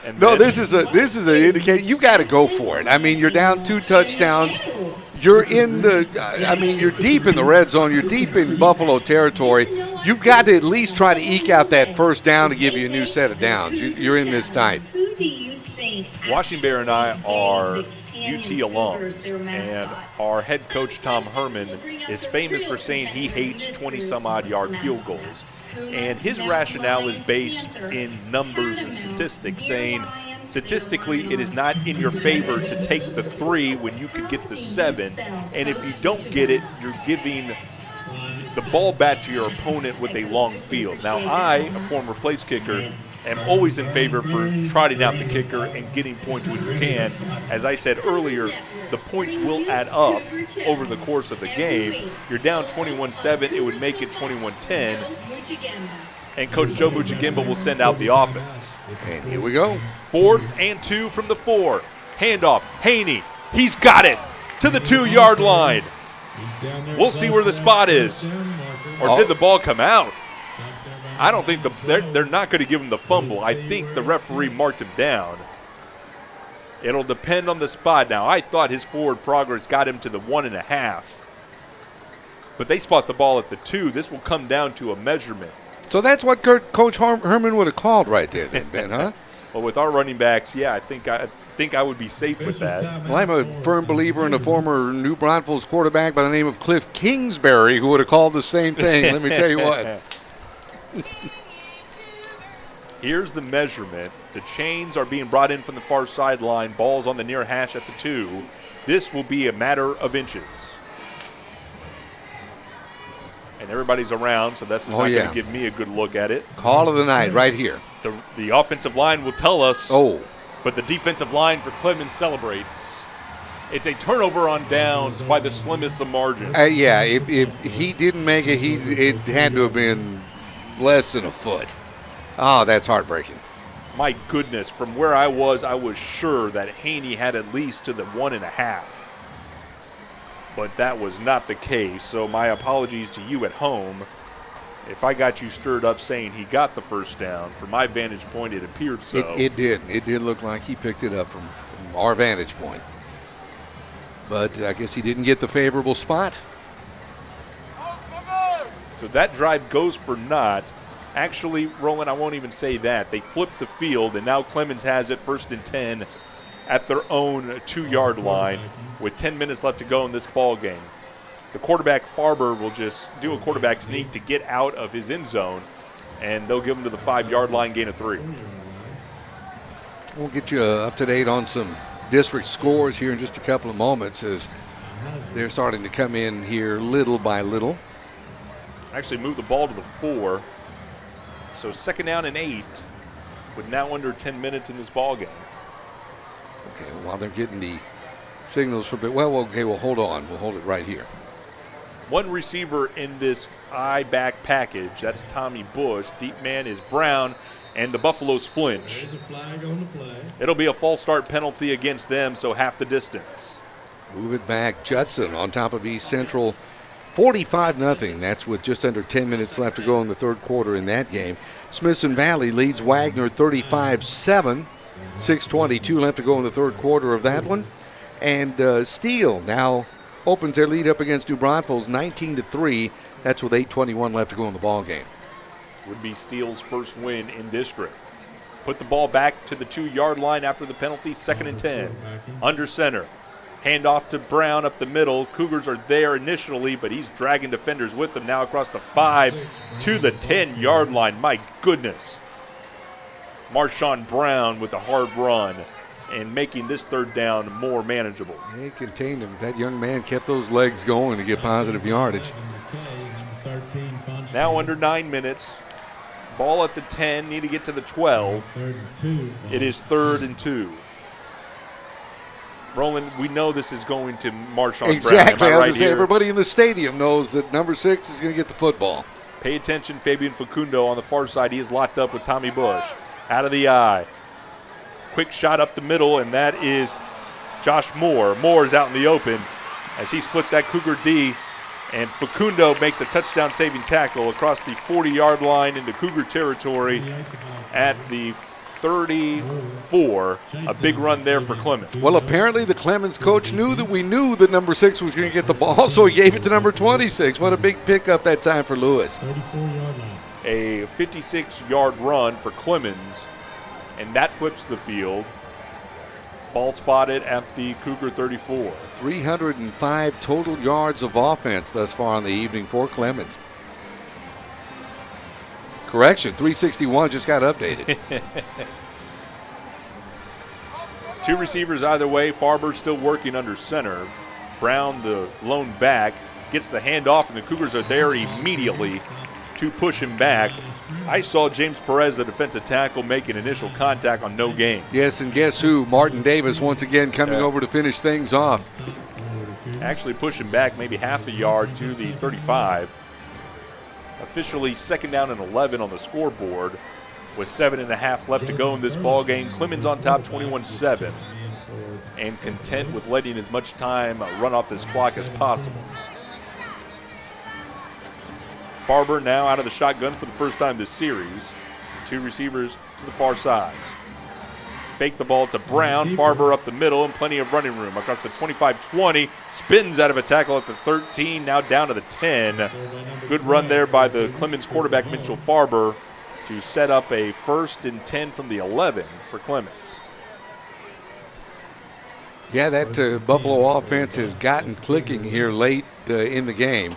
And No, this is an indicator. You got to go for it. I mean, you're down 2 touchdowns. You're in you're deep in the red zone. You're deep in Buffalo territory. You've got to at least try to eke out that first down to give you a new set of downs. You're in this tight. Washington Bear and I are UT alums, and our head coach, Tom Herman, is famous for saying he hates 20-some-odd-yard field goals. And his rationale is based in numbers and statistics, saying statistically it is not in your favor to take the 3 when you could get the 7. And if you don't get it, you're giving the ball back to your opponent with a long field. Now, I, a former place kicker, am always in favor for trotting out the kicker and getting points when you can. As I said earlier, the points will add up over the course of the game. You're down 21-7. It would make it 21-10. And Coach Joe Muchigimba will send out the offense. And here we go. 4th and 2 from the 4. Handoff. Haney. He's got it to the 2-yard line. We'll see where the spot is. Or did the ball come out? I don't think they're not going to give him the fumble. I think the referee marked him down. It'll depend on the spot. Now, I thought his forward progress got him to the 1.5. But they spot the ball at the 2. This will come down to a measurement. So that's what Coach Herman would have called right there then, Ben, huh? Well, with our running backs, yeah, I think I would be safe with that. Well, I'm a firm believer in a former New Braunfels quarterback by the name of Cliff Kingsbury who would have called the same thing. Let me tell you what. Here's the measurement. The chains are being brought in from the far sideline. Ball's on the near hash at the 2. This will be a matter of inches. And everybody's around, so that's not going to give me a good look at it. Call of the night right here. The offensive line will tell us. Oh. But the defensive line for Clemens celebrates. It's a turnover on downs by the slimmest of margins. If he didn't make it, it had to have been less than a foot. Oh, that's heartbreaking. My goodness, from where I was sure that Haney had at least to the 1.5. But that was not the case, so my apologies to you at home. If I got you stirred up saying he got the first down, from my vantage point, it appeared so. It did. It did look like he picked it up from our vantage point. But I guess he didn't get the favorable spot. So that drive goes for naught. Actually, Roland, I won't even say that. They flipped the field, and now Clemens has it 1st and 10 at their own 2-yard line with 10 minutes left to go in this ball game. The quarterback, Farber, will just do a quarterback sneak to get out of his end zone, and they'll give him to the 5-yard line, gain of 3. We'll get you up to date on some district scores here in just a couple of moments as they're starting to come in here little by little. Actually move the ball to the 4. So 2nd down and 8 with now under 10 minutes in this ball game. Okay, while they're getting the signals for we'll hold on. We'll hold it right here. One receiver in this I-back package. That's Tommy Bush. Deep man is Brown, and the Buffaloes flinch. It'll be a false start penalty against them, so half the distance. Move it back. Judson on top of East Central. 45-0. That's with just under 10 minutes left to go in the 3rd quarter in that game. Smithson Valley leads Wagner 35-7. 6:22 left to go in the 3rd quarter of that one. And Steele now opens their lead up against New Braunfels 19-3. That's with 8:21 left to go in the ball game. Would be Steele's first win in district. Put the ball back to the 2-yard line after the penalty, 2nd and 10. Under center. Hand off to Brown up the middle. Cougars are there initially, but he's dragging defenders with him now across the 5 to the 10-yard line. My goodness. Marshawn Brown with a hard run and making this 3rd down more manageable. They contained him. That young man kept those legs going to get positive yardage. Now under 9 minutes. Ball at the 10, need to get to the 12. It is 3rd and 2. Roland, we know this is going to Marshawn Brown. Exactly. Am I right say, here? everybody in the stadium knows that number 6 is going to get the football. Pay attention, Fabian Facundo on the far side. He is locked up with Tommy Bush. Out of the eye. Quick shot up the middle, and that is Josh Moore. Moore is out in the open as he split that Cougar D, and Facundo makes a touchdown-saving tackle across the 40-yard line into Cougar territory at the 34. A big run there for Clemens. Well, apparently the Clemens coach knew that we knew that number 6 was going to get the ball, so he gave it to number 26. What a big pickup that time for Lewis. A 56-yard run for Clemens, and that flips the field. Ball spotted at the Cougar 34. 305 total yards of offense thus far in the evening for Clemens. Correction, 361 just got updated. 2 receivers either way. Farber still working under center. Brown, the lone back, gets the handoff, and the Cougars are there immediately to push him back. I saw James Perez, the defensive tackle, make an initial contact on no gain. Yes, and guess who? Martin Davis once again coming over to finish things off. Actually pushing back maybe half a yard to the 35. Officially 2nd down and 11 on the scoreboard with 7.5 left to go in this ball game. Clemens on top 21-7 and content with letting as much time run off this clock as possible. Farber now out of the shotgun for the first time this series. 2 receivers to the far side. Fake the ball to Brown. Farber up the middle and plenty of running room. Across the 25-20. Spins out of a tackle at the 13. Now down to the 10. Good run there by the Clemens quarterback, Mitchell Farber, to set up a 1st and 10 from the 11 for Clemens. Yeah, that Buffalo offense has gotten clicking here late in the game.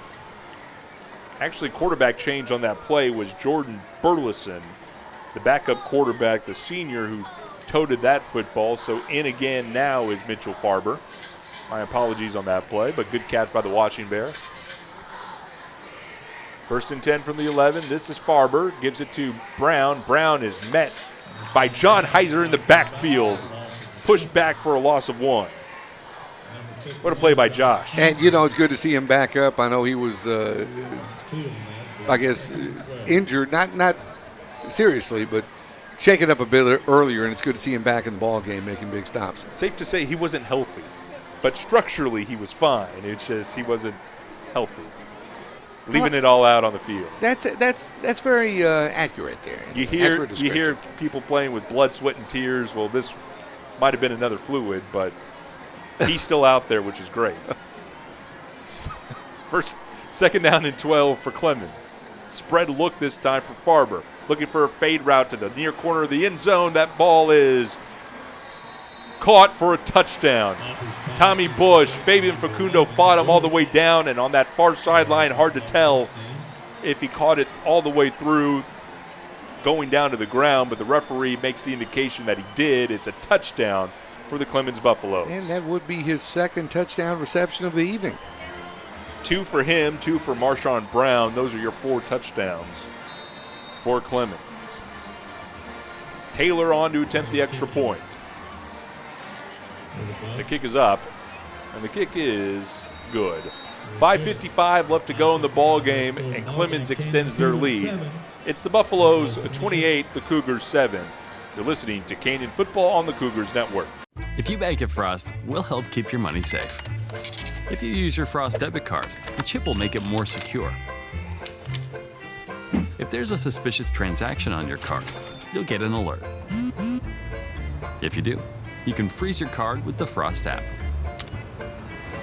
Actually, quarterback change on that play was Jordan Burleson, the backup quarterback, the senior who toted that football. So in again now is Mitchell Farber. My apologies on that play, but good catch by the Washington Bear. 1st and 10 from the 11. This is Farber. Gives it to Brown. Brown is met by John Heiser in the backfield. Pushed back for a loss of 1. What a play by Josh. And, you know, it's good to see him back up. I know he was, injured, not seriously, but shaken up a bit earlier, and it's good to see him back in the ball game making big stops. Safe to say he wasn't healthy, but structurally he was fine. It's just he wasn't healthy. Leaving it all out on the field. That's very accurate there. You hear people playing with blood, sweat, and tears. Well, this might have been another fluid, but he's still out there, which is great. 2nd down and 12 for Clemens. Spread look this time for Farber. Looking for a fade route to the near corner of the end zone. That ball is caught for a touchdown. Tommy Bush, Fabian Facundo fought him all the way down, and on that far sideline, hard to tell if he caught it all the way through going down to the ground, but the referee makes the indication that he did. It's a touchdown for the Clemens Buffaloes. And that would be his 2nd touchdown reception of the evening. 2 for him, 2 for Marshawn Brown. Those are your 4 touchdowns for Clemens. Taylor on to attempt the extra point. The kick is up, and the kick is good. 5:55 left to go in the ball game, and Clemens extends their lead. It's the Buffaloes 28, the Cougars 7. You're listening to Canyon Football on the Cougars Network. If you bank at Frost, we'll help keep your money safe. If you use your Frost debit card, the chip will make it more secure. If there's a suspicious transaction on your card, you'll get an alert. If you do, you can freeze your card with the Frost app.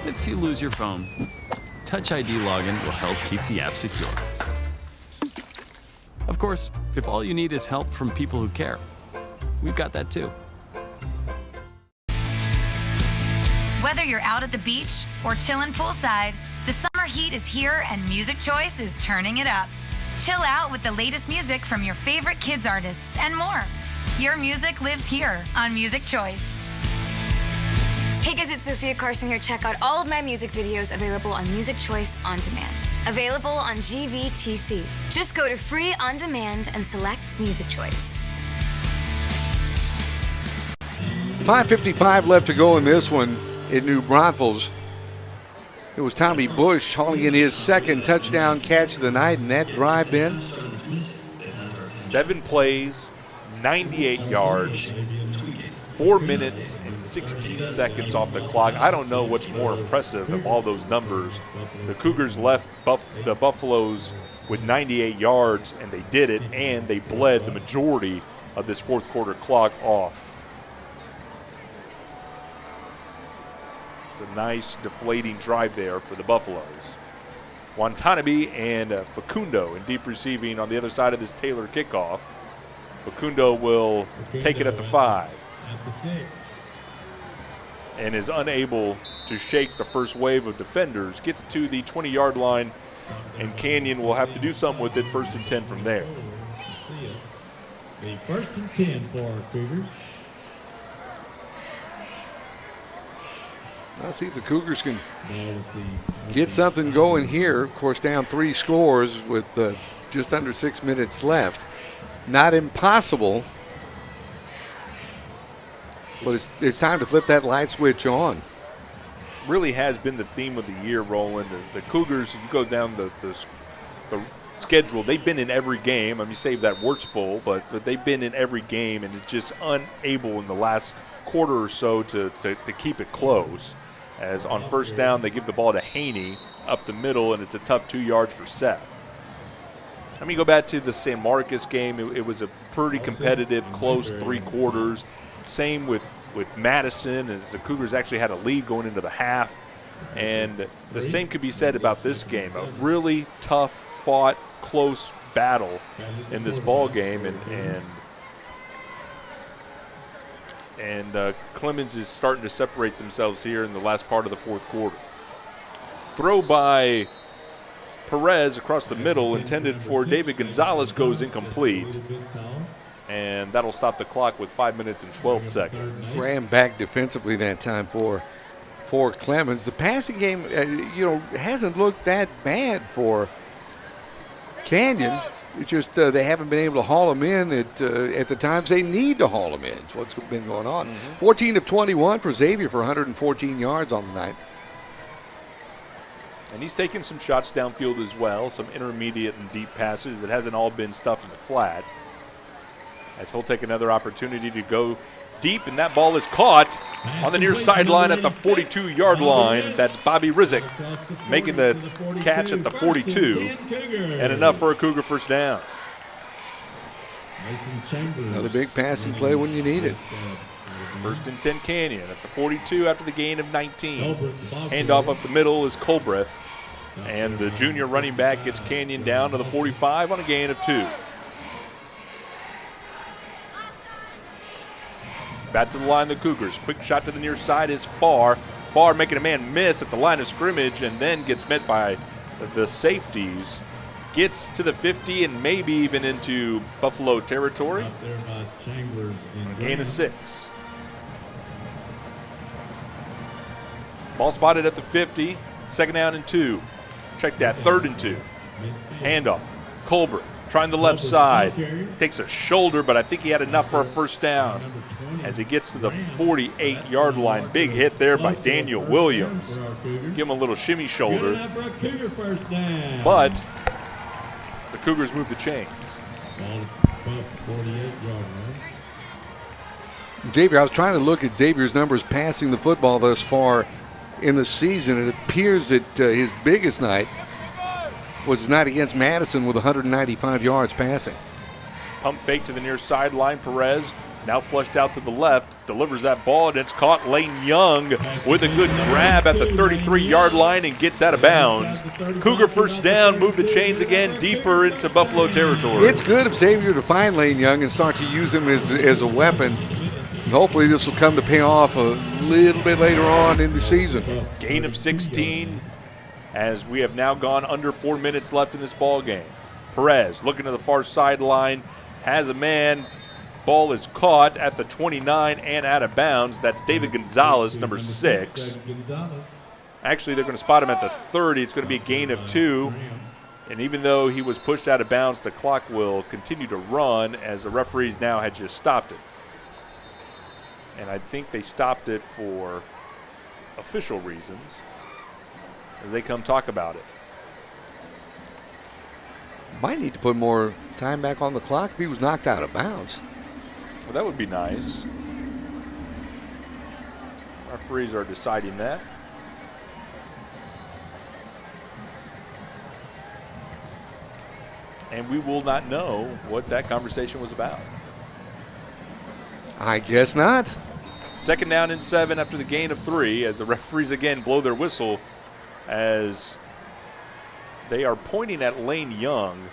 If you lose your phone, Touch ID login will help keep the app secure. Of course, if all you need is help from people who care, we've got that too. Whether you're out at the beach or chilling poolside, the summer heat is here and Music Choice is turning it up. Chill out with the latest music from your favorite kids artists and more. Your music lives here on Music Choice. Hey guys, it's Sophia Carson here. Check out all of my music videos available on Music Choice On Demand. Available on GVTC. Just go to Free On Demand and select Music Choice. 5:55 left to go in this one in New Braunfels. It was Tommy Bush hauling in his 2nd touchdown catch of the night in that drive, Ben. 7 plays, 98 yards, 4 minutes and 16 seconds off the clock. I don't know what's more impressive of all those numbers. The Cougars left the Buffaloes with 98 yards, and they did it, and they bled the majority of this fourth quarter clock off. It's a nice deflating drive there for the Buffaloes. Watanabe and Facundo in deep receiving on the other side of this Taylor kickoff. Facundo will take it at the 5. At the 6. And is unable to shake the first wave of defenders. Gets to the 20-yard line, and Canyon will have to do something with it. 1st and 10 from there. The 1st and 10 for Cougars. I'll see if the Cougars can get something going here. Of course, down 3 scores with just under 6 minutes left. Not impossible, but it's time to flip that light switch on. Really has been the theme of the year, Roland. The Cougars, you go down the schedule, they've been in every game. I mean, save that Wirtz Bowl, but they've been in every game, and it's just unable in the last quarter or so to keep it close. As on first down, they give the ball to Haney up the middle, and it's a tough 2 yards for Seth. I mean, go back to the San Marcos game. It was a pretty competitive, close 3 quarters. Same with Madison, as the Cougars actually had a lead going into the half. And the same could be said about this game. A really tough, fought, close battle in this ball game, and Clemens is starting to separate themselves here in the last part of the fourth quarter. Throw by Perez across the middle, intended for David Gonzalez, goes incomplete. And that'll stop the clock with 5 minutes and 12 seconds. Ran back defensively that time for Clemens. The passing game, hasn't looked that bad for Canyon. It's just they haven't been able to haul them in at the times they need to haul them in. That's what's been going on. 14 of 21 for Xavier for 114 yards on the night. And he's taken some shots downfield as well, some intermediate and deep passes that hasn't all been stuff in the flat. As he'll take another opportunity to go deep, and that ball is caught on the near sideline at the 42-yard line. That's Bobby Rizek making the catch at the 42, and enough for a Cougar first down. Another big passing play when you need it. 1st and 10 Canyon at the 42 after the gain of 19. Handoff up the middle is Colbreth, and the junior running back gets Canyon down to the 45 on a gain of 2. Back to the line, the Cougars. Quick shot to the near side is Farr. Farr making a man miss at the line of scrimmage and then gets met by the safeties. Gets to the 50 and maybe even into Buffalo territory. Gain of 6. Ball spotted at the 50. 2nd down and 2. Check that. 3rd and 2. Handoff. Colbert trying the left side. Takes a shoulder, but I think he had enough for a first down. As he gets to the 48-yard line. Big hit there by Daniel Williams. Give him a little shimmy shoulder. But the Cougars move the chains. Xavier, I was trying to look at Xavier's numbers passing the football thus far in the season. It appears that his biggest night was his night against Madison with 195 yards passing. Pump fake to the near sideline. Perez now flushed out to the left, delivers that ball, and it's caught. Lane Young with a good grab at the 33-yard line and gets out of bounds. Cougar first down, move the chains again deeper into Buffalo territory. It's good of Xavier to find Lane Young and start to use him as a weapon. And hopefully this will come to pay off a little bit later on in the season. Gain of 16 as we have now gone under 4 minutes left in this ball game. Perez looking to the far sideline, has a man. Ball is caught at the 29 and out of bounds. That's David Gonzalez, number 6. Actually, they're going to spot him at the 30. It's going to be a gain of 2. And even though he was pushed out of bounds, the clock will continue to run as the referees now had just stopped it. And I think they stopped it for official reasons as they come talk about it. Might need to put more time back on the clock if he was knocked out of bounds. Well, that would be nice. Referees are deciding that. And we will not know what that conversation was about. I guess not. 2nd down and 7 after the gain of 3 as the referees again blow their whistle as they are pointing at Lane Young.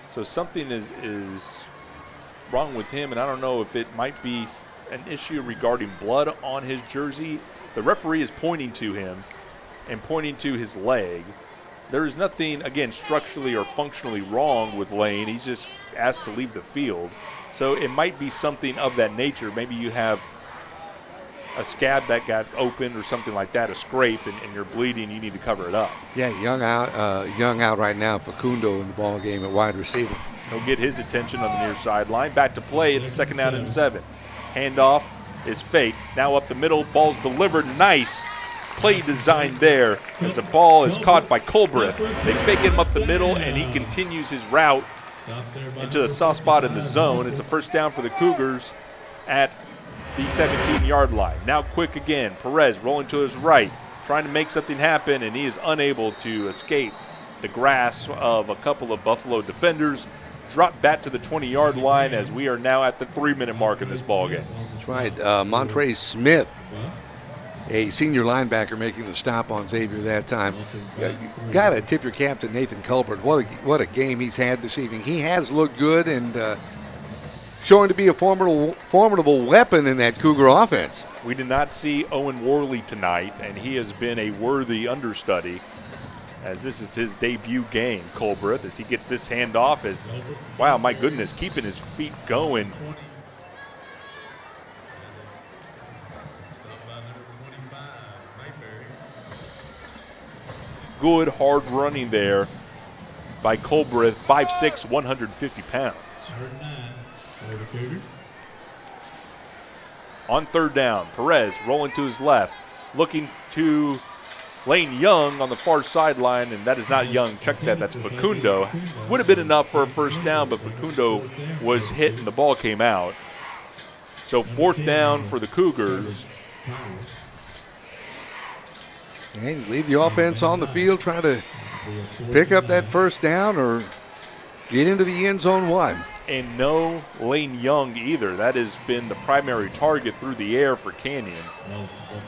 So something is wrong with him, and I don't know if it might be an issue regarding blood on his jersey. The referee is pointing to him and pointing to his leg. There is nothing, again, structurally or functionally wrong with Lane. He's just asked to leave the field. So it might be something of that nature. Maybe you have a scab that got opened or something like that, a scrape, and you're bleeding, you need to cover it up. Yeah, Young out right now. Facundo in the ball game at wide receiver. He'll get his attention on the near sideline. Back to play. It's 2nd down and 7. Handoff is fake. Now up the middle. Ball's delivered. Nice play design there as the ball is caught by Colbreth. They fake him up the middle, and he continues his route into the soft spot in the zone. It's a 1st down for the Cougars at the 17-yard line. Now quick again. Perez rolling to his right, trying to make something happen, and he is unable to escape the grasp of a couple of Buffalo defenders. Drop back to the 20-yard line as we are now at the 3-minute mark in this ballgame. That's right. Montre Smith, a senior linebacker, making the stop on Xavier that time. You got to tip your cap to Nathan Culbert. What a game he's had this evening. He has looked good and showing to be a formidable weapon in that Cougar offense. We did not see Owen Worley tonight, and he has been a worthy understudy as this is his debut game, Colbreth, as he gets this handoff as, wow, my goodness, keeping his feet going. Good hard running there by Colbreth, 5'6", 150 pounds. On 3rd down, Perez rolling to his left, looking to Lane Young on the far sideline, and that is not Young. Check that. That's Facundo. Would have been enough for a 1st down, but Facundo was hit and the ball came out. So 4th down for the Cougars. And leave the offense on the field, trying to pick up that 1st down or get into the end zone one. And no Lane Young either. That has been the primary target through the air for Canyon.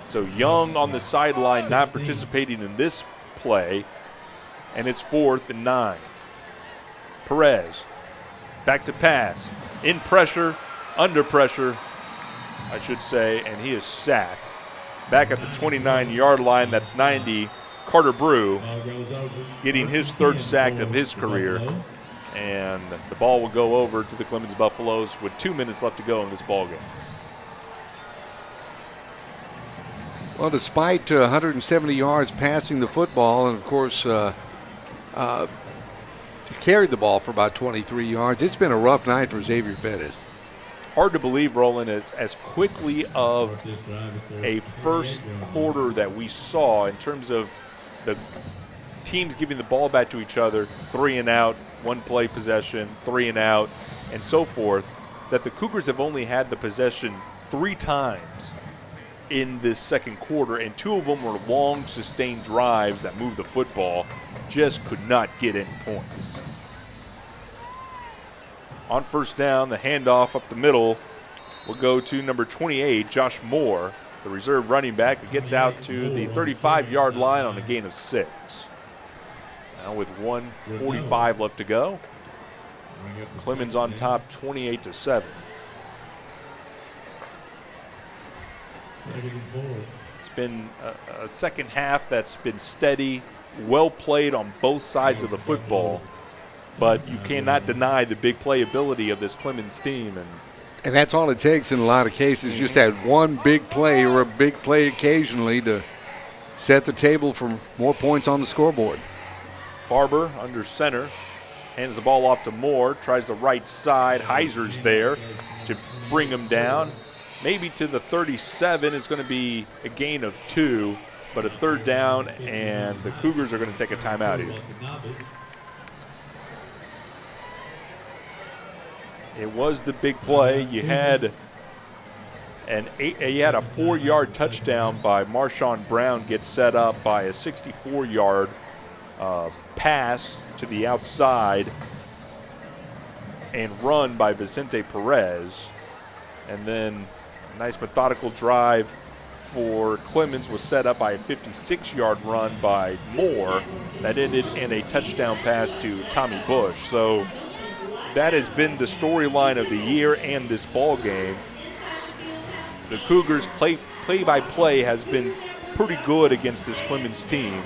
So Young on the sideline not participating in this play, and it's 4th and 9. Perez back to pass. In pressure, under pressure, I should say, and he is sacked. Back at the 29-yard line, that's 90. Carter Brew getting his 3rd sack of his career. And the ball will go over to the Clemens Buffaloes with 2 minutes left to go in this ballgame. Well, despite 170 yards passing the football, and of course carried the ball for about 23 yards, it's been a rough night for Xavier Pettis. Hard to believe, Roland, as quickly of a first quarter that we saw in terms of the teams giving the ball back to each other, 3 and out, 1 play possession, 3 and out, and so forth, that the Cougars have only had the possession 3 times in this 2nd quarter, and 2 of them were long, sustained drives that moved the football, just could not get any points. On 1st down, the handoff up the middle will go to number 28, Josh Moore, the reserve running back, who gets out to the 35-yard line on a gain of 6. Now with 1:45 left to go, Clemens on top, 28-7. It's been a second half that's been steady, well played on both sides of the football, but you cannot deny the big playability of this Clemens team. And that's all it takes in a lot of cases, just that one big play or a big play occasionally to set the table for more points on the scoreboard. Farber under center, hands the ball off to Moore, tries the right side. Heiser's there to bring him down. Maybe to the 37. It's going to be a gain of 2, but a 3rd down, and the Cougars are going to take a timeout here. It was the big play. You had a 4-yard touchdown by Marshawn Brown get set up by a 64-yard pass to the outside and run by Vicente Perez. And then a nice methodical drive for Clemens was set up by a 56-yard run by Moore that ended in a touchdown pass to Tommy Bush. So that has been the storyline of the year and this ball game. The Cougars play-by-play has been pretty good against this Clemens team.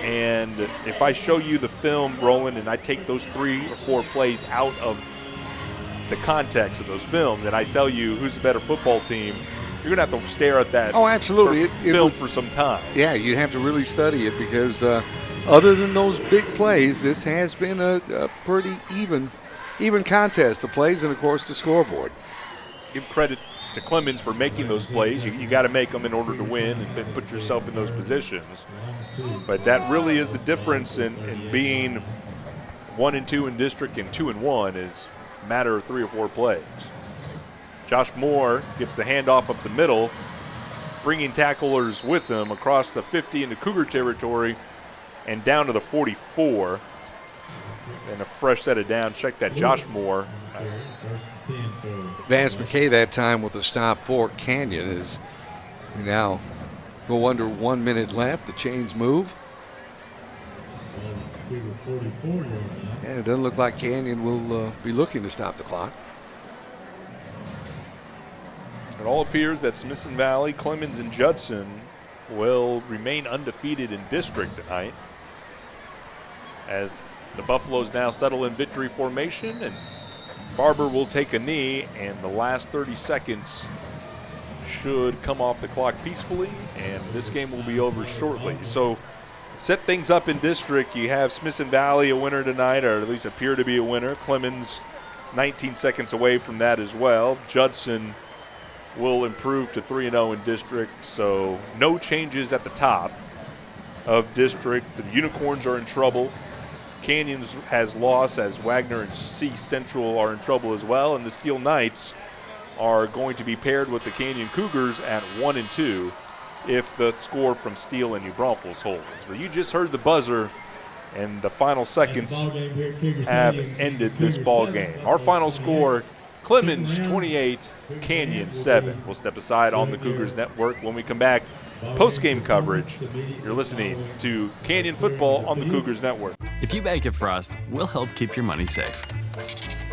And if I show you the film, Roland, and I take those 3 or 4 plays out of the context of those films, and I tell you who's the better football team, you're going to have to stare at that absolutely. film for some time. Yeah, you have to really study it because other than those big plays, this has been a pretty even contest, the plays and, of course, the scoreboard. Give credit to Clemens for making those plays. You got to make them in order to win and put yourself in those positions. But that really is the difference in being 1-2 in district and 2-1 is a matter of 3 or 4 plays. Josh Moore gets the handoff up the middle, bringing tacklers with him across the 50 into Cougar territory and down to the 44. And a fresh set of downs. Check that, Josh Moore. Vance McKay that time with a stop for Canyon as we now go under 1 minute left. The chains move. And it doesn't look like Canyon will be looking to stop the clock. It all appears that Smithson Valley, Clemens, and Judson will remain undefeated in district tonight as the Buffaloes now settle in victory formation, and Farber will take a knee, and the last 30 seconds should come off the clock peacefully, and this game will be over shortly. So set things up in district. You have Smithson Valley a winner tonight, or at least appear to be a winner. Clemens 19 seconds away from that as well. Judson will improve to 3-0 in district, so no changes at the top of district. The Unicorns are in trouble. Canyons has lost as Wagner and C Central are in trouble as well, and the Steel Knights are going to be paired with the Canyon Cougars at 1-2 if the score from Steel and New Braunfels holds. But you just heard the buzzer, and the final seconds have ended this ball game. Our final score, Clemens 28, Canyon 7. We'll step aside on the Cougars Network. When we come back, post-game coverage. You're listening to Canyon Football on the Cougars Network. If you bank at Frost, we'll help keep your money safe.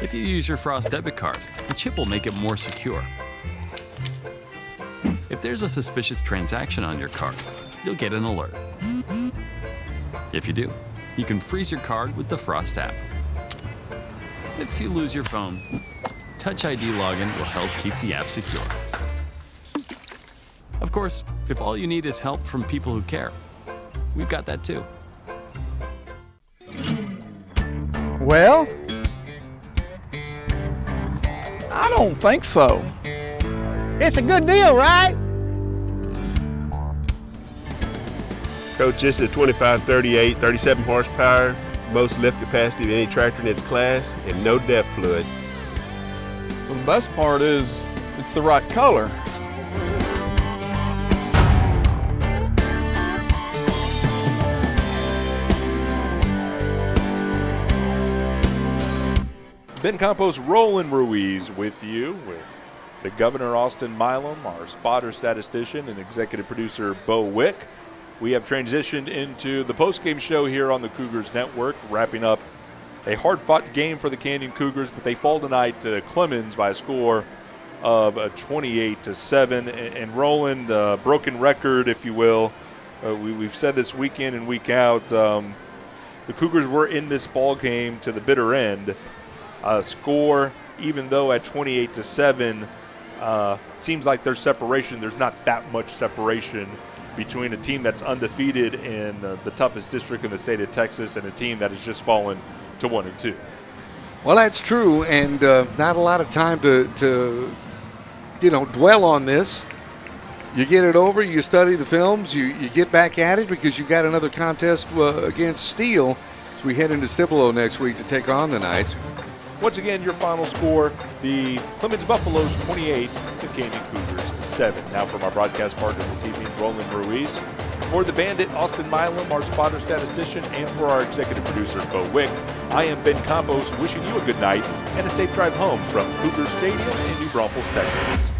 If you use your Frost debit card, the chip will make it more secure. If there's a suspicious transaction on your card, you'll get an alert. If you do, you can freeze your card with the Frost app. If you lose your phone, Touch ID login will help keep the app secure. Of course, if all you need is help from people who care, we've got that too. Well, I don't think so. It's a good deal, right? Coach, this is a 2538, 37 horsepower, most lift capacity of any tractor in its class, and no DEF fluid. Well, the best part is it's the right color. Ben Campos, Roland Ruiz with you, with the Governor Austin Milam, our spotter statistician, and executive producer Bo Wick. We have transitioned into the postgame show here on the Cougars Network, wrapping up a hard-fought game for the Canyon Cougars, but they fall tonight to Clemens by a score of 28-7. And Roland, broken record, if you will. We've said this week in and week out. The Cougars were in this ball game to the bitter end. Score, even though at 28-7, seems like there's separation. There's not that much separation between a team that's undefeated in the toughest district in the state of Texas and a team that has just fallen to 1-2. Well, that's true, and not a lot of time to dwell on this. You get it over, you study the films, you get back at it because you've got another contest against Steele as we head into Cipolo next week to take on the Knights. Once again, your final score, the Clemens Buffaloes 28, the Canyon Cougars 7. Now from our broadcast partner this evening, Roland Ruiz. For the Bandit, Austin Milam, our spotter statistician, and for our executive producer, Bo Wick, I am Ben Campos, wishing you a good night and a safe drive home from Cougar Stadium in New Braunfels, Texas.